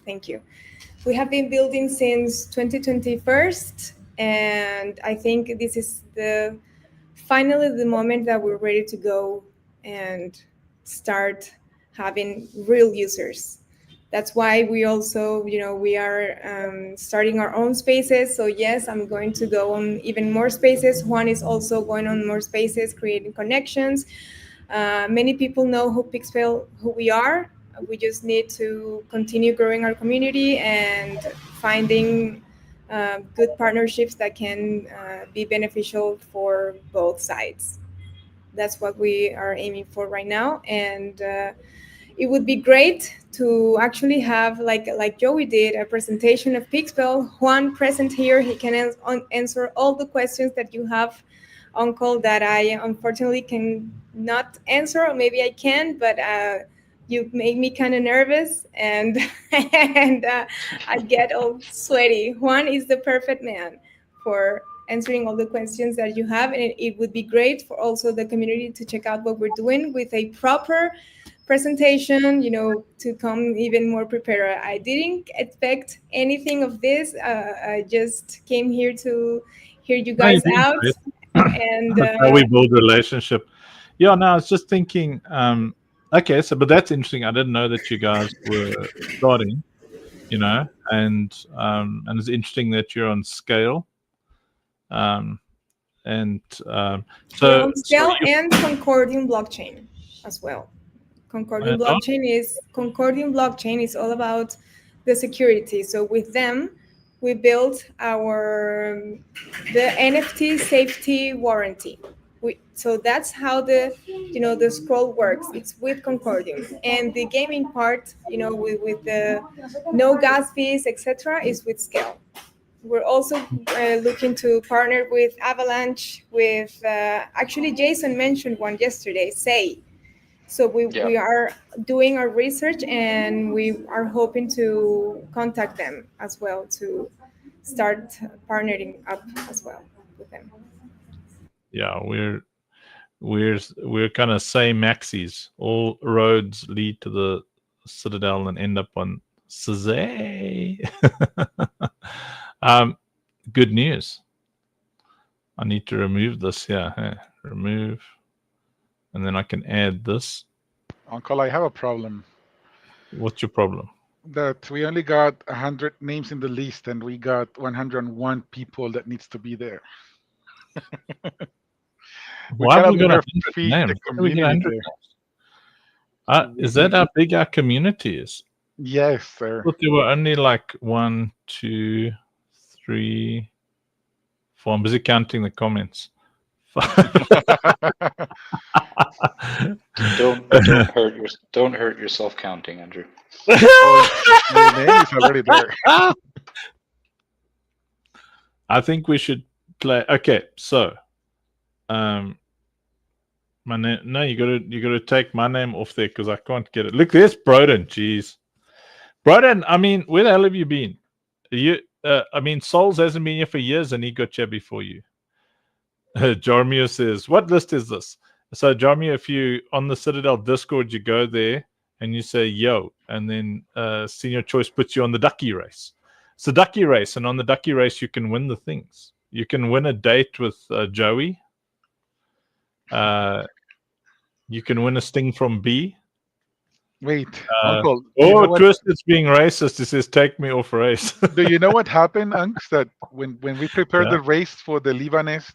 thank you. We have been building since 2021, and I think this is finally the moment that we're ready to go and start having real users. That's why we also, we are starting our own spaces. So yes, I'm going to go on even more spaces. Juan is also going on more spaces, creating connections. Many people know who we are. We just need to continue growing our community and finding good partnerships that can be beneficial for both sides. That's what we are aiming for right now. And it would be great to actually have, like Joey did, a presentation of Pixpel. Juan present here, he can answer all the questions that you have on call that I unfortunately can not answer, or maybe I can, but you make me kind of nervous and I get all sweaty. Juan is the perfect man for answering all the questions that you have, and it would be great for also the community to check out what we're doing with a proper presentation, to come even more prepared. I didn't expect anything of this. I just came here to hear you guys out. And how we build relationship. Yeah, no, I was just thinking, okay, but that's interesting. I didn't know that you guys were starting, and it's interesting that you're on Scale. So on Scale and Concordium blockchain as well. Concordium blockchain is all about the security. So with them, we built the NFT safety warranty. So that's how the scroll works. It's with Concordium, and the gaming part, with the no gas fees, etc., is with Scale. We're also looking to partner with Avalanche. With actually, Jason mentioned one yesterday. So we are doing our research, and we are hoping to contact them as well to start partnering up as well with them. Yeah, we're kind of same axes. All roads lead to the Citadel and end up on Cizay. Good news. I need to remove this here. Remove. And then I can add this. Uncle, I have a problem. What's your problem? That we only got 100 names in the list, and we got 101 people that needs to be there. Why have we got 100 feed names? the community there. Is that how big our community is? Yes, sir. I thought there were only like 1, 2, 3, 4. I'm busy counting the comments. Don't hurt yourself counting, Andrew. Your name is already there. I think we should play. Okay, so my name. No, you gotta take my name off there because I can't get it. Look, there's Broden. Jeez, Broden. I mean, where the hell have you been? Souls hasn't been here for years, and he got here before you. Jarmio says, "What list is this?" So, Jarmio, if you on the Citadel Discord, you go there and you say "Yo," and then Senior Choice puts you on the ducky race. It's a ducky race, and on the ducky race, you can win the things. You can win a date with Joey. You can win a sting from B. Wait, Uncle. Twisted's being racist. He says, "Take me off race." Do you know what happened, Unks? That when we prepared the race for the Lebanese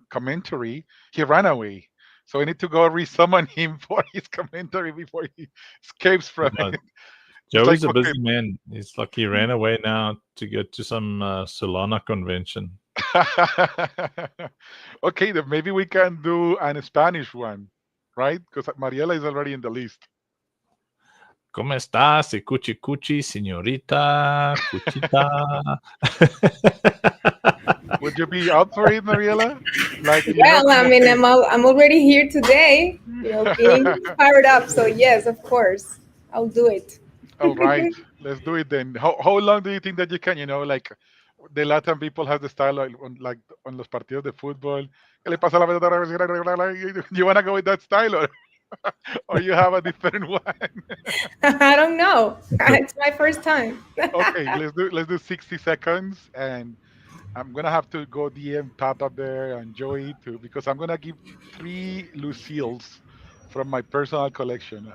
commentary, he ran away. So we need to go resummon him for his commentary before he escapes from it. Joey's a busy man. He's like he ran away now to go to some Solana convention. Okay, then maybe we can do a Spanish one, right? Because Mariela is already in the list. ¿Cómo estás? Cuchi cuchi, señorita, cuchita. Would you be up for it, Mariela? Well, I mean, I'm already here today, being fired up. So yes, of course, I'll do it. All right, let's do it then. How long do you think that you can? The Latin people have the style on los partidos de fútbol. ¿Qué le pasa a la pelota? You wanna go with that style, or you have a different one? I don't know. It's my first time. Okay, let's do 60 seconds, and I'm gonna have to go DM Pat up there and Joey too, because I'm gonna give 3 Lucille's from my personal collection.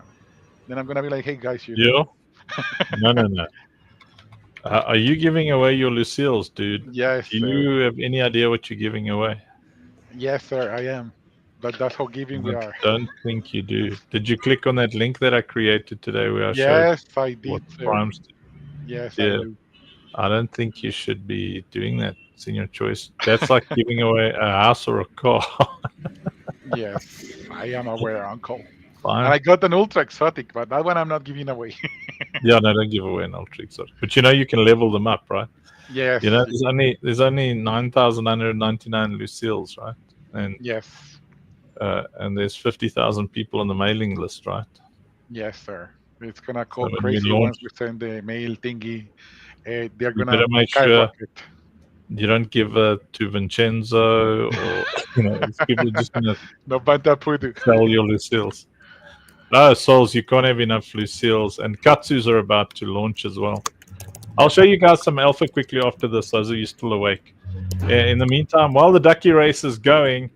Then I'm gonna be like, hey guys, No. Are you giving away your Lucille's, dude? Yes. Do you have any idea what you're giving away? Yes, sir, I am. But that's how giving we are. I don't think you do. Did you click on that link that I created today where I yes, showed I did. what primes do? Yes, yeah. I do. I don't think you should be doing that. Senior Choice. That's like giving away a house or a car. Yes, I am aware, Uncle. Fine. And I got an ultra exotic, but that one I'm not giving away. Yeah, no, don't give away an ultra exotic. But you can level them up, right? Yes. There's only 9,999 Lucille's, right? And yes. And there's 50,000 people on the mailing list, right? Yes, sir. It's gonna go So crazy once we send the mail thingy. They're You gonna better make sure skyrocket. you don't give to Vincenzo or these people just gonna No banta pudu. sell your Lucille's. No, Souls, you can't have enough Lucille's, and Katsus are about to launch as well. I'll show you guys some alpha quickly after this, those of you still awake. In the meantime, while the ducky race is going,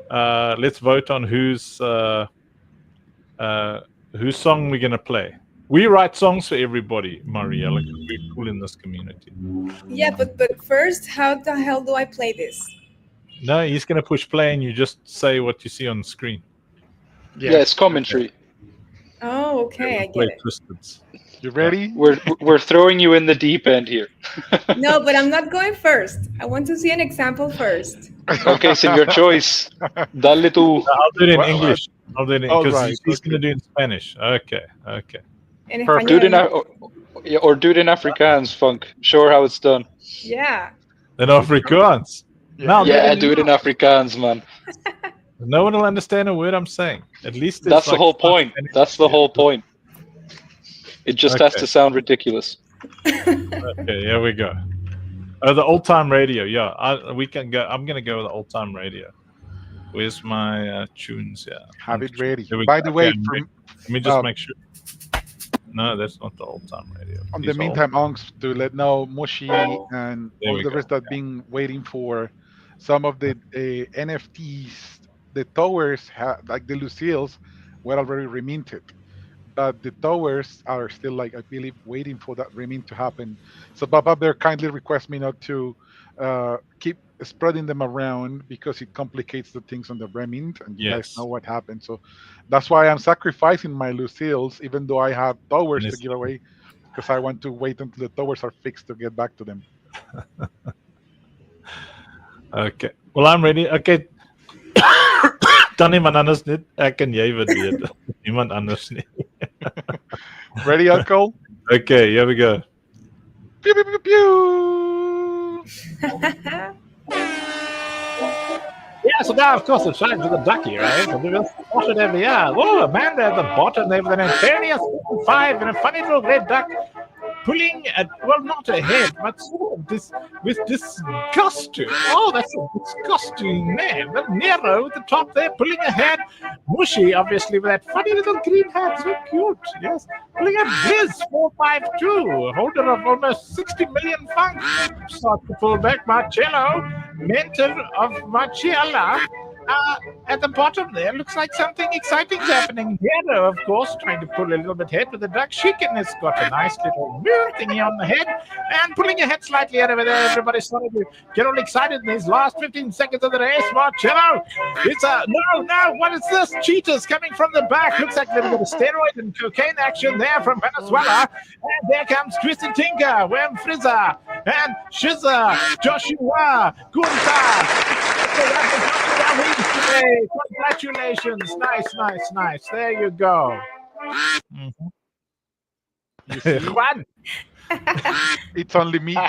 let's vote on whose song we're going to play. We write songs for everybody, Mariella, because we're cool in this community. Yeah, but first, how the hell do I play this? No, he's going to push play and you just say what you see on the screen. Yeah, it's commentary. Oh, okay, I get it. Twisteds. You ready? We're throwing you in the deep end here. No, but I'm not going first. I want to see an example first. Okay, Senior Choice. Dale tú. I'll do it in English. I'll do it in because right, he's going to do it in Spanish. Okay. En Do it in español. or do it in Afrikaans, Funk. Show her how it's done. Yeah. In Afrikaans. Yeah. Yeah, do it in Afrikaans, man. No one will understand a word I'm saying. At least That's the whole point. That's the whole point. It just has to sound ridiculous. Okay, here we go. Oh, the old time radio. Yeah, we can go. I'm gonna go with the old time radio. Where's my tunes? Yeah, have it ready. Here we By go. the way, Okay, let me just make sure. No, that's not the old time radio. On These the are meantime, Onks, to let know Mushi and There all we the go. rest that been waiting for some of the NFTs. The towers, like the Lucille's, were already reminted, but the towers are still, like, I believe, waiting for that remint to happen. So Bob there kindly request me not to keep spreading them around because it complicates the things on the remint, and you guys know what happened. So that's why I'm sacrificing my Lucille's, even though I have towers to give away, because I want to wait until the towers are fixed to get back to them. Okay. Well, I'm ready. Okay. Dan iemand anders niet. Ek en jy wat weet. Iemand anders nie. Ready, Uncle? Okay, here we go. Pew, pew, pew, pew. Yeah, so now, of course, it's time for the ducky, right? And we will spot it every year. Oh, Amanda at the bottom there with an Anthonius 5 and a funny little red duck pulling, well, not ahead, but sort of with disgusting. Oh, that's a disgusting name. The Nero at the top there pulling ahead. Mushy, obviously, with that funny little green hat. So cute, yes. Pulling a Blizz 452, holder of almost 60 million funk. Start to pull back Marcello, mentor of Marcella. At the bottom there, looks like something exciting's happening. Hero, of course, trying to pull a little bit ahead with the duck. Chicken has got a nice little mirror thingy on the head and pulling ahead slightly out over there. Everybody's starting to get all excited in these last 15 seconds of the race. Marcello, it's a no, what is this? Cheetahs coming from the back. Looks like a little bit of steroid and cocaine action there from Venezuela. And there comes Twisted Tinker, Wem Frizzer, and Shizza, Joshua, Gunther. Congratulations. Nice. There you go. You see? Juan. It's only me. Is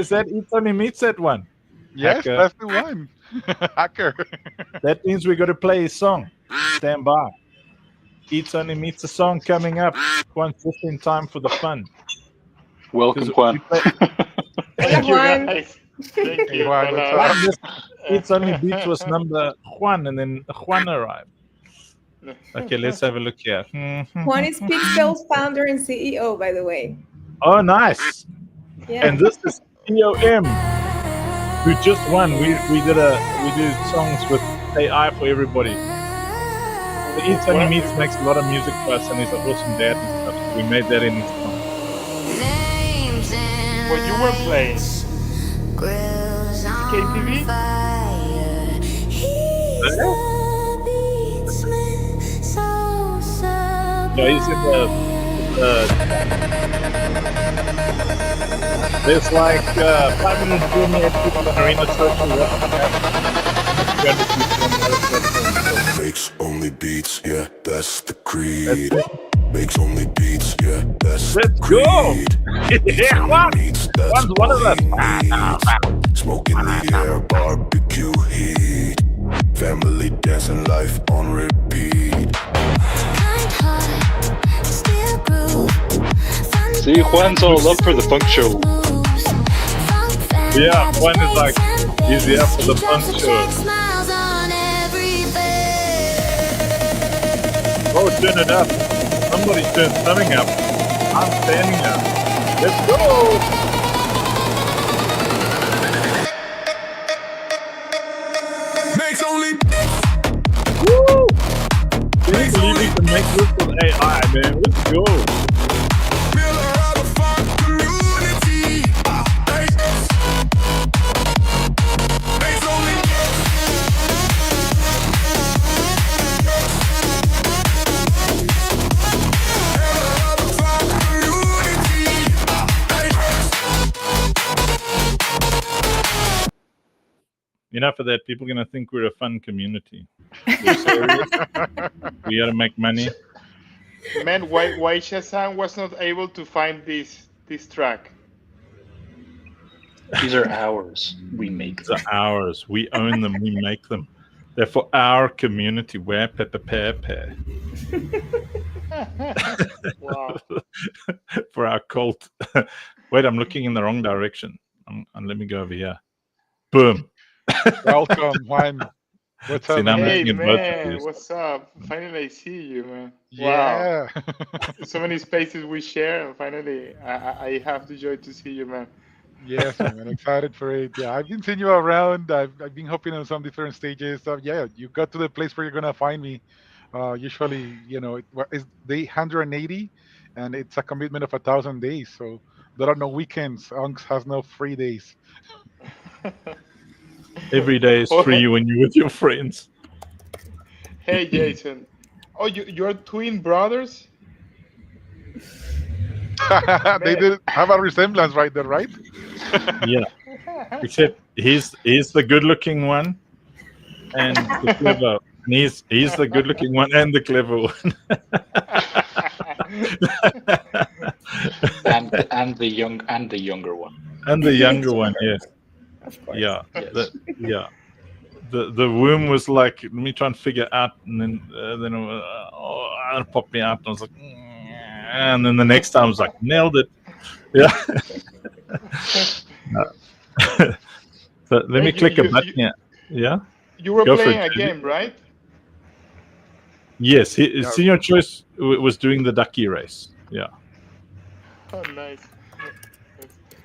that It's Only Meets that one? Yes, Hacker. that's the one. Hacker. That means we got to play his song. Stand by. It's Only Meets a song coming up. Juan, just in time for the fun. Welcome, Juan. Thank you, guys. Thank you. It's Only Beats was number one, and then Juan arrived. Okay, let's have a look here. Juan is Pixel's founder and CEO, by the way. Oh, nice. Yeah. And this is EOM, who just won. We do songs with AI for everybody. The It's Only Meets makes a lot of music for us, and he's an awesome dad and stuff. So we made that in his song. What you were playing? KTV? Yeah, he's in there's like 528 people in Arena Social. Makes only beats, yeah, that's the creed. Makes only beats, yeah, that's the creed. Yeah, Juan's one of us. Smoking the air, barbecue heat. Family dancing, life on repeat. See, Juan's all up for the funk show. Yeah, Juan is like, he's there for the funk show. Oh, turn it up. Somebody turn something up. I'm standing up. Let's go! Makes only. Woo! Can you believe we can make this with AI, man? Let's go! Enough of that. People are going to think we're a fun community. We're serious. We got to make money. Man, why Shazam was not able to find this track? These are ours. We make These are ours. We own them. We make them. They're for our community. We're pepe. Wow. For our cult. Wait, I'm looking in the wrong direction. Let me go over here. Boom. Welcome, Juan. What's See, up, now I'm man? Hey looking at both of man, these. what's up? Finally I see you, man. Yeah. Wow. So many spaces we share, and finally I have the joy to see you, man. Yes, I'm excited for it. Yeah, I've been seeing you around. I've been hopping on some different stages. So yeah, you got to the place where you're gonna find me. Usually, it's day 180, and it's a commitment of 1,000 days. So there are no weekends. Unks has no free days. Every day is free when you're with your friends. Hey Jason. Oh, you're twin brothers? They did have a resemblance right there, right? Yeah. Except he's the good-looking one, and the clever. And he's the good-looking one and the clever one. and the younger one. And the younger one, yes. Of course. Yeah. Yes. The womb was like, let me try and figure out, and then it popped me out, and I was like, and then the next time I was like, nailed it. Yeah. So let me click a button here. Yeah. You were Go for playing it, a Judy. game, right? Yes, Senior Choice was doing the ducky race. Yeah. Oh, nice.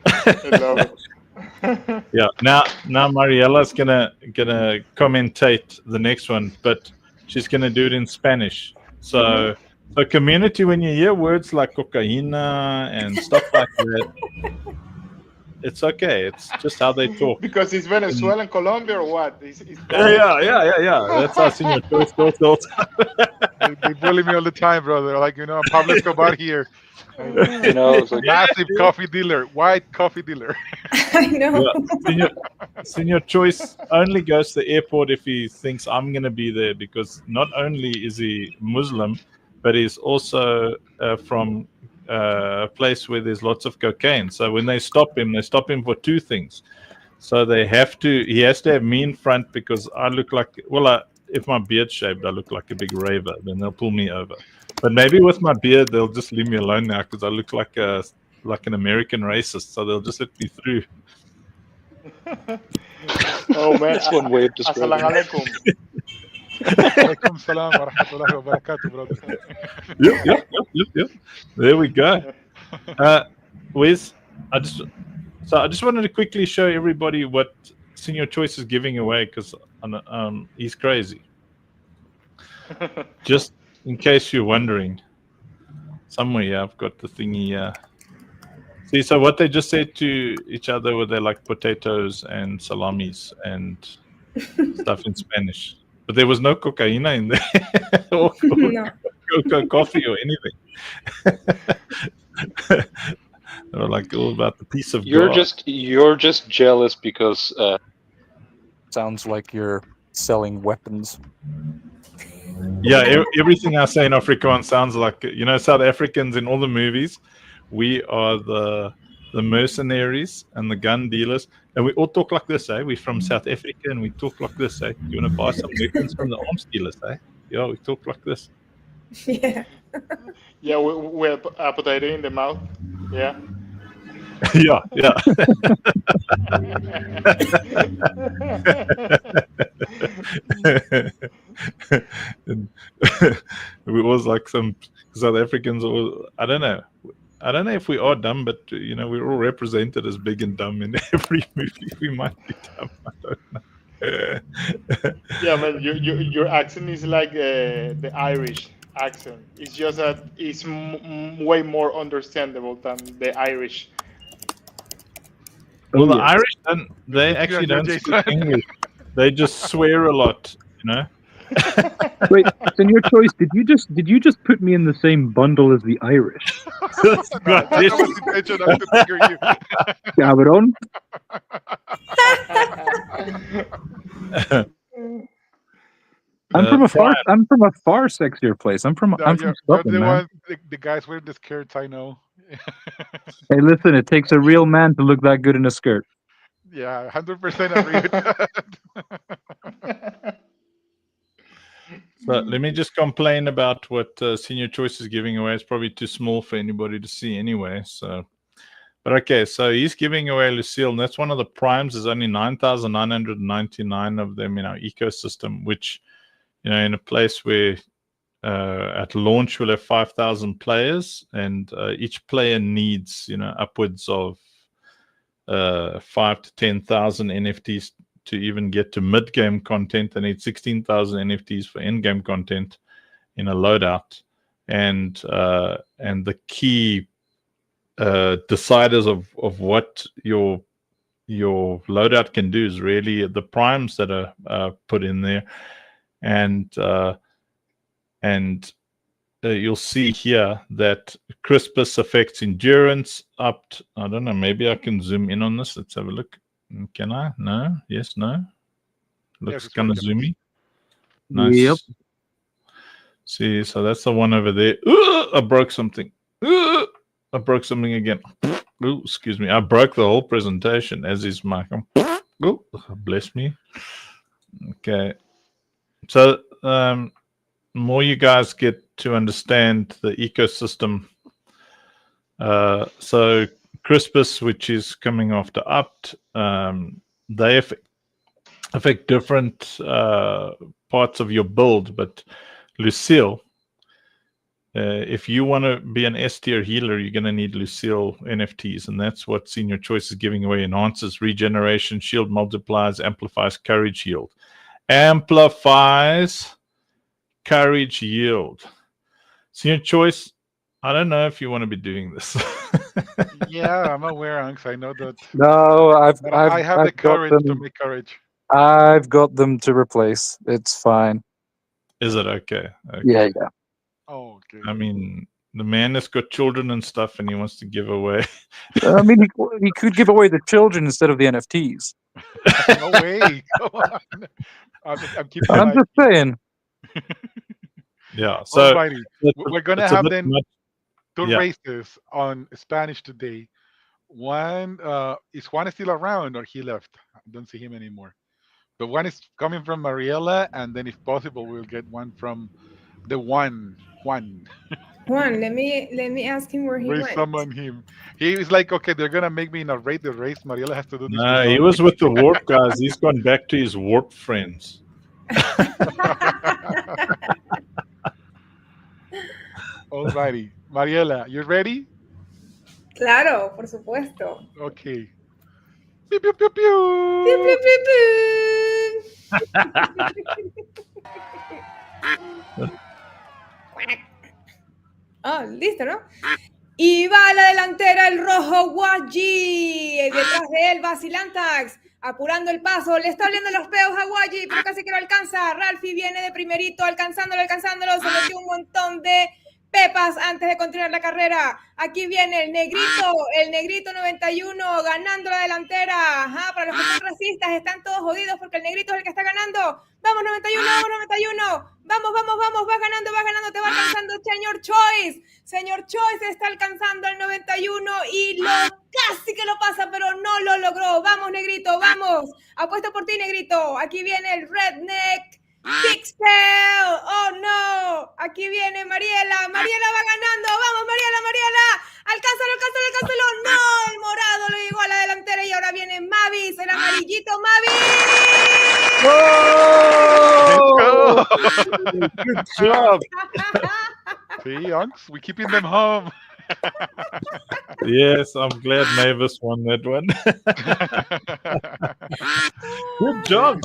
I love it. Yeah. Now Mariella's gonna commentate the next one, but she's gonna do it in Spanish. So the community, when you hear words like cocaína and stuff like that, it's okay. It's just how they talk. Because it's Venezuela and Colombia or what? It's Yeah. That's how Senior Choice talks. They bully me all the time, brother. Like, I'm Pablo Escobar here. It's like, Massive coffee dealer, white coffee dealer. I know. Yeah. Senior Choice only goes to the airport if he thinks I'm going to be there, because not only is he Muslim, but he's also from a place where there's lots of cocaine. So when they stop him for two things. So he has to have me in front, because I look like, if my beard's shaved, I look like a big raver. Then they'll pull me over. But maybe with my beard, they'll just leave me alone now, because I look like an American racist. So they'll just let me through. Oh man, That's one way of describing Assalamu it. alaikum. Alaikum salam wa rahmatullahi wa barakatuh, brother. Yep. There we go. Wiz, I just wanted to quickly show everybody what Senior Choice is giving away, because he's crazy. Just in case you're wondering, somewhere here I've got the thingy here. See, so what they just said to each other were they like potatoes and salamis and stuff in Spanish. But there was no cocaína in there, or coffee or anything. They were like all about the piece of You're God. you're just jealous because Sounds like you're selling weapons. Yeah, everything I say in Afrikaans sounds like, South Africans in all the movies. We are the mercenaries and the gun dealers, and we all talk like this, eh? We're from South Africa, and we talk like this, eh? You want to buy some weapons from the arms dealers, eh? Yeah, we talk like this. Yeah. Yeah, we have a potato in the mouth. Yeah. Yeah. And we always like some South Africans, or I don't know if we are dumb, but we're all represented as big and dumb in every movie. We might be dumb. I don't know. Yeah, man, your accent is like the Irish accent. It's just that it's way more understandable than the Irish. Well, the Irish they actually don't speak English. They just swear a lot, Wait, Senior Choice, did you just put me in the same bundle as the Irish? Cabrón. I'm from a far sexier place. I'm from You're Scotland, the man. one, the guys wearing the skirts, I know. Hey, listen, it takes a real man to look that good in a skirt. Yeah, 100% agree with that. So let me just complain about what Senior Choice is giving away. It's probably too small for anybody to see anyway. So, but okay, so he's giving away Lucille, and that's one of the primes. There's only 9,999 of them in our ecosystem, which, you know, in a place where at launch we'll have 5,000 players, and each player needs, you know, upwards of 5 to 10,000 NFTs to even get to mid-game content. They need 16,000 NFTs for end-game content in a loadout, and the key deciders of what your loadout can do is really the primes that are put in there, and you'll see here that Crispus affects endurance up to, I don't know, maybe I can zoom in on this. Let's have a look. Can I? No? Yes, no? Looks Yes, kind of it's zoomy. Nice. Yep. See, so that's the one over there. I broke something. I broke something again. Ooh, excuse me. I broke the whole presentation, as is Michael. Ooh, bless me. Okay. So, more you guys get to understand the ecosystem. So Crispus, which is coming after Upt, they affect different parts of your build, but Lucille, if you want to be an S tier healer, you're going to need Lucille NFTs, and that's what Senior Choice is giving away. Enhances regeneration, shield multiplies, amplifies courage yield. Amplifies courage yield. Senior Choice, I don't know if you want to be doing this. Yeah, I'm aware, Anx. I know that. No, I have the I've got courage to them. make courage. I've got them to replace. It's fine. Is it okay? Yeah. Oh, okay. I mean, the man has got children and stuff, and he wants to give away. I mean, he could give away the children instead of the NFTs. No way. Come on. I'm keeping I'm just saying. Yeah. So Alrighty. We're going to it's a have bit then much. two Yeah. races on Spanish today. One, is Juan still around or he left? I don't see him anymore. But one is coming from Mariela, and then if possible, we'll get one from the Juan. Juan, let me ask him where he Raise went. someone him. He was like, okay, they're gonna make me narrate the race. Mariela has to do this. No, he without was me. with the warp guys. He's gone back to his warp friends. Alrighty, Mariela, you ready? Claro, por supuesto. Okay. Pew, pew, pew, pew. Pew, pew, pew, pew. Oh, listo, ¿no? Y va a la delantera el rojo Waji. Detrás de él va Silantax, apurando el paso. Le está oliendo los peos a Waji, pero casi que lo alcanza. Ralphie viene de primerito, alcanzándolo. Se metió un montón de pepas antes de continuar la carrera. Aquí viene el negrito 91 ganando la delantera. Ajá, para los que son racistas están todos jodidos porque el negrito es el que está ganando. Vamos 91, vamos 91. Vamos, va ganando, te va alcanzando Señor Choice está alcanzando al 91 y casi que lo pasa, pero no lo logró. Vamos, negrito, vamos. Apuesto por ti, negrito. Aquí viene el redneck Pixel. Oh no. Aquí viene Mariela. Mariela va ganando. Vamos, Mariela. Alcánzalo. No, el morado lo llegó a la delantera y ahora viene Mavis, el amarillito Mavis. Good job. See, Unks, we're keeping them home. Yes, I'm glad Mavis won that one. Good job.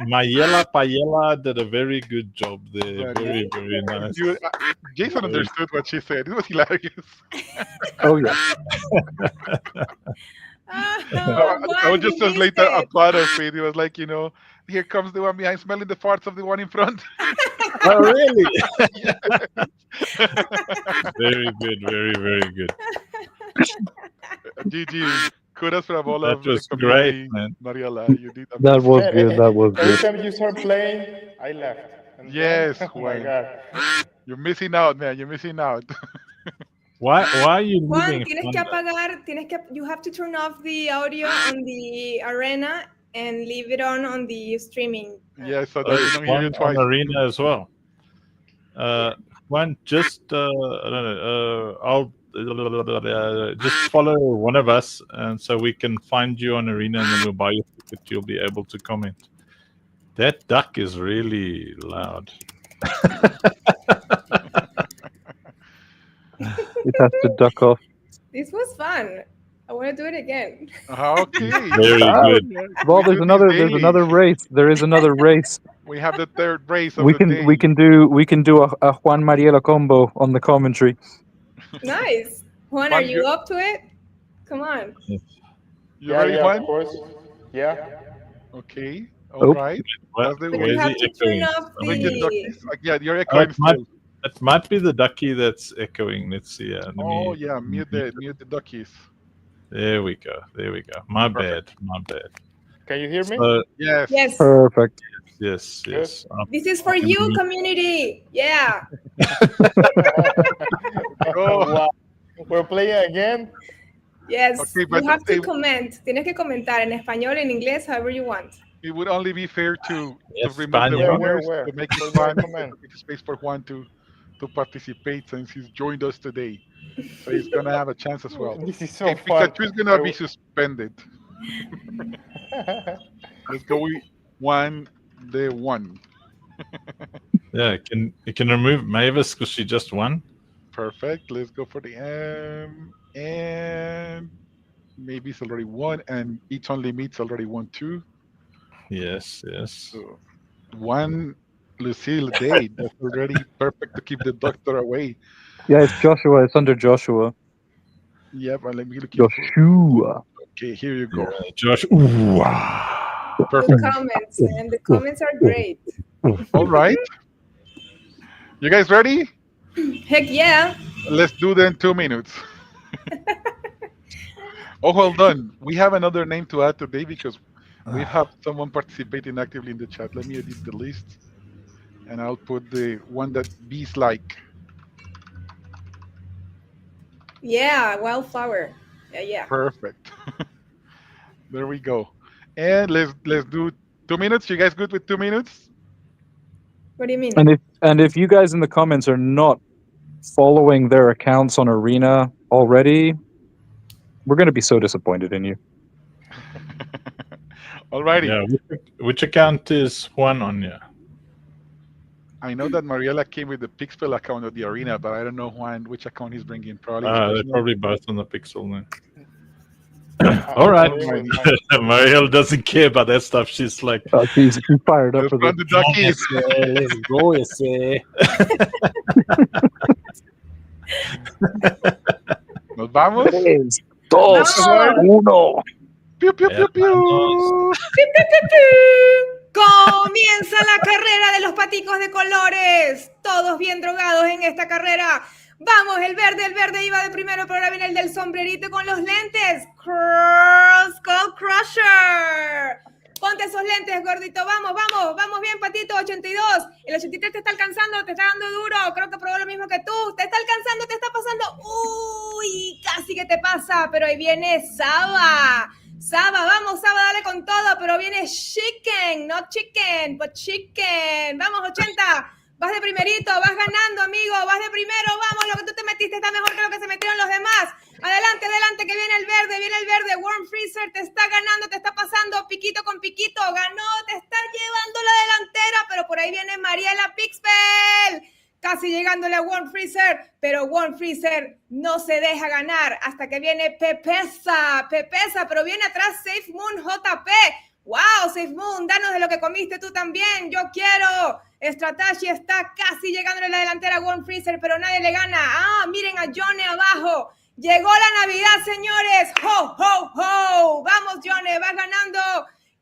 Mayela Payela did a very good job there. Very, very nice. Jason understood what she said. It was hilarious. Oh, yeah. I would just translate a part of it. It was like, here comes the one behind smelling the farts of the one in front. Oh, really? Very good. Very, very good. GG. Kudos from all That of the was community. great, man. Mariela, you did amazing. That was good. That was Every good. time you start playing, I left. And Yes, oh my Juan. God. You're missing out, man. You're missing out. Why are you Juan, leaving? you have to turn off the audio on the arena and leave it on the streaming. Yeah, so that we don't hear you One twice. on Arena as well. One, just I don't know. I'll just follow one of us, and so we can find you on Arena, and then we'll buy you a ticket. You'll be able to comment. That duck is really loud. It has to duck off. This was fun. I want to do it again. Okay. Very good. Well, there's another race. There is another race. We have the third race of We the can day. we can do a Juan Mariela combo on the commentary. Nice. Juan, are you up to it? Come on. You ready, Juan? Of course. Yeah. Okay. Oh. All right. That's the But way. you have to turn off Look at the... duckies. Yeah, you're echoing still. It might be the ducky that's echoing. Let's see. Oh yeah, mute the duckies. There we go. My bad. Can you hear me? Yes. Yes. Perfect. Yes. This is for you, community. Yeah. Oh, wow. We're playing again? Yes. Okay, but you have to they- comment. Tienes que comentar en español, en inglés, however you want. It would only be fair to remove the Spaniel. winners Where? to make it Where fun, do I comment? to make space for Juan to participate since he's joined us today. So he's gonna have a chance as well. This is so And fun. Pikachu's gonna be suspended. Let's go with one. Yeah, you can remove Mavis because she just won. Perfect. Let's go for the M. And maybe it's already one, and Eats Only Meat's already won too. Yes. So one Lucille Day. That's already perfect to keep the doctor away. Yeah, it's Joshua. It's under Joshua. Yep, and let me look. Joshua. Okay, here you go. Josh. The Perfect. comments, man. The comments are great. All right. You guys ready? Heck yeah. Let's do that in 2 minutes. Oh, well done. We have another name to add today because we have someone participating actively in the chat. Let me edit the list. And I'll put the one that bees like. Yeah, wildflower. Yeah. Perfect. There we go. And let's do 2 minutes. You guys good with 2 minutes? What do you mean? And if you guys in the comments are not following their accounts on Arena already, we're going to be so disappointed in you. Alrighty. Yeah. Which account is Juan on? Yeah. I know that Mariela came with the Pixel account of the Arena, but I don't know which account he's bringing. Probably. They're probably both on the Pixel then. All right. Mariel doesn't care about that stuff. She's like, she's fired up for the duckies. Let's go, ese. Nos vamos. 3, 2, 1. Piu, piu, piu, piu. Comienza la carrera de los paticos de colores. Todos bien drogados en esta carrera. Vamos, el verde iba de primero, pero ahora viene el del sombrerito con los lentes. Skull Crusher. Ponte esos lentes, gordito. Vamos bien, patito. 82. El 83 te está alcanzando, te está dando duro. Creo que probó lo mismo que tú. Te está alcanzando, te está pasando. Uy, casi que te pasa, pero ahí viene Saba. Vamos, Saba, dale con todo, pero viene Chicken, no Chicken, but Chicken. Vamos, 80. Vas de primerito, vas ganando, amigo, vas de primero, vamos, lo que tú te metiste está mejor que lo que se metieron los demás. Adelante, que viene el verde, Worm Freezer te está ganando, te está pasando, piquito con piquito, ganó, te está llevando la delantera, pero por ahí viene Mariela Pixel, casi llegándole a Worm Freezer, pero Worm Freezer no se deja ganar hasta que viene Pepesa, pero viene atrás Safe Moon JP. ¡Wow, Safe Moon! Danos de lo que comiste tú también. ¡Yo quiero! Stratashi está casi llegándole a la delantera a Worm Freezer, pero nadie le gana. ¡Ah, miren a Johnny abajo! ¡Llegó la Navidad, señores! ¡Ho, ho, ho! ¡Vamos, Johnny! ¡Vas ganando!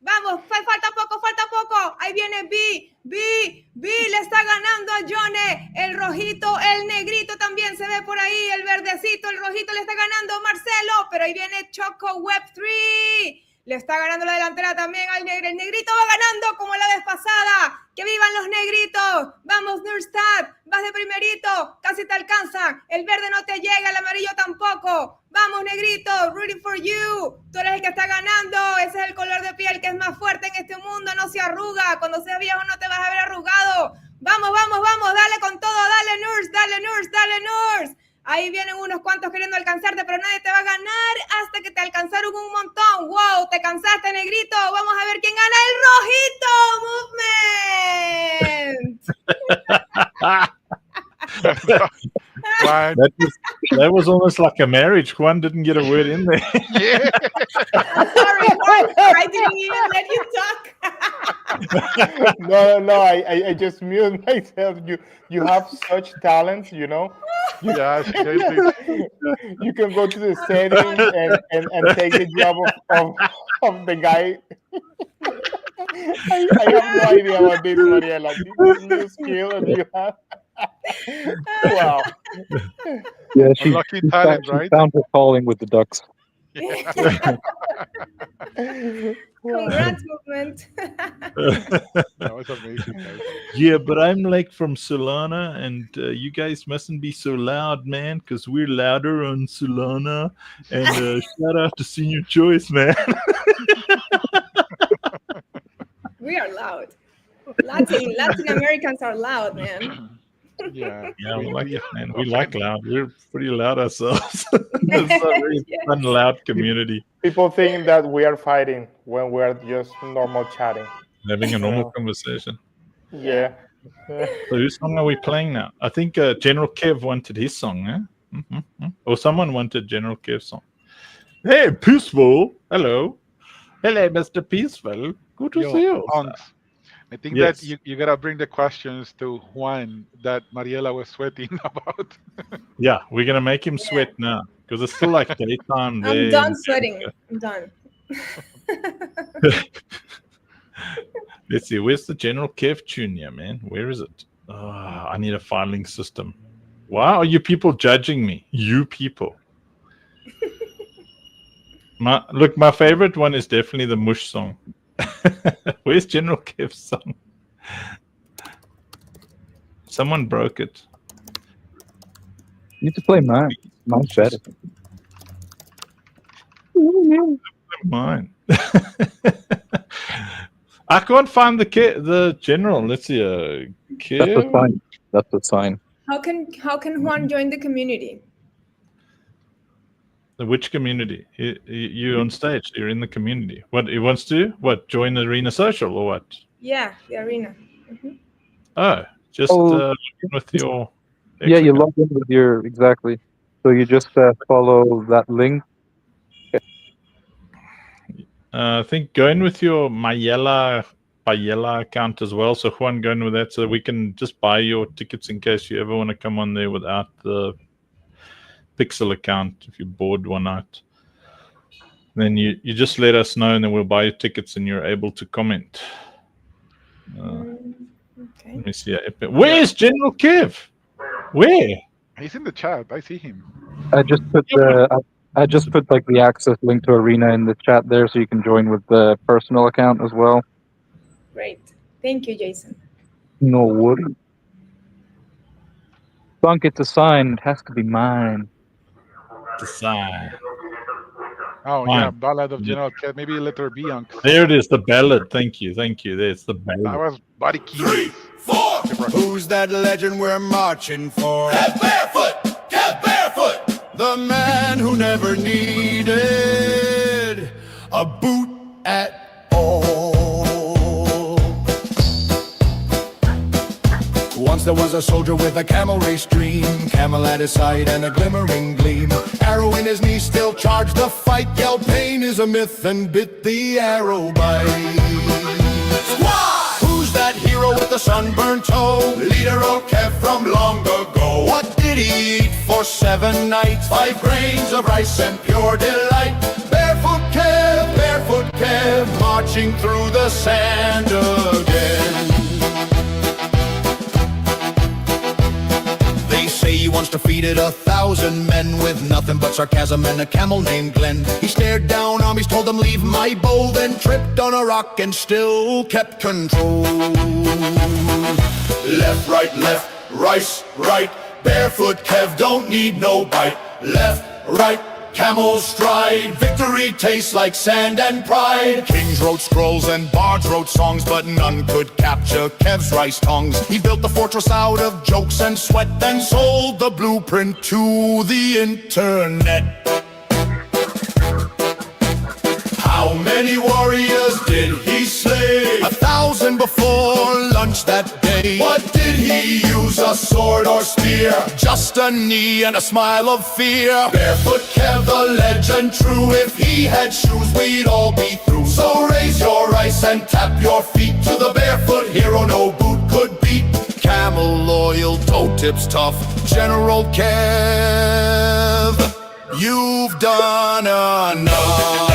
¡Vamos! ¡Falta poco! ¡Ahí viene B le está ganando a Johnny! El rojito, el negrito también se ve por ahí. El verdecito, el rojito le está ganando a Marcelo. Pero ahí viene Choco Web 3. Le está ganando la delantera también al negro. El negrito va ganando como la vez pasada. ¡Que vivan los negritos! ¡Vamos, Nurstad! vas de primerito, casi te alcanzan. El verde no te llega, el amarillo tampoco. Vamos, negrito, rooting for you. Tú eres el que está ganando. Ese es el color de piel que es más fuerte en este mundo. No se arruga. Cuando seas viejo no te vas a ver arrugado. Vamos, vamos, vamos. Dale con todo. Dale, Nurse, dale, Nurse, dale, Nurse. Ahí vienen unos cuantos queriendo alcanzarte, pero nadie te va a ganar hasta que te alcanzaron un montón. ¡Wow! Te cansaste, negrito. Vamos a ver quién gana el rojito movement. That was almost like a marriage. Juan didn't get a word in there. Yeah. Sorry, Juan, I didn't even let you talk. No, I just mute myself. You have such talent, you know. Yeah, you can go to the setting and take the job of the guy. I have no idea about this, Mariela. This new skill that you have. Wow. Yeah, Lucky talent, right? found her calling with the ducks. Congrats, movement. That was amazing. Guys. Yeah, but I'm like from Solana, and you guys mustn't be so loud, man, because we're louder on Solana. And shout out to Senior Choice, man. We are loud. Latin Americans are loud, man. Yeah, we like it, man. We like loud. We're pretty loud ourselves. It's a very fun, loud community. People think that we are fighting when we are just normal chatting. Having a normal conversation. Yeah. So whose song are we playing now? I think General Kev wanted his song, eh? Mm-hmm. Or someone wanted General Kev's song. Hey, Peaceful. Hello. Hello, Mr. Peaceful. Good to see you. Punks. I think Yes. that you gotta bring the questions to Juan that Mariela was sweating about. Yeah, we're going to make him sweat now because it's still like daytime there. I'm done sweating. I'm done. Let's see. Where's the General Kev tune here, man? Where is it? I need a filing system. Why are you people judging me? You people. My favorite one is definitely the Mush song. Where's General Kev's song? Someone broke it. You need to play mine. Mine's better. Mine. I can't find the general. Let's see. That's a sign. That's a sign. How can Juan join the community? Which community? You're on stage. You're in the community. What he wants to? What? Join the Arena Social or what? Yeah, the arena. Mhm. Oh, just log in with your. Yeah, you log in with your exactly. So you just follow that link. I think go in with your Mayela account as well. So Juan, go in with that so we can just buy your tickets in case you ever want to come on there without the Pixel account. If you're bored one night, then you just let us know and then we'll buy you tickets and you're able to comment. Okay. Let me see. Where's General Kev? Where? He's in the chat. I see him. I just put like the access link to Arena in the chat there, so you can join with the personal account as well. Great. Thank you, Jason. No worry. Bunk, it's a sign. It has to be mine. The sign. Oh Fine. yeah, Ballad of General Kev. Maybe letter B, Uncle. There it is. The ballad. Thank you. There's the ballad. That was Buddy Key. Who's that legend we're marching for? Kev Barefoot! Kev Barefoot! The man who never needed a boot at all. Once there was a soldier with a camel race dream, camel at his side and a glimmering gleam. Arrow in his knee, still charged the fight, yelled pain is a myth and bit the arrow bite. Squad! Who's that hero with the sunburned toe? Leader old Kev from long ago. What did he eat for 7 nights? 5 grains of rice and pure delight. Barefoot Kev, marching through the sand again. They say he once defeated 1,000 men with nothing but sarcasm and a camel named Glenn. He stared down armies, told them leave my bow, then tripped on a rock and still kept control. Left, right, rice, right. Barefoot Kev don't need no bite. Left, right, camel stride. Victory tastes like sand and pride. Kings wrote scrolls and bards wrote songs, but none could capture Kev's rice tongues. He built the fortress out of jokes and sweat, then sold the blueprint to the internet. How many warriors did he slay? 1,000 before lunch that day. What did he use, a sword or spear? Just a knee and a smile of fear. Barefoot Kev, the legend true. If he had shoes, we'd all be through. So raise your rice and tap your feet to the barefoot hero no boot could beat. Camel loyal, toe tips tough. General Kev, you've done enough.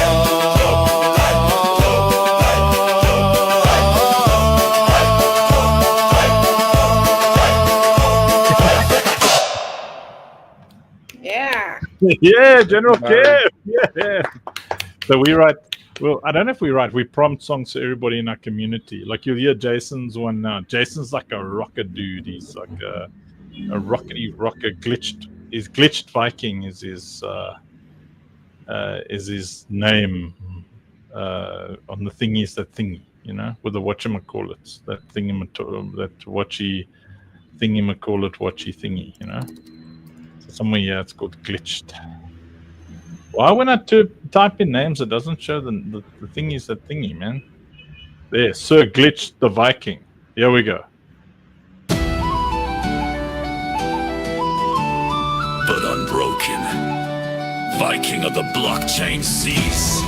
Yeah, General Kev. Yeah. So we write. Well, I don't know if we write. We prompt songs to everybody in our community. Like you'll hear Jason's one now. Jason's like a rocker dude. He's like a rockety rocker. He's glitched Viking is his name on the thingies. That thingy, you know, with the whatchamacallit, that watchy thingy, you know. Somewhere here it's called glitched. Why when I type in names it doesn't show the thing is that thingy, man? There, Sir Glitched the Viking. Here we go. But unbroken, Viking of the blockchain seas.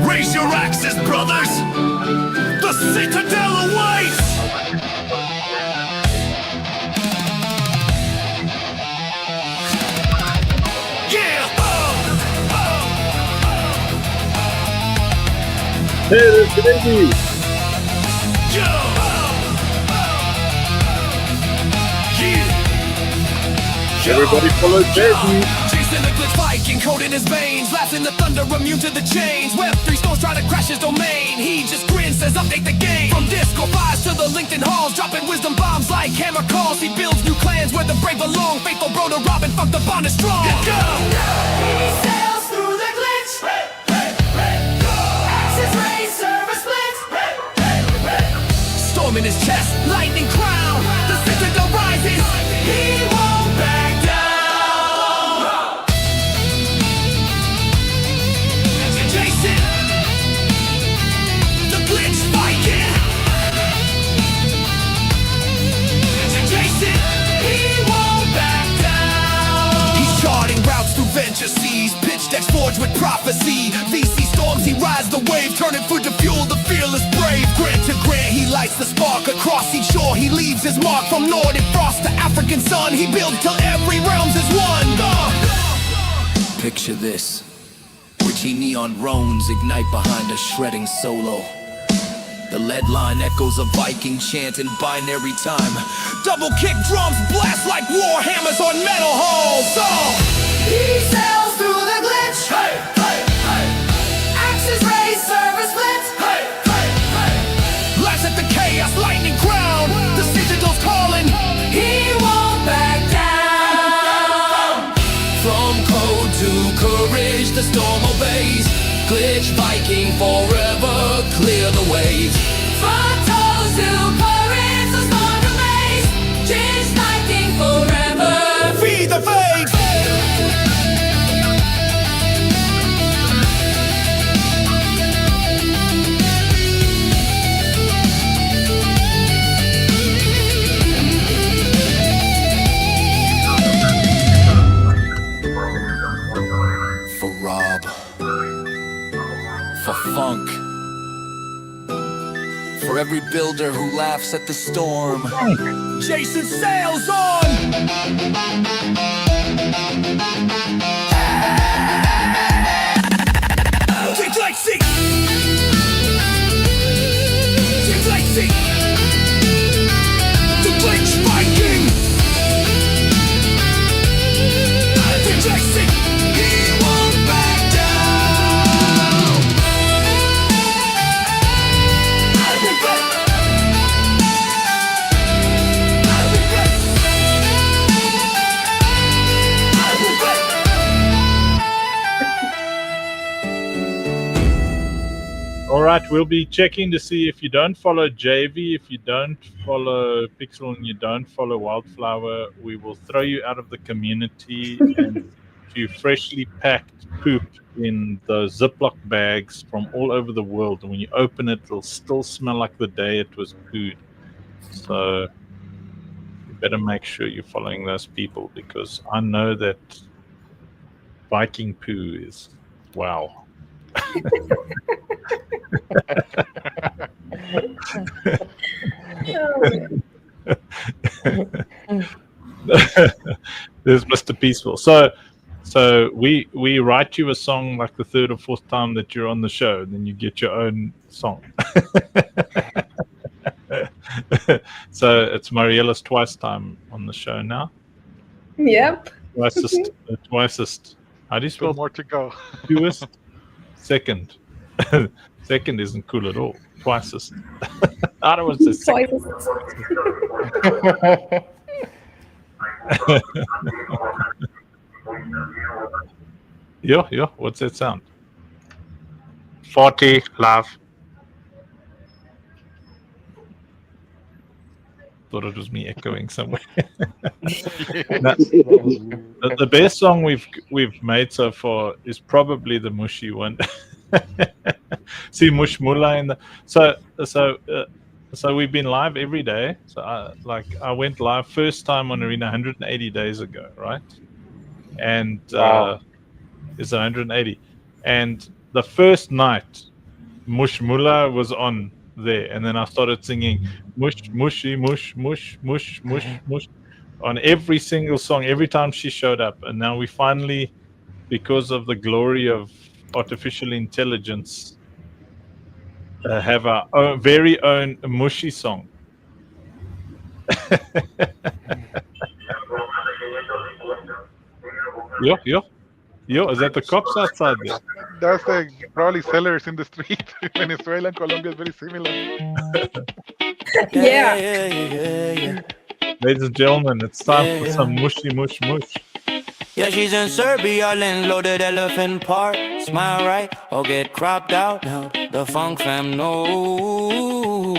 Raise your axes, brothers! The citadel awaits! Hey, there's the baby! Everybody follow Jason! Jason the glitch Viking, cold in his veins, laughs in the thunder, immune to the chains. Web3 stones try to crash his domain. He just grins, says update the game. From Disco files to the LinkedIn halls, dropping wisdom bombs like hammer calls. He builds new clans where the brave belong. Faithful bro to Robin, fuck the bond is strong. Let's go! He sails through the glitch. Axis raise, server split. Storm in his chest, lightning crown. The citadel rises. He won't back down. Jason, the glitch Viking. Jason, he won't back down. He's charting routes through venture seas, pitch decks forged with prophecy. VC storms, he rides the wave, turning food to fuel the fearless brave. Grant to grant, he lights the spark across each shore. He leaves his mark from Northern frost to African sun. He builds till every realms is one. Picture this. Witchy neon roans ignite behind a shredding solo. The lead line echoes a Viking chant in binary time. Double kick drums blast like war hammers on metal hulls. He sails through the glitch. Hey, hey, hey. Axes raise, server split. Hey, hey, hey. Laughs at the chaos, lightning crown. The citadel's calling. He won't back down. From code to courage, the storm obeys. Glitch Viking forever, clear the waves. From toes to courage, the storm remains. Glitch Viking forever. Feed the faith. For Rob. For Funk. For every builder who laughs at the storm. Jason sails on! Take Lexi! Take Lexi! The Glitch Viking! Take Lexi! He won't back down! right, we'll be checking to see if you don't follow JV, if you don't follow Pixel, and you don't follow Wildflower, we will throw you out of the community and you freshly packed poop in those Ziploc bags from all over the world. And when you open it, it'll still smell like the day it was pooed. So you better make sure you're following those people, because I know that Viking poo is wow. There's Mr. Peaceful. So we write you a song like the third or fourth time that you're on the show, then you get your own song. So it's Mariella's twice time on the show now. Yep. Twicest. How do you spell? More to go. Fewest. Second. Second isn't cool at all. Twicest. I don't want to say second. Yo, what's that sound? 40, laugh. Thought it was me echoing somewhere. The best song we've made so far is probably the Mushy one. See Mush Mullah in the so we've been live every day. So I went live first time on Arena 180 days ago, right? And it's 180. And the first night, Mush Mullah was on there, and then I started singing mush mushy mush mush mush mush mush on every single song every time she showed up. And now we finally, because of the glory of artificial intelligence, have our very own mushy song. Yo, is that the cops outside there? That's the probably sellers in the street. Venezuela and Colombia is very similar. Yeah. Ladies and gentlemen, it's time for some mushy mush mush. Yeah, she's in Serbia, in loaded elephant park. Smile right or get cropped out. Now the funk fam knows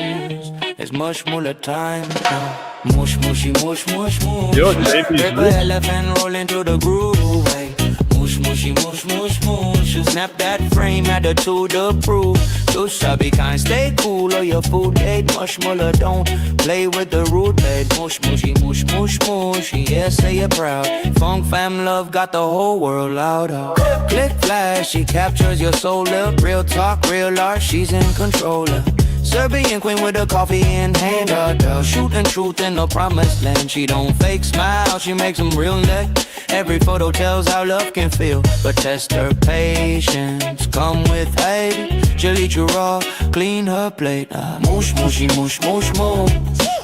it's mush mullah time now. Mush mushy mush mush mush. Yo, JB, Paper elephant rolling to the groove. Hey. Mush mushy mush mush mush. You snap that frame, attitude approved. You shall be kind, stay cool or your food date. Mush mullah, don't play with the root bed. Mush mushy mush mush mush. Yeah, say you're proud. Funk fam love got the whole world loud. Click flash, she captures your soul up. Real talk, real art, she's in control. Serbian queen with a coffee in hand. Shooting truth in the promised land. She don't fake smile, she makes them real neck. Every photo tells how love can feel, but test her patience. Come with hate, she'll eat you raw, clean her plate. Mush mushy mush mush mush.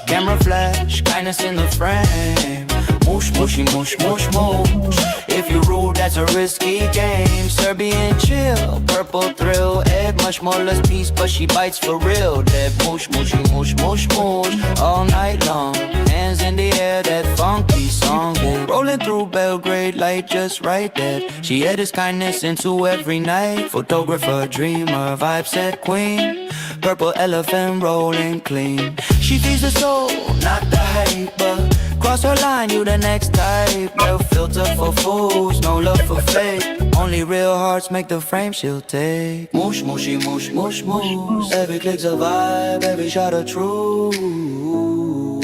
Camera flash, kindness in the frame. Mush mushy mush mush mush. If you rude, that's a risky game. Serbian chill, purple thrill. Ed mush mullah's peace, but she bites for real. That mush mushy mush mush mush. All night long, hands in the air, that funky song. Rolling through Belgrade, light just right there. She added kindness into every night. Photographer, dreamer, vibe set queen. Purple elephant rolling clean. She feeds the soul, not the hype, but cross her line, you the next type. No filter for fools, no love for fake. Only real hearts make the frame she'll take. Mush mushy mush mush mush. Every click's a vibe, every shot a truth.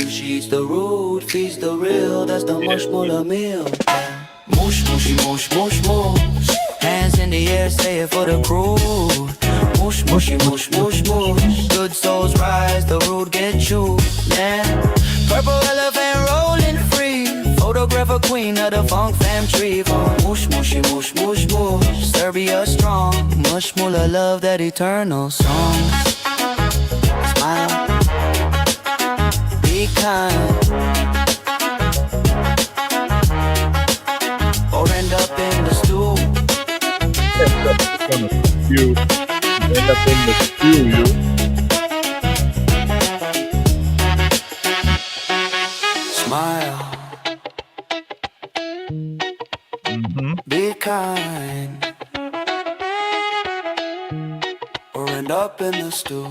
She's the root, feeds the real. That's the mush mullah meal. Mush mushy mush mush mush. Hands in the air, say it for the crew. Mush mushy mush mush mush. Good souls rise, the root get chewed. Yeah. Purple elephant rolling free. Photographer queen of the funk fam tree. Mush mushy mush mush mush. Serbia strong. Mush mullah love that eternal song. Smile. Be kind. Or end up in the stew. You end up in the stew, you. Smile. Be kind. Or end end up in the stew.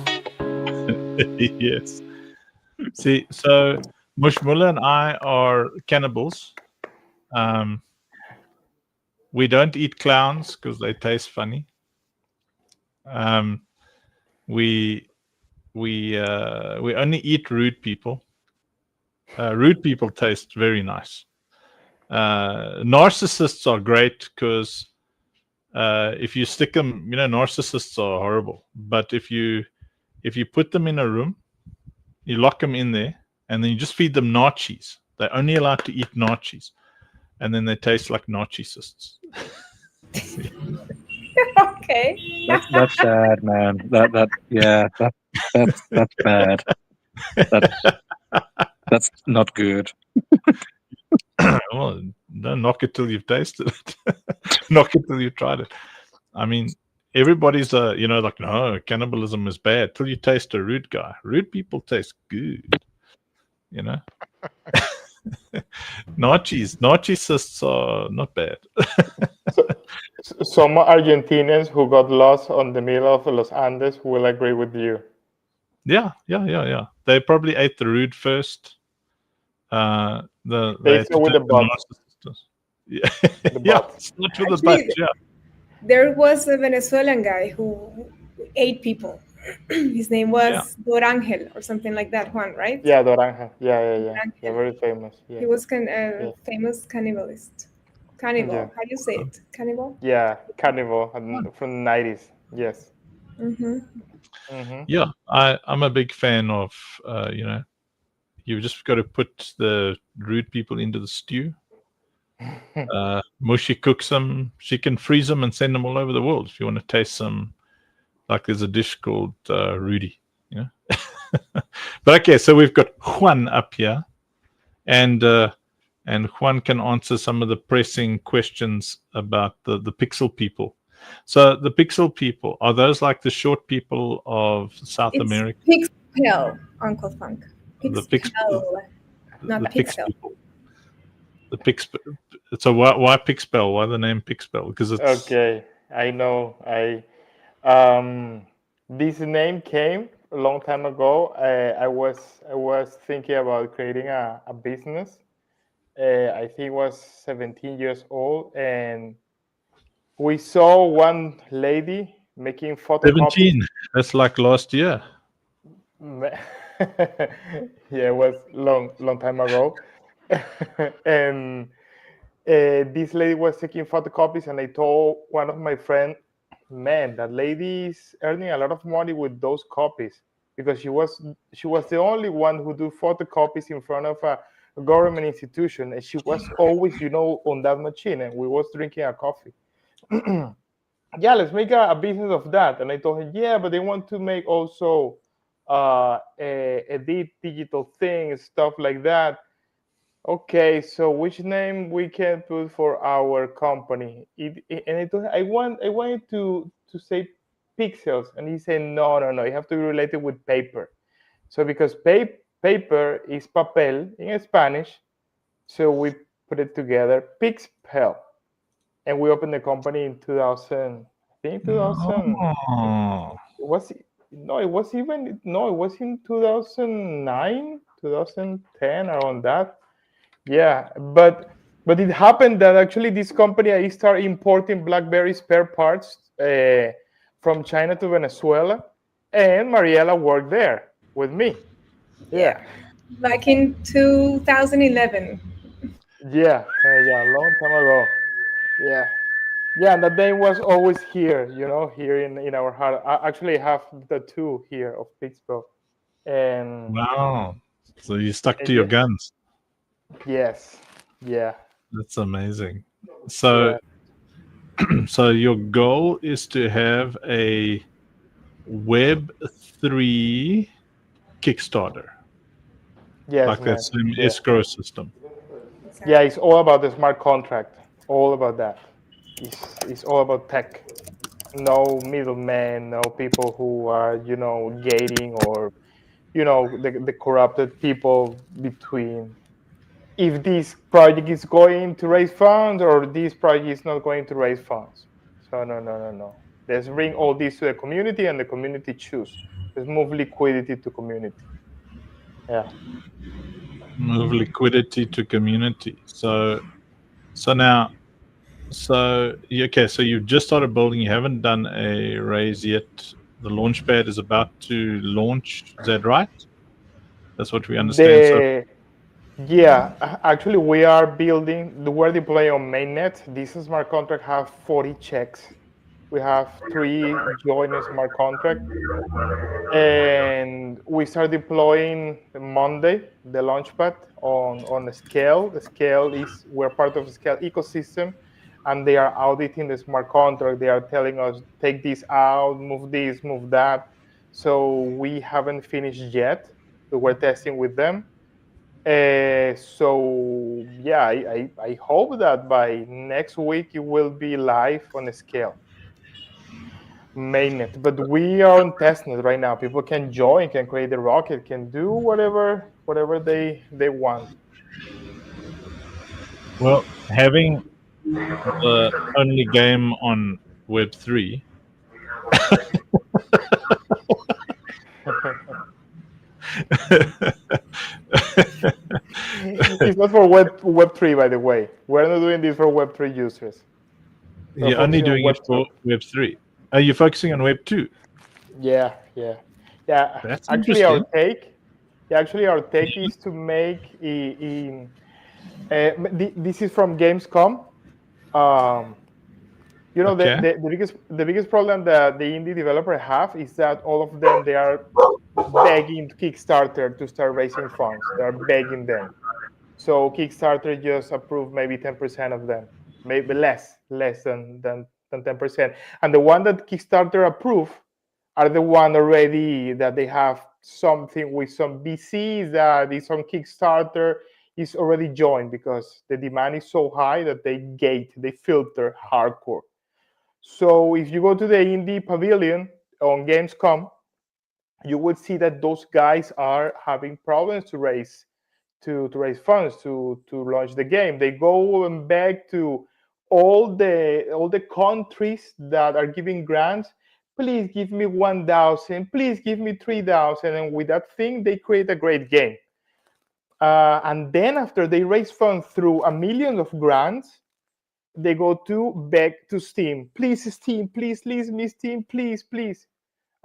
Yes. See, so Mushmula and I are cannibals. We don't eat clowns because they taste funny. We only eat rude people. Rude people taste very nice. Narcissists are great because if you stick them, narcissists are horrible. But if you put them in a room, you lock them in there, and then you just feed them nachos. They're only allowed to eat nachos, and then they taste like narcissists. Okay. That's sad, man. That's bad. That's not good. Well, don't knock it till you've tasted it. Knock it till you've tried it. I mean, everybody's no, cannibalism is bad till you taste a rude guy. Rude people taste good. Narcissists are not bad. Some Argentinians who got lost on the middle of Los Andes will agree with you. Yeah. They probably ate the rude first. They start with the butt. Yeah, start with the butt. Yeah. There was a Venezuelan guy who ate people. His name was Dorangel or something like that, Juan, right? Yeah, Dorangel. Yeah, very famous. Yeah. He was famous cannibalist. Cannibal. Yeah. How do you say it? Cannibal? Yeah, cannibal from the 90s. Yes. Yeah, I'm a big fan of, you've just got to put the rude people into the stew. Mushi cooks them. She can freeze them and send them all over the world if you want to taste some. Like there's a dish called Rudy. But okay, so we've got Juan up here, and Juan can answer some of the pressing questions about the pixel people. So the pixel people, are those like the short people of South America? Pixel, Uncle Funk. The pixel, not the pixel. people. The Pixpel. So why Pixpel? Why the name Pixpel? Because it's okay. I know. This name came a long time ago. I was thinking about creating a business. I think I was 17 years old, and we saw one lady making photocopies. 17. That's like last year. Yeah, it was long time ago. And this lady was taking photocopies, and I told one of my friends, man, that lady is earning a lot of money with those copies, because she was the only one who do photocopies in front of a government institution, and she was always on that machine, and we was drinking a coffee. Yeah, let's make a business of that. And I told her, yeah, but they want to make also edit digital things, stuff like that. Okay, so which name we can put for our company? I wanted to say pixels, and he said no, you have to be related with paper. So because paper is papel in Spanish, so we put it together, Pixpel, and we opened the company in 2000. I think 2000. Oh. It was in 2009, 2010, around that. Yeah, but it happened that actually this company, I started importing BlackBerry spare parts from China to Venezuela, and Mariela worked there with me. Yeah. Back in 2011. Yeah, a long time ago. Yeah, and that name was always here, here in our heart. I actually have the two here of Pixpel. And wow, so you stuck to your guns. Yes. Yeah. That's amazing. So, so your goal is to have a Web3 Kickstarter. Yes, like that same escrow system. Yeah, it's all about the smart contract. All about that. It's all about tech. No middlemen, no people who are, gating or, the corrupted people between. If this project is going to raise funds or this project is not going to raise funds. So no. Let's bring all this to the community, and the community choose. Let's move liquidity to community. Yeah. Move liquidity to community. So now, okay. So you've just started building. You haven't done a raise yet. The launchpad is about to launch. Is that right? That's what we understand. Yeah, actually, we are building. We're deploying on mainnet. This smart contract have 40 checks. We have 3 joint smart contract, and we start deploying Monday the launchpad on the Scale. The Scale is, we're part of the Scale ecosystem, and they are auditing the smart contract. They are telling us, take this out, move this, move that. So we haven't finished yet. We're testing with them. So yeah, I hope that by next week it will be live on the Scale mainnet. But we are on testnet right now. People can join, can create the rocket, can do whatever they want. Well, having the only game on Web3. It's not for Web3, by the way. We're not doing this for Web3 users. You're only doing it for Web3. Are you focusing on Web 2? Yeah. That's actually, our interesting. take is to make this is from Gamescom. You know, Okay. the biggest problem that the indie developer have is that all of them, they are begging Kickstarter to start raising funds. They are begging them. So Kickstarter just approved maybe 10% of them, maybe less than 10%. And the one that Kickstarter approved are the one already that they have something with some VCs that is on Kickstarter, is already joined, because the demand is so high that they filter hardcore. So if you go to the indie pavilion on Gamescom, you would see that those guys are having problems to raise funds to launch the game. They go and beg to all the countries that are giving grants. Please give me 1,000. Please give me 3,000. And with that thing, they create a great game. And then after they raise funds through a million of grants, they go to beg to Steam. Please, Steam, please me, Steam, please.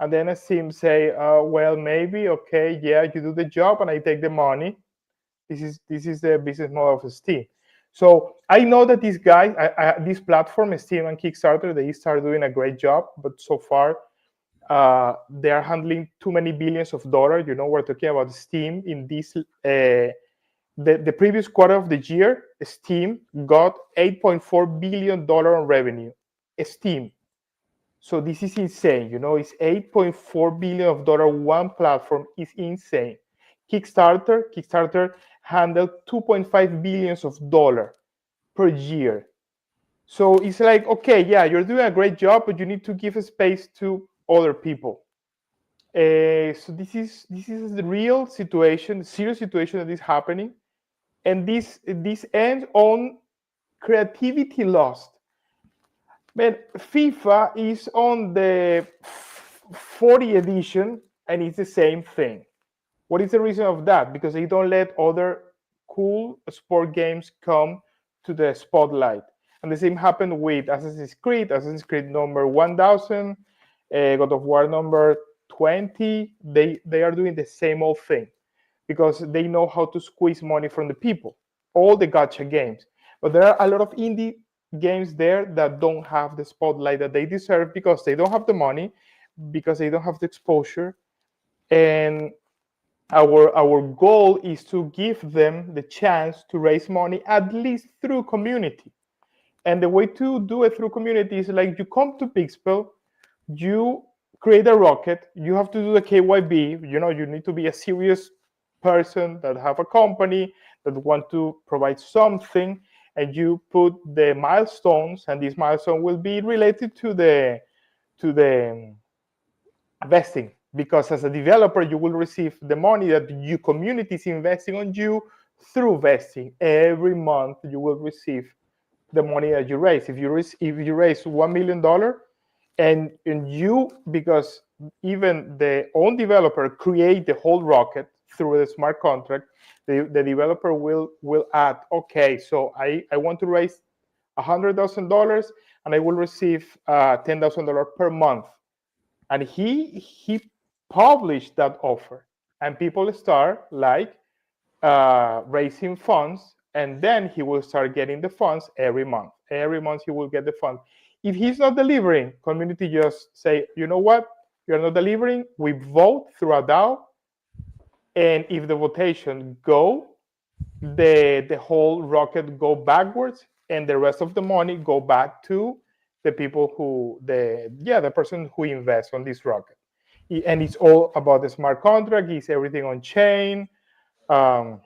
And then Steam say, well, maybe, okay, yeah, you do the job and I take the money. This is the business model of Steam. So I know that these guys, this platform, Steam and Kickstarter, they start doing a great job, but so far they are handling too many billions of dollars. You know, we're talking about Steam in this. The previous quarter of the year, Steam got $8.4 billion in revenue. Steam. So this is insane. You know, it's $8.4 billion. One platform is insane. Kickstarter handled $2.5 billion per year. So it's like, okay, yeah, you're doing a great job, but you need to give a space to other people. So this is the real situation, the serious situation that is happening, and this ends on creativity lost. Man, FIFA is on the 40 edition, and it's the same thing. What is the reason of that? Because they don't let other cool sport games come to the spotlight. And the same happened with Assassin's Creed number 1000, God of War number 20. They are doing the same old thing because they know how to squeeze money from the people, all the gacha games. But there are a lot of indie games there that don't have the spotlight that they deserve because they don't have the money, because they don't have the exposure. And our goal is to give them the chance to raise money, at least through community. And the way to do it through community is like, you come to Pixpel, you create a rocket, you have to do the KYB, you know, you need to be a serious person that have a company that want to provide something, and you put the milestones, and this milestone will be related to the vesting. Because as a developer, you will receive the money that your community is investing on you through vesting. Every month, you will receive the money that you raise. If you raise $1 million, and you, because even the own developer create the whole rocket through the smart contract, the developer will add, okay, so I want to raise $100,000 and I will receive $10,000 per month. And he published that offer, and people start like raising funds, and then he will start getting the funds every month. Every month he will get the funds. If he's not delivering, community just say, you know what, you're not delivering. We vote through a DAO, and if the votation go, the whole rocket go backwards, and the rest of the money go back to the people who the person who invests on this rocket. And it's all about the smart contract. It's everything on chain. Yeah,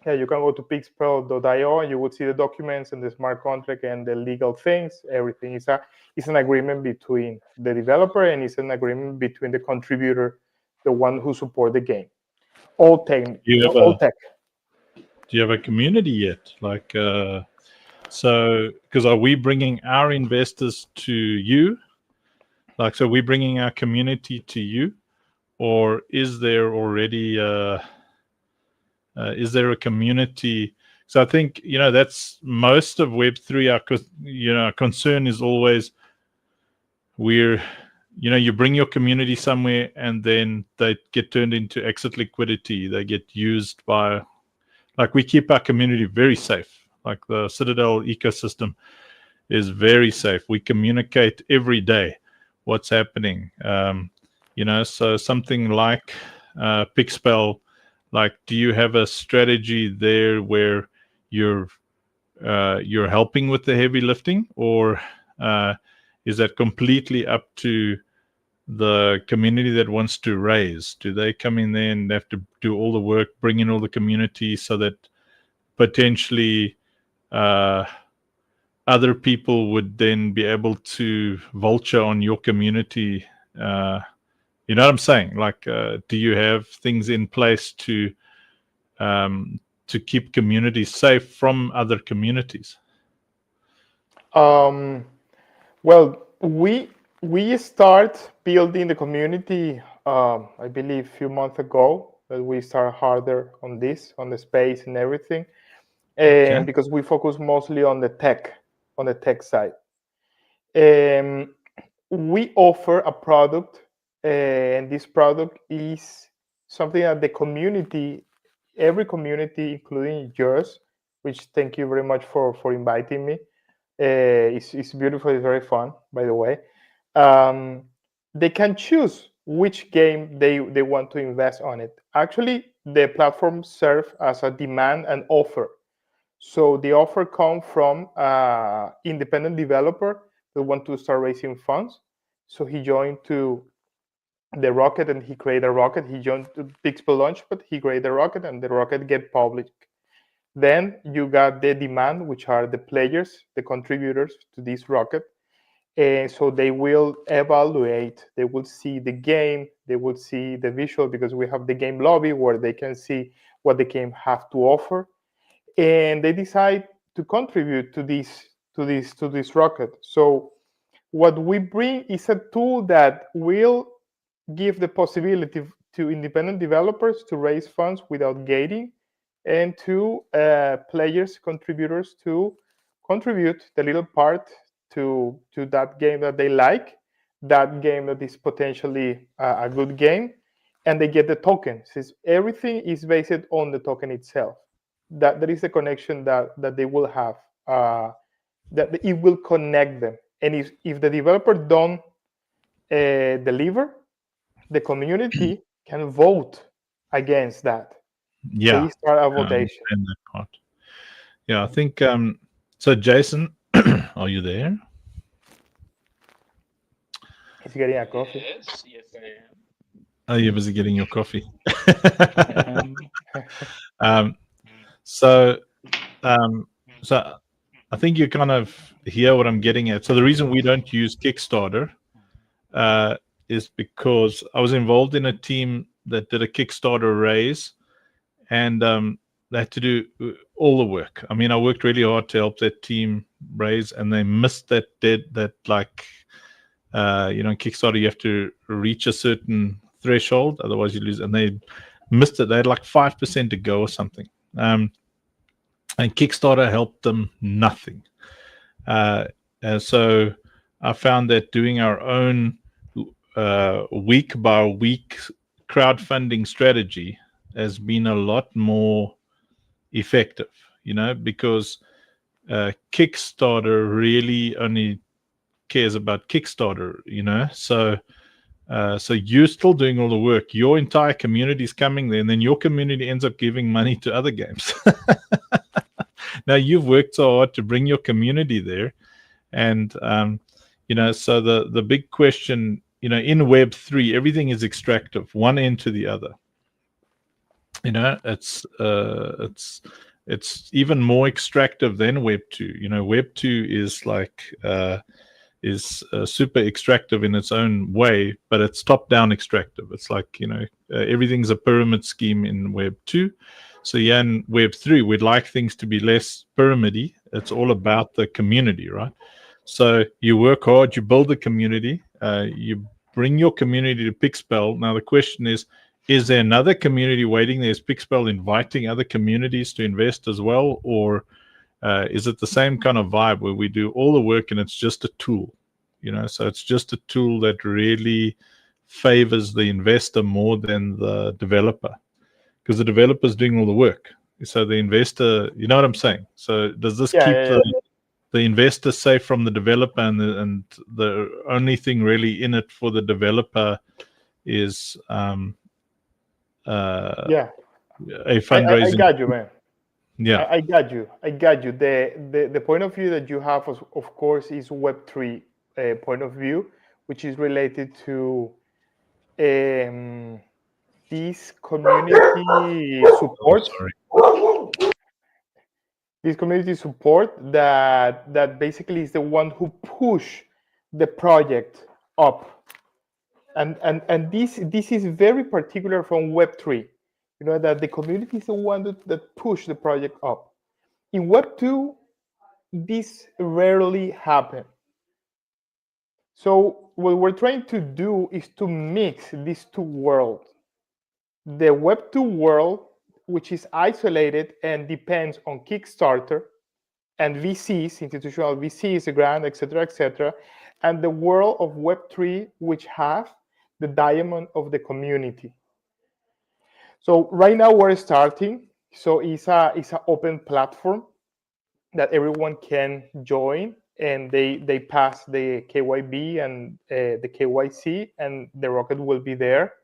you can go to pixpro.io and you will see the documents and the smart contract and the legal things. Everything is an agreement between the developer, and it's an agreement between the contributor, the one who support the game. All tech. Do you have a community yet? Like, so, because are we bringing our investors to you? Like, so we're bringing our community to you, or is there already is there a community? So I think, that's most of Web3. Our concern is always you bring your community somewhere and then they get turned into exit liquidity. They get used by, like, we keep our community very safe. Like the Citadel ecosystem is very safe. We communicate every day what's happening. So something like Pixpel, like, do you have a strategy there where you're helping with the heavy lifting, or is that completely up to the community that wants to raise? Do they come in there and have to do all the work, bring in all the community, so that potentially other people would then be able to vulture on your community? You know what I'm saying? Like, do you have things in place to keep communities safe from other communities? Well, we start building the community, I believe, a few months ago. That we start harder on this, on the space and everything, and because we focus mostly on the tech side. We offer a product, and this product is something that the community, every community, including yours, which thank you very much for inviting me. It's beautiful. It's very fun, by the way. They can choose which game they want to invest on it. Actually, the platform serves as a demand and offer. So the offer comes from independent developer that want to start raising funds. So he joined to the rocket and he created a rocket. He joined to Pixpel Launch, but he created a rocket and the rocket get public. Then you got the demand, which are the players, the contributors to this rocket. And so they will evaluate, they will see the game, they will see the visual, because we have the game lobby where they can see what the game have to offer. And they decide to contribute to this rocket. So what we bring is a tool that will give the possibility to independent developers to raise funds without gating, and to players, contributors to contribute the little part to that game that they like, that game that is potentially a good game, and they get the token. Since everything is based on the token itself, that there is a connection that they will have, that it will connect them. And if the developer don't deliver, the community can vote against that. Yeah, they start a votation. That part. Yeah, I think so. Jason, are you there? He's getting a coffee. Yes, I am. Oh, you're busy getting your coffee. So I think you kind of hear what I'm getting at. So the reason we don't use Kickstarter is because I was involved in a team that did a Kickstarter raise, and they had to do all the work. I mean, I worked really hard to help that team raise, and they missed that In Kickstarter, you have to reach a certain threshold, otherwise you lose. And they missed it. They had like 5% to go or something. And Kickstarter helped them nothing. And so I found that doing our own week by week crowdfunding strategy has been a lot more effective, because Kickstarter really only cares about Kickstarter, so you're still doing all the work. Your entire community is coming there, and then your community ends up giving money to other games. Now you've worked so hard to bring your community there, and so the big question, in Web3, everything is extractive, one end to the other. It's even more extractive than Web 2. Web 2 is like super extractive in its own way, but it's top-down extractive. It's like everything's a pyramid scheme in Web 2. So in Web 3, we'd like things to be less pyramidy. It's all about the community, right? So you work hard, you build a community, you bring your community to Pixpel. Now the question is there another community waiting there? Is Pixpel inviting other communities to invest as well? Or is it the same kind of vibe where we do all the work and it's just a tool? So it's just a tool that really favors the investor more than the developer, because the developer is doing all the work. So the investor, you know what I'm saying? So does this keep the investor safe from the developer, and the only thing really in it for the developer is a fundraising? I got you, man. Yeah, I got you. The point of view that you have, of course, is Web3 point of view, which is related to this community support. This community support that basically is the one who push the project up, and this is very particular from Web3. That the community is the one that push the project up. In Web 2, this rarely happens. So what we're trying to do is to mix these two worlds. The Web 2 world, which is isolated and depends on Kickstarter and VCs, institutional VCs, grant, etc., and the world of Web 3, which has the diamond of the community. So right now we're starting. So it's an open platform that everyone can join, and they pass the KYB and the KYC, and the rocket will be there.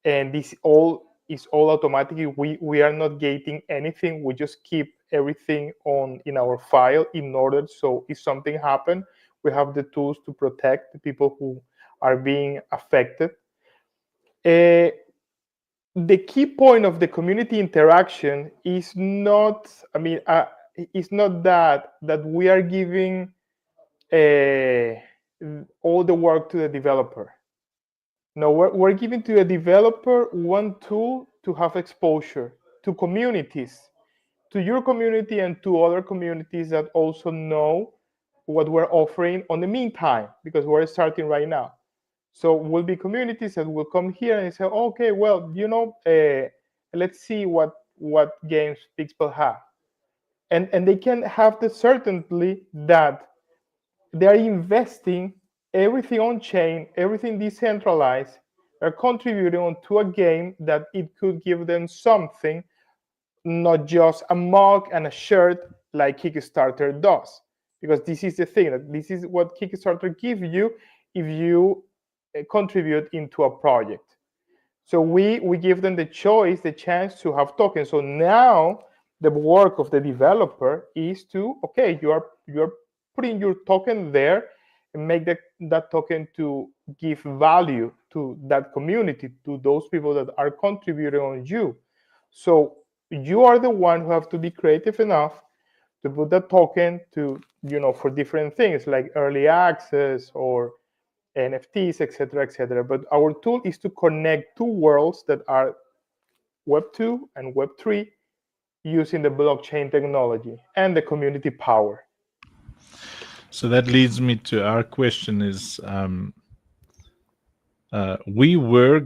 And this all is all automatic. We are not gating anything. We just keep everything in our file in order, so if something happens, we have the tools to protect the people who are being affected. The key point of the community interaction is not, it's not that we are giving all the work to the developer. No, we're giving to a developer one tool to have exposure to communities, to your community and to other communities that also know what we're offering on the meantime, because we're starting right now. So will be communities that will come here and say, okay, well, let's see what games Pixpel have. And they can have the certainty that they're investing everything on chain, everything decentralized, are contributing onto a game that it could give them something, not just a mug and a shirt like Kickstarter does. Because this is the thing, that this is what Kickstarter gives you if you contribute into a project. So we give them the choice, the chance to have tokens. So now the work of the developer is to, okay, you're putting your token there and make that token to give value to that community, to those people that are contributing on you. So you are the one who have to be creative enough to put that token to, for different things like early access or NFTs, etc. But our tool is to connect two worlds that are Web 2 and Web 3 using the blockchain technology and the community power. So that leads me to our question: is we're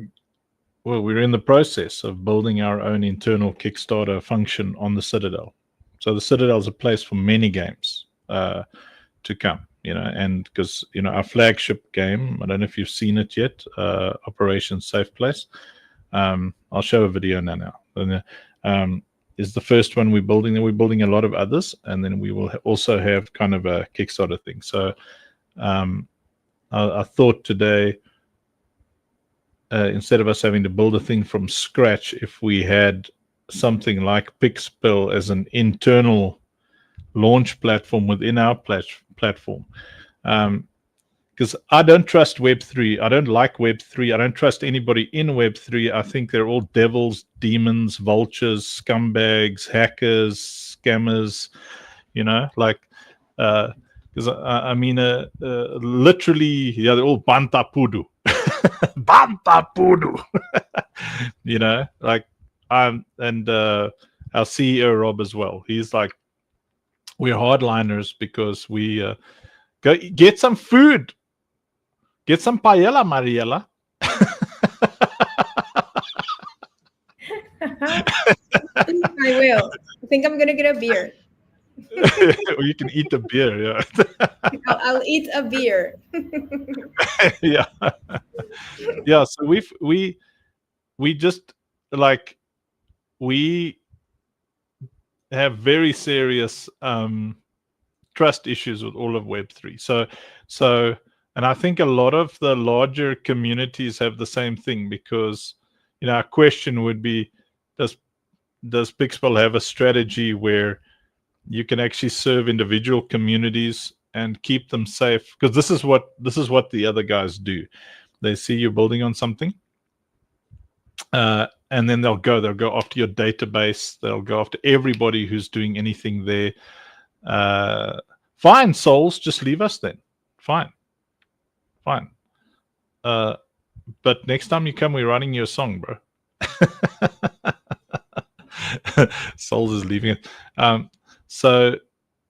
in the process of building our own internal Kickstarter function on the Citadel. So the Citadel is a place for many games to come, and because our flagship game, I don't know if you've seen it yet, Operation Safe Place. I'll show a video now. And, is the first one we're building. Then we're building a lot of others, and then we will also have kind of a Kickstarter thing. So I thought today, instead of us having to build a thing from scratch, if we had something like Pixpil as an internal launch platform within our platform. Because I don't trust Web3. I don't like Web3. I don't trust anybody in Web3. I think they're all devils, demons, vultures, scumbags, hackers, scammers, because I mean, literally, they're all Banta Pudu. Banta Pudu. And our CEO, Rob, as well. He's like, we're hardliners because we go get some food. Get some paella, Mariela. I will. I think I'm gonna get a beer. Or you can eat the beer, yeah. I'll eat a beer. Yeah. Yeah, so we just we have very serious trust issues with all of Web3. So and I think a lot of the larger communities have the same thing, because our question would be, does Pixpil have a strategy where you can actually serve individual communities and keep them safe? Because this is what the other guys do. They see you're building on something, and then they'll go after your database. They'll go after everybody who's doing anything there. Fine, souls, just leave us then. Fine. But next time you come, we're writing you a song, bro. Souls is leaving it. So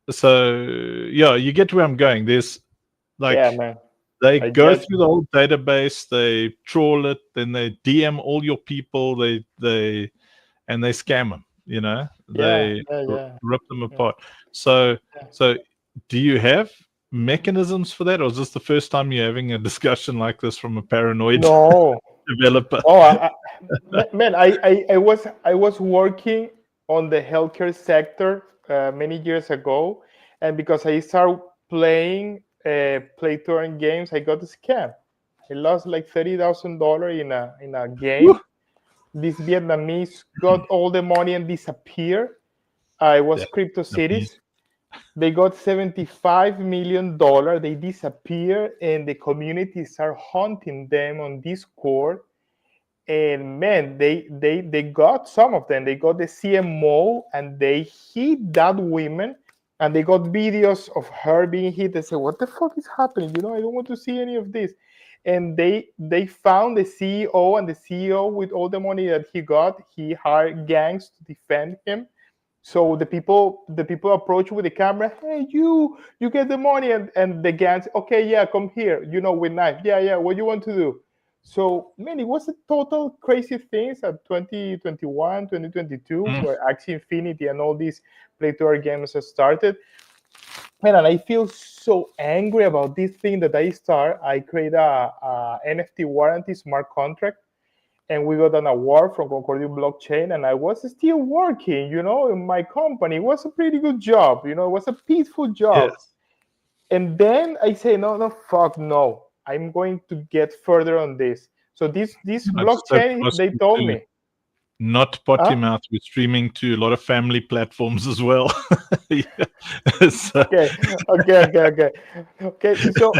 yeah, you get where I'm going. There's man. They go through the whole database, they trawl it, then they DM all your people, they scam them, they rip them apart. So do you have mechanisms for that, or is this the first time you're having a discussion like this from a paranoid developer? Man, I was working on the healthcare sector many years ago, and because I started playing play to earn games, I got a scam. I lost like $30,000 in a game. Woo! This Vietnamese got all the money and disappeared. I was Crypto Cities. They got $75 million. They disappear, and the community start hunting them on Discord. And man, they got some of them. They got the CMO, and they hit that woman, and they got videos of her being hit. They say, "What the fuck is happening? I don't want to see any of this." And they found the CEO, and the CEO, with all the money that he got, he hired gangs to defend him. So the people approach with the camera. Hey, you get the money, and the gangs. Okay, yeah, come here. With knife. Yeah. What do you want to do? So man, it was a total crazy things at 2021, 2022, where Axie Infinity and all these play-to-earn games have started. Man, and I feel so angry about this thing that I start. I create a NFT warranty smart contract, and we got an award from Concordia Blockchain, and I was still working, in my company. It was a pretty good job, it was a peaceful job. Yes. And then I say, no, fuck no. I'm going to get further on this. So this blockchain, they told me. Not potty mouth. We're streaming to a lot of family platforms as well. So. Okay. So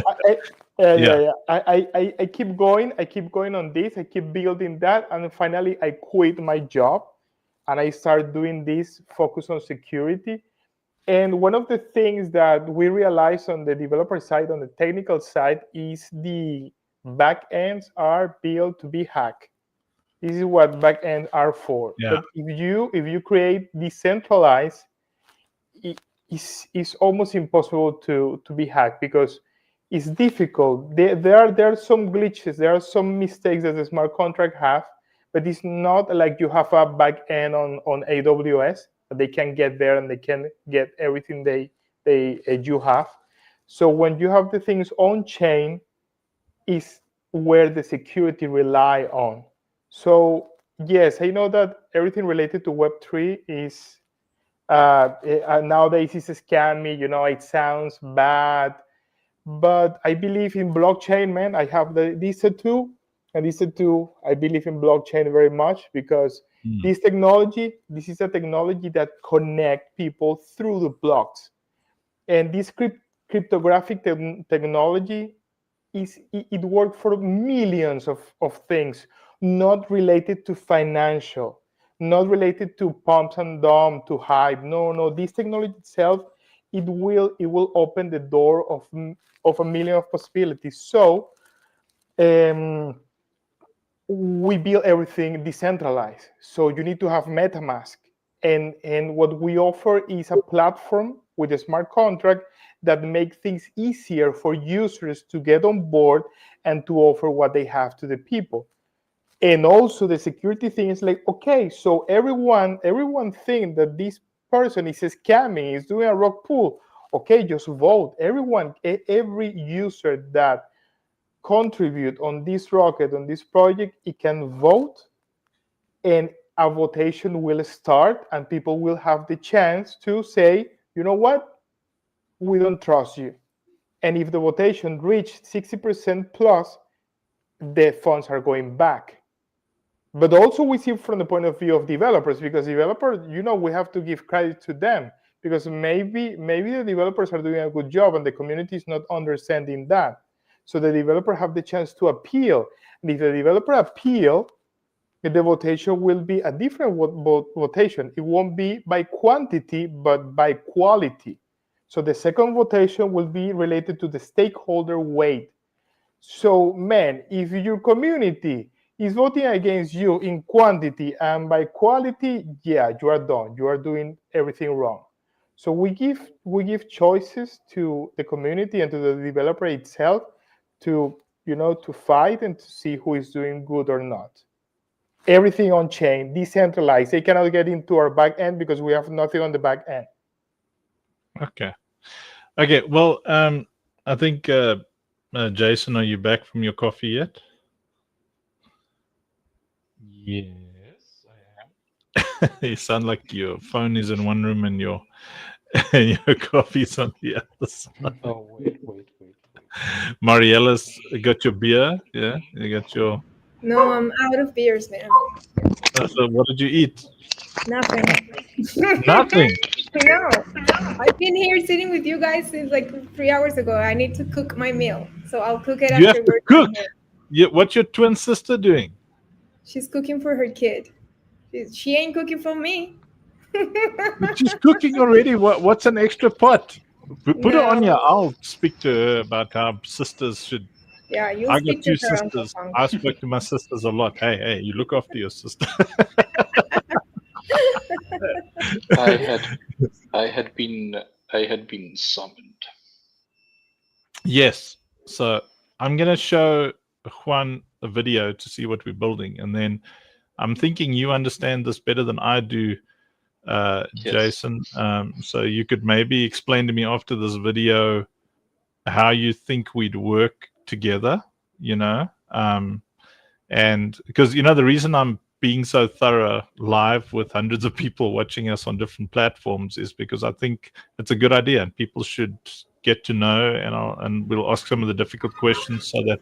I keep going. I keep going on this. I keep building that, and finally I quit my job, and I start doing this focus on security. And one of the things that we realize on the developer side, on the technical side, is the backends are built to be hacked. This is what backends are for. Yeah. But if you create decentralized, is almost impossible to be hacked because it's difficult. There are some glitches, there are some mistakes that the smart contract have, but it's not like you have a back end on AWS that they can get there and they can get everything you have. So when you have the things on chain, is where the security rely on. So yes, I know that everything related to Web3 is nowadays is scammy. It sounds bad, but I believe in blockchain, man. I have the DISA2, and DISA2, I believe in blockchain very much because this is a technology that connect people through the blocks, and this cryptographic technology it worked for millions of things, not related to financial, not related to pumps and dump, to hype. No, this technology itself, it will open the door of a million of possibilities. So we build everything decentralized. So you need to have MetaMask, and what we offer is a platform with a smart contract that make things easier for users to get on board and to offer what they have to the people. And also the security thing is like, okay, so everyone think that this person is scamming, is doing a rug pull. Okay, just vote. Every user that contribute on this rocket, on this project, it can vote, and a votation will start, and people will have the chance to say, you know what? We don't trust you. And if the votation reached 60% plus, the funds are going back. But also we see from the point of view of developers, because developers, we have to give credit to them, because maybe the developers are doing a good job and the community is not understanding that. So the developer have the chance to appeal. And if the developer appeal, the votation will be a different votation. It won't be by quantity, but by quality. So the second votation will be related to the stakeholder weight. So, man, if your community is voting against you in quantity and by quality, yeah, you are done. You are doing everything wrong. So we give choices to the community and to the developer itself to fight and to see who is doing good or not. Everything on chain, decentralized. They cannot get into our back end because we have nothing on the back end. Okay. Well, I think Jason, are you back from your coffee yet? Yes, I am. You sound like your phone is in one room and your coffee's on the other side. Oh, wait. Mariella's got your beer, yeah? You got your... No, I'm out of beers, man. So what did you eat? Nothing. Nothing? No. I've been here sitting with you guys since like 3 hours ago. I need to cook my meal. So I'll cook it You after have to work. cook? What's your twin sister doing? She's cooking for her kid. She ain't cooking for me. But she's cooking already. What's an extra pot? Put her on here. I'll speak to her about how sisters should... Yeah, you I speak got two to her, Uncle sisters. Funk. I spoke to my sisters a lot. Hey, you look after your sister. I had been summoned. Yes. So I'm gonna show Juan a video to see what we're building, and then I'm thinking you understand this better than I do, Jason. So you could maybe explain to me after this video how you think we'd work together, and because the reason I'm being so thorough live with hundreds of people watching us on different platforms is because I think it's a good idea and people should get to know, and we'll ask some of the difficult questions so that,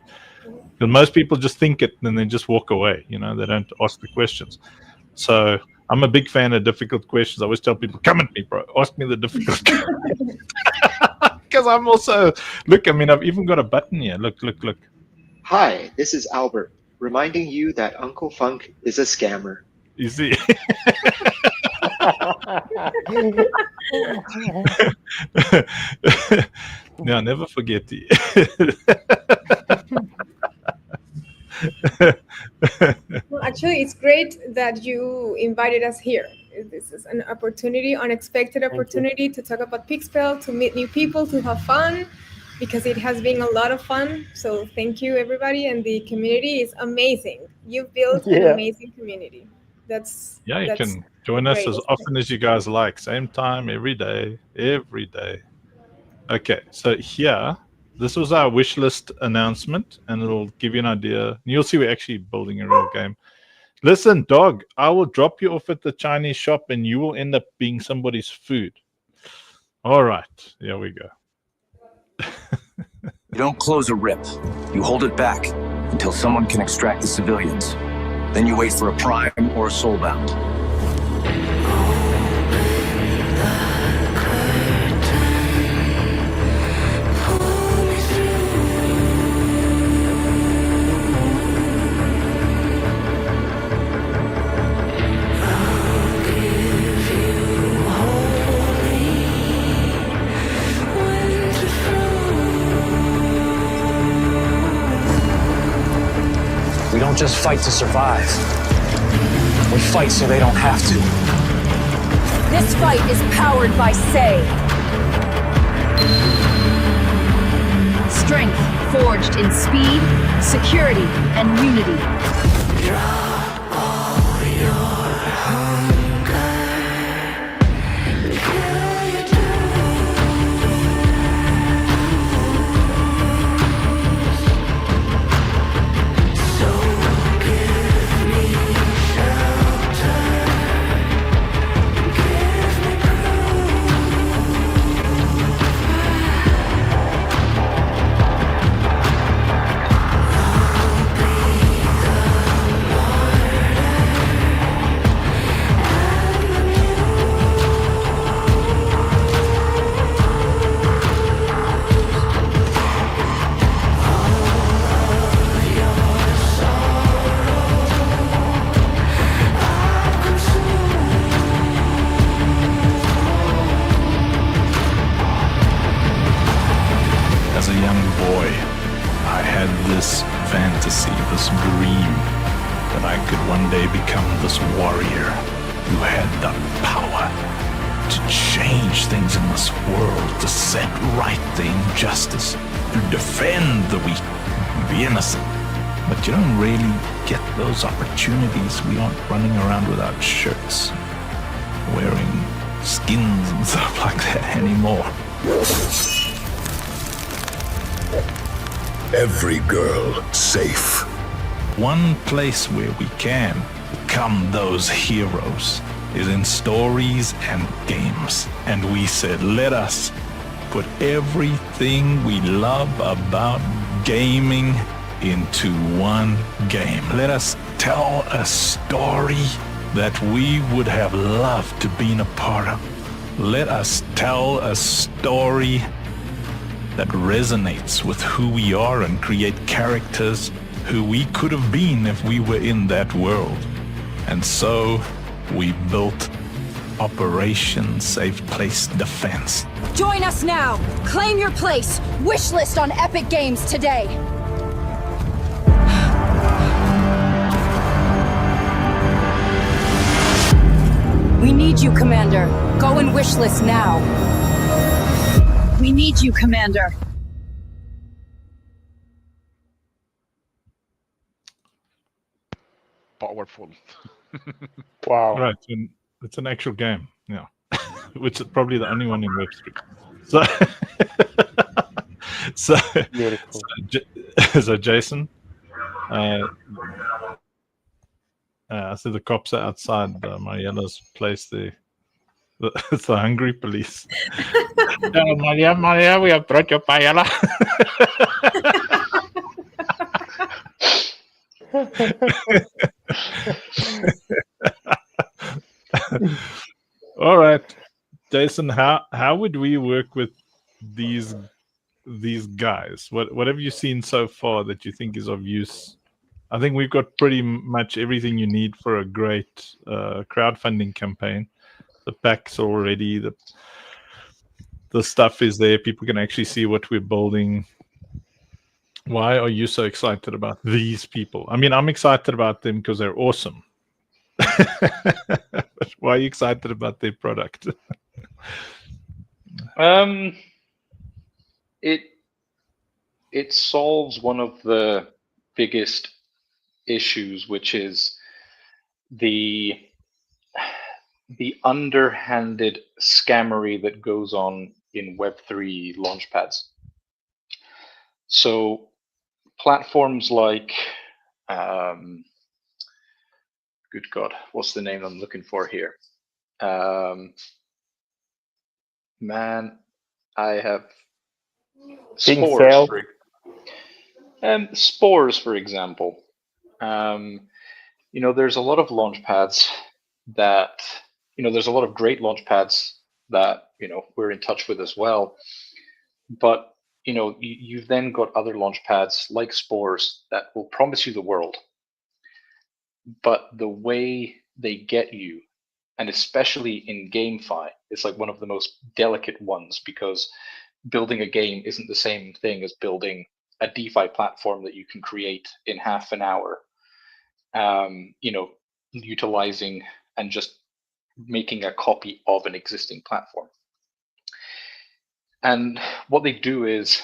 because most people just think it and then they just walk away, they don't ask the questions. So I'm a big fan of difficult questions. I always tell people, come at me, bro, ask me the difficult questions. Because I'm also, look, I've even got a button here. Look. Hi, this is Albert, reminding you that Uncle Funk is a scammer. You see? No, never forget the... Well, actually, it's great that you invited us here. This is an opportunity, unexpected opportunity to talk about Pixpel, to meet new people, to have fun, because it has been a lot of fun. So thank you, everybody, and the community is amazing. You've built an amazing community. That's you can join us as often as you guys like. Same time, every day, every day. Okay, so here, this was our wish list announcement, and it'll give you an idea. And you'll see we're actually building a real game. Listen, dog, I will drop you off at the Chinese shop, and you will end up being somebody's food. All right, here we go. You don't close a rip. You hold it back until someone can extract the civilians. Then you wait for a prime or a soulbound. We don't just fight to survive. We fight so they don't have to. This fight is powered by Sei. Strength forged in speed, security, and unity. As a young boy, I had this fantasy, this dream, that I could one day become this warrior who had the power to change things in this world, to set right the injustice, to defend the weak, the innocent. But you don't really get those opportunities. We aren't running around without shirts, wearing skins and stuff like that anymore. Every girl safe. One place where we can become those heroes is in stories and games. And we said, let us put everything we love about gaming into one game. Let us tell a story that we would have loved to be a part of. Let us tell a story that resonates with who we are and create characters who we could have been if we were in that world. And so we built Operation Safe Place Defense. Join us now. Claim your place. Wishlist on Epic Games today. We need you, Commander. Go and wishlist now. We need you, Commander. Powerful. Wow. Right, and it's an actual game, yeah. Which is probably the only one in Web3. So Jason, I see the cops are outside Mariella's place there. It's the hungry police. Maria, we approach your paella. All right, Jason, how would we work with these guys? What have you seen so far that you think is of use? I think we've got pretty much everything you need for a great crowdfunding campaign. The packs are already, the stuff is there. People can actually see what we're building. Why are you so excited about these people? I mean, I'm excited about them because they're awesome. Why are you excited about their product? It solves one of the biggest issues, which is the underhanded scammery that goes on in Web3 launchpads. So platforms like, good God, what's the name I'm looking for here? Man, I have Spores. Spores, for example. There's a lot of launchpads that, there's a lot of great launchpads that, we're in touch with as well. But, you've then got other launchpads like Spores that will promise you the world. But the way they get you, and especially in GameFi, it's like one of the most delicate ones, because building a game isn't the same thing as building a DeFi platform that you can create in half an hour, utilizing and just making a copy of an existing platform. And what they do is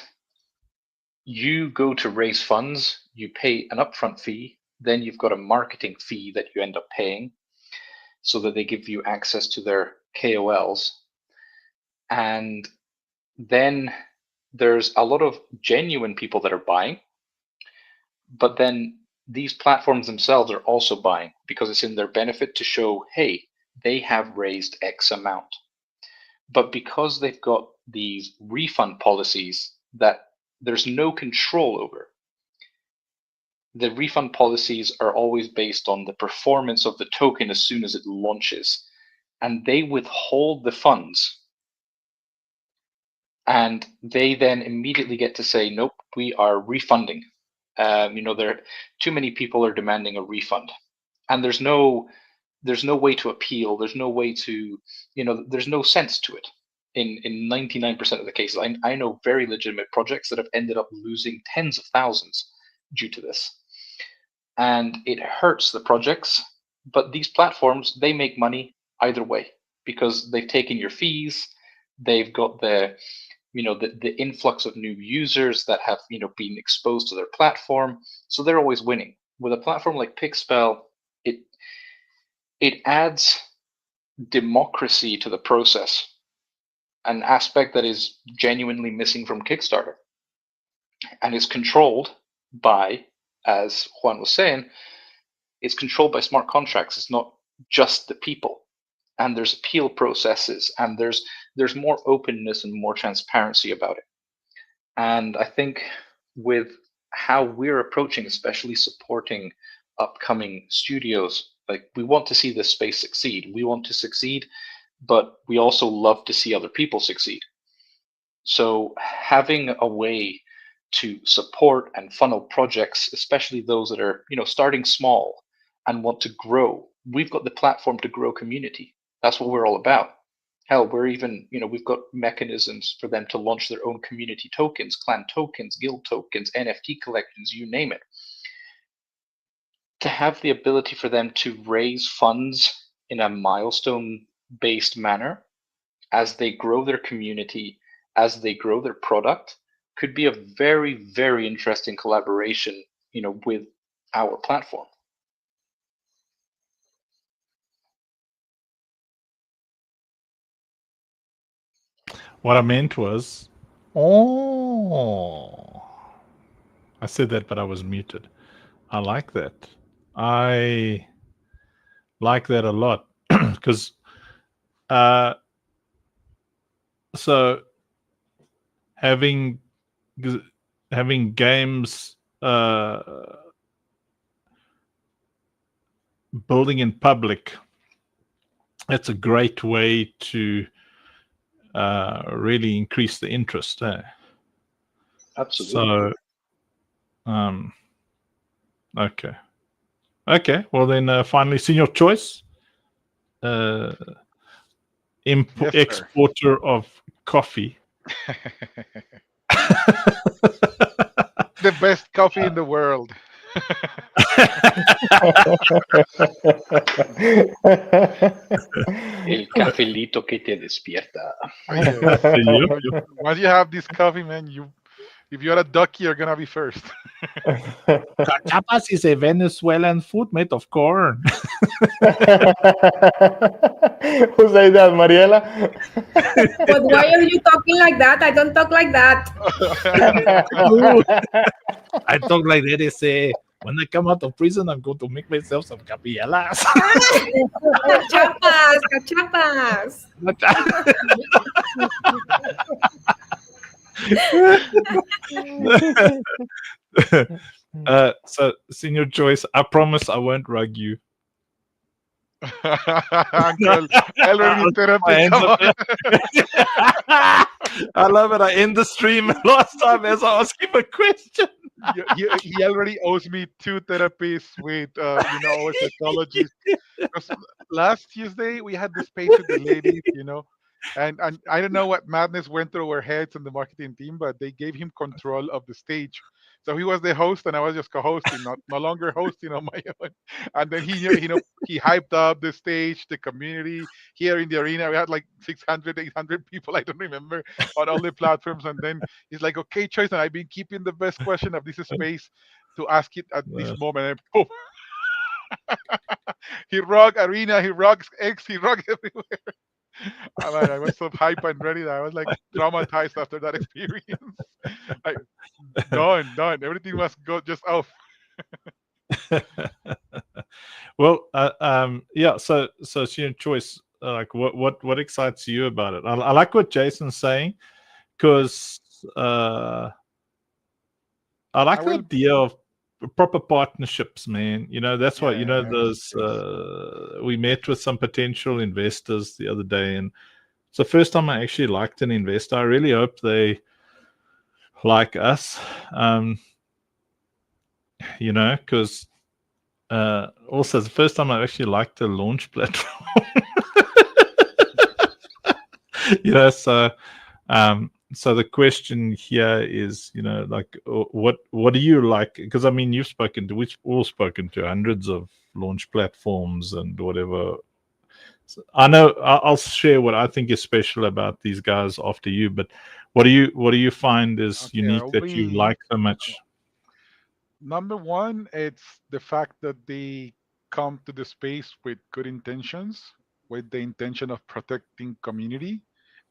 you go to raise funds, you pay an upfront fee, then you've got a marketing fee that you end up paying so that they give you access to their KOLs. And then there's a lot of genuine people that are buying, but then these platforms themselves are also buying because it's in their benefit to show, hey, they have raised X amount. But because they've got these refund policies that there's no control over, the refund policies are always based on the performance of the token as soon as it launches, and they withhold the funds. And they then immediately get to say, nope, we are refunding. There too many people are demanding a refund, and there's no way to appeal. There's no way to, there's no sense to it. In 99% of the cases, I know very legitimate projects that have ended up losing tens of thousands due to this, and it hurts the projects. But these platforms, they make money either way because they've taken your fees. They've got the influx of new users that have been exposed to their platform, so they're always winning. With a platform like Pixpel, it adds democracy to the process, an aspect that is genuinely missing from Kickstarter, and is controlled by, as Juan was saying, it's controlled by smart contracts. It's not just the people. And there's appeal processes, and there's more openness and more transparency about it. And I think with how we're approaching, especially supporting upcoming studios, like, we want to see this space succeed. We want to succeed, but we also love to see other people succeed. So having a way to support and funnel projects, especially those that are starting small and want to grow, we've got the platform to grow community. That's what we're all about. Hell, we're even, we've got mechanisms for them to launch their own community tokens, clan tokens, guild tokens, NFT collections, you name it. To have the ability for them to raise funds in a milestone-based manner as they grow their community, as they grow their product, could be a very, very interesting collaboration, with our platform. What I meant was, I said that, but I was muted. I like that. I like that a lot because, so having games building in public, that's a great way to really increase the interest. Absolutely. So, okay. Well, then finally, Senior Choice, exporter of coffee. The best coffee in the world. El cafelito que te despierta. Once you have this coffee, man, if you're a ducky, you're gonna be first. Cachapas is a Venezuelan food made of corn. Who said that, Mariela? But why are you talking like that? I don't talk like that. I talk like that. They say, when I come out of prison, I'm going to make myself some capillas. Cachapas. So, Senior Joyce, I promise I won't rug you. Uncle, elderly therapy. Come on. I love it. I end the stream last time as I asked him a question. He already owes me 2 therapies with our psychologist. Last Tuesday we had the space with the ladies, and I don't know what madness went through our heads in the marketing team, but they gave him control of the stage. So he was the host, and I was just co-hosting, no longer hosting on my own. And then he hyped up the stage, the community here in the arena. We had like 600, 800 people, I don't remember, on all the platforms. And then he's like, "Okay, Choice, and I've been keeping the best question of this space to ask it at this moment." And boom. He rocked arena, he rocks X, he rocked everywhere. I was so hyped and ready that I was like traumatized after that experience. Like, done. Everything must go just off. Well, yeah. So Senior Choice, like, what excites you about it? I like what Jason's saying, because I like the idea of proper partnerships, man. That's why those we met with some potential investors the other day, and it's the first time I actually liked an investor. I really hope they like us, because also it's the first time I actually liked the launch platform. So the question here is, like, what do you like? Because we've all spoken to hundreds of launch platforms and whatever. So I know I'll share what I think is special about these guys after you. But what do you find is unique that you like so much? Number one, it's the fact that they come to the space with good intentions, with the intention of protecting community.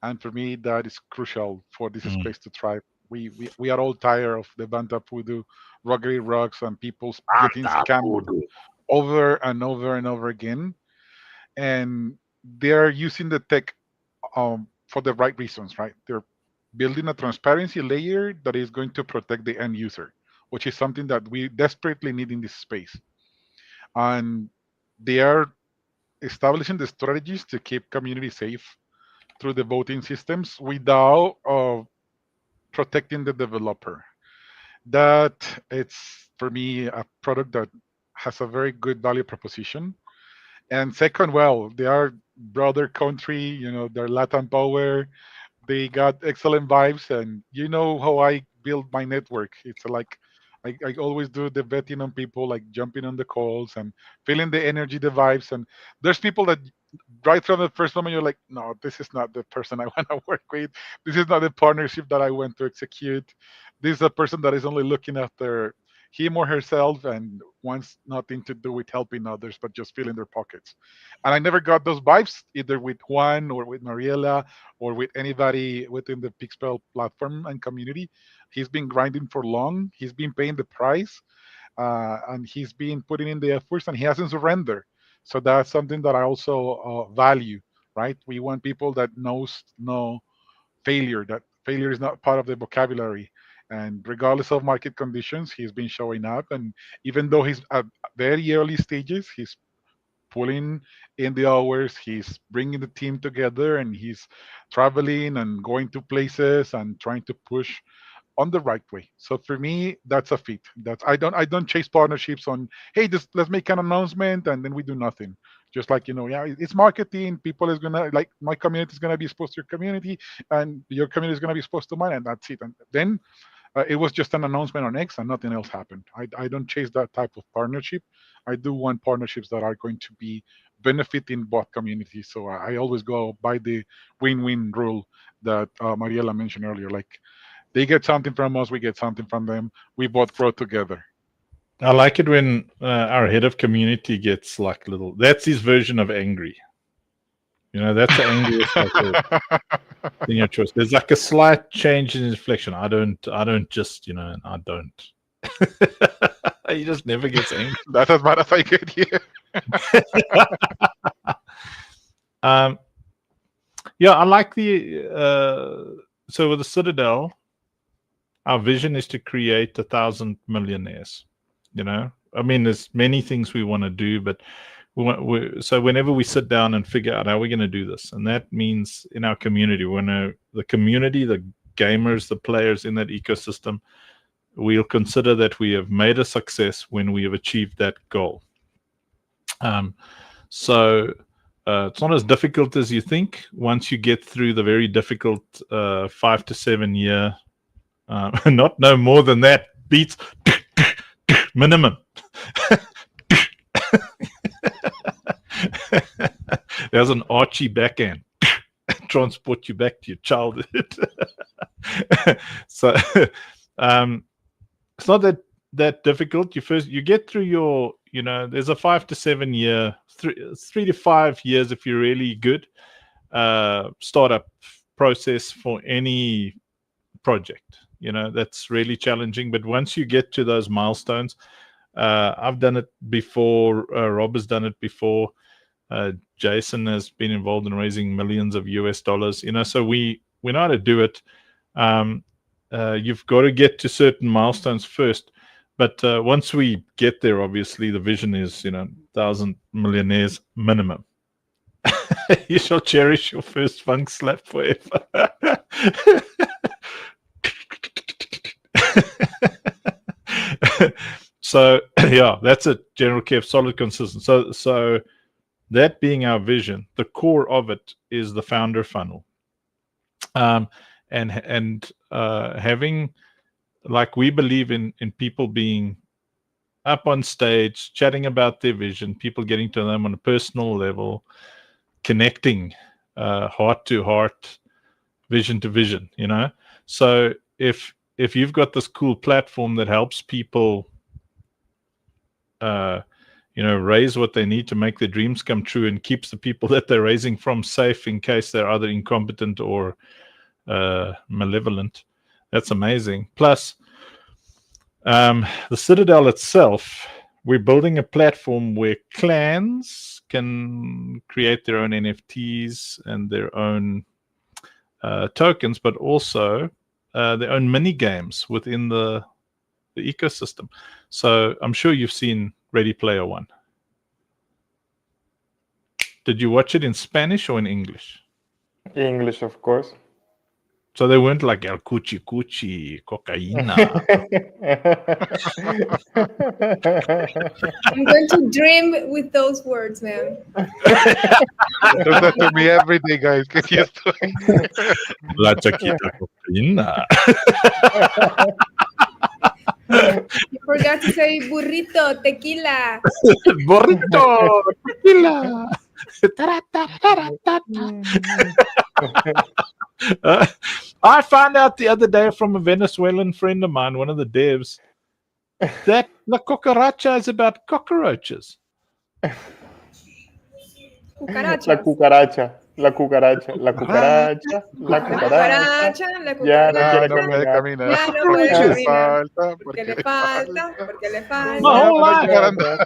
And for me, that is crucial for this space to thrive. We are all tired of the Banta Pudu, Ruggery Rocks, and people getting scammed over and over and over again. And they're using the tech for the right reasons, right? They're building a transparency layer that is going to protect the end user, which is something that we desperately need in this space. And they are establishing the strategies to keep community safe through the voting systems without protecting the developer. That it's, for me, a product that has a very good value proposition. And second, well, they are brother country, they're Latin power. They got excellent vibes, and you know how I build my network. It's like I always do the betting on people, like jumping on the calls and feeling the energy, the vibes. And there's people that right from the first moment you're like, no, this is not the person I want to work with. This is not the partnership that I want to execute. This is a person that is only looking after him or herself and wants nothing to do with helping others, but just filling their pockets. And I never got those vibes either with Juan or with Mariela or with anybody within the Pixpel platform and community. He's been grinding for long. He's been paying the price, and he's been putting in the efforts, and he hasn't surrendered. So that's something that I also value, right? We want people that knows no failure, that failure is not part of the vocabulary. And regardless of market conditions, he's been showing up. And even though he's at very early stages, he's pulling in the hours, he's bringing the team together, and he's traveling and going to places and trying to push on the right way. So for me, that's a fit. That's I don't chase partnerships on, hey, just let's make an announcement and then we do nothing. Just like, it's marketing. People is gonna, like, my community is gonna be exposed to your community, and your community is gonna be exposed to mine, and that's it. And then It was just an announcement on X and nothing else happened. I don't chase that type of partnership. I do want partnerships that are going to be benefiting both communities. So I always go by the win-win rule that Mariela mentioned earlier. Like, they get something from us, we get something from them. We both grow together. I like it when our head of community gets like little. That's his version of angry. You know, that's the angriest I've heard in your choice. There's like a slight change in inflection. I don't just, I don't. He just never gets angry. That's as bad as I get here. Yeah, I like the so with the Citadel, our vision is to create 1,000 millionaires. I mean, there's many things we want to do, but so whenever we sit down and figure out how we're going to do this, and that means in our community, the community, the gamers, the players in that ecosystem, we'll consider that we have made a success when we have achieved that goal. So it's not as difficult as you think once you get through the very difficult 5 to 7 year, not no more than that, beats minimum. There's an Archie backhand. Transport you back to your childhood. So it's not that difficult. You get through your, there's a 5 to 7 year, 3 to 5 years if you're really good startup process for any project. That's really challenging. But once you get to those milestones, I've done it before. Rob has done it before. Jason has been involved in raising millions of US dollars. So we know how to do it. You've got to get to certain milestones first. But once we get there, obviously the vision is, 1,000 millionaires minimum. You shall cherish your first funk slap forever. So yeah, that's a general care, solid, consistent. So that being our vision, the core of it is the founder funnel, and having, like, we believe in people being up on stage, chatting about their vision, people getting to them on a personal level, connecting heart to heart, vision to vision. So if you've got this cool platform that helps people raise what they need to make their dreams come true and keeps the people that they're raising from safe in case they're either incompetent or malevolent, that's amazing. Plus, the Citadel itself, we're building a platform where clans can create their own NFTs and their own tokens, but also their own mini games within the ecosystem. So I'm sure you've seen Ready Player One. Did you watch it in Spanish or in English? English, of course. So they weren't like El Cuchi Cuchi, Cocaína. I'm going to dream with those words, man. Does that to me every day, guys. Get used to it. La Chaquita Cocaína. You forgot to say burrito, tequila. Burrito, tequila. I found out the other day from a Venezuelan friend of mine, one of the devs, that La Cucaracha is about cockroaches. La cucaracha. La cucaracha, la cucaracha, la cucaracha. Ya no quiere caminar. Ya no puede caminar. Porque le falta, porque le falta. My whole life,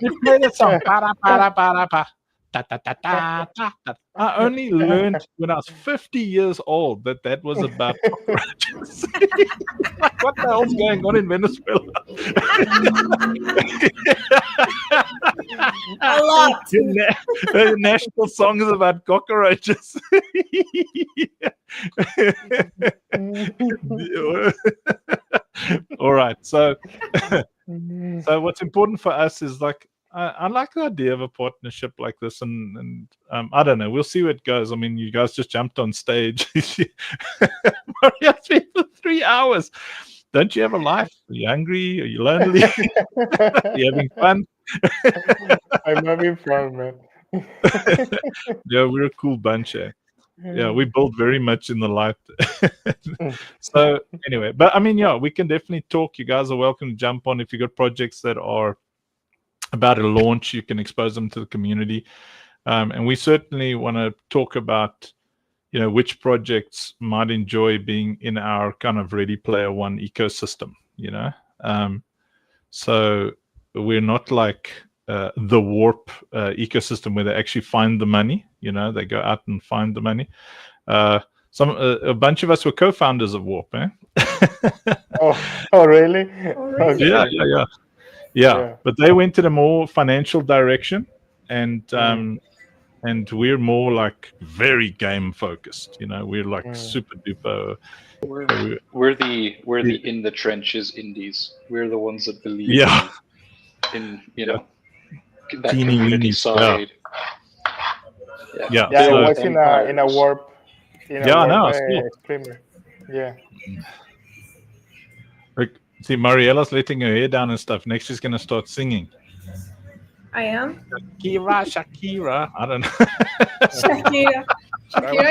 we played that song. Pa. Ta, ta, ta, ta, ta, ta. I only learned when I was 50 years old that was about cockroaches. Like, what the hell's going on in Venezuela? A lot. The national song is about cockroaches. All right. So what's important for us is, like, I like the idea of a partnership like this, and I don't know. We'll see where it goes. I mean, you guys just jumped on stage. Maria's been for 3 hours. Don't you have a life? Are you hungry? Are you lonely? Are you having fun? I'm having fun, man. Yeah, we're a cool bunch, eh? Yeah, we build very much in the light. So anyway, but I mean, yeah, we can definitely talk. You guys are welcome to jump on. If you got projects that are about a launch, you can expose them to the community. And we certainly want to talk about, which projects might enjoy being in our kind of Ready Player One ecosystem, So we're not like the Warp ecosystem where they actually find the money, they go out and find the money. A bunch of us were co-founders of Warp, eh? Oh, really? Okay. Yeah. But they went in a more financial direction, and we're more like very game focused. We're like super duper. We're the in the trenches indies. We're the ones that believe in that Teeny community weeny, side. Yeah, I was in a warp. Streamer. Yeah. Like, see, Mariella's letting her hair down and stuff. Next, she's gonna start singing. I am. Shakira. I don't know. Shakira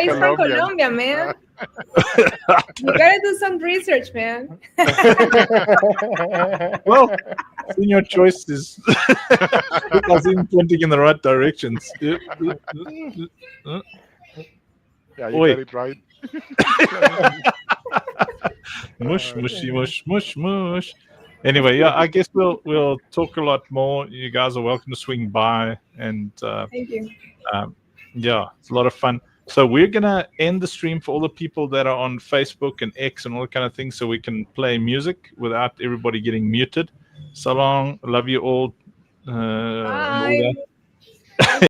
is from Colombia, man. You gotta do some research, man. Well, your choice is because in pointing in the right directions. Yeah, you got it right. Mush, mushy, mush, mush, mush. Anyway, yeah, I guess we'll talk a lot more. You guys are welcome to swing by, and thank you. Yeah, it's a lot of fun. So we're gonna end the stream for all the people that are on Facebook and X and all that kind of things, so we can play music without everybody getting muted. So long, love you all. And all that.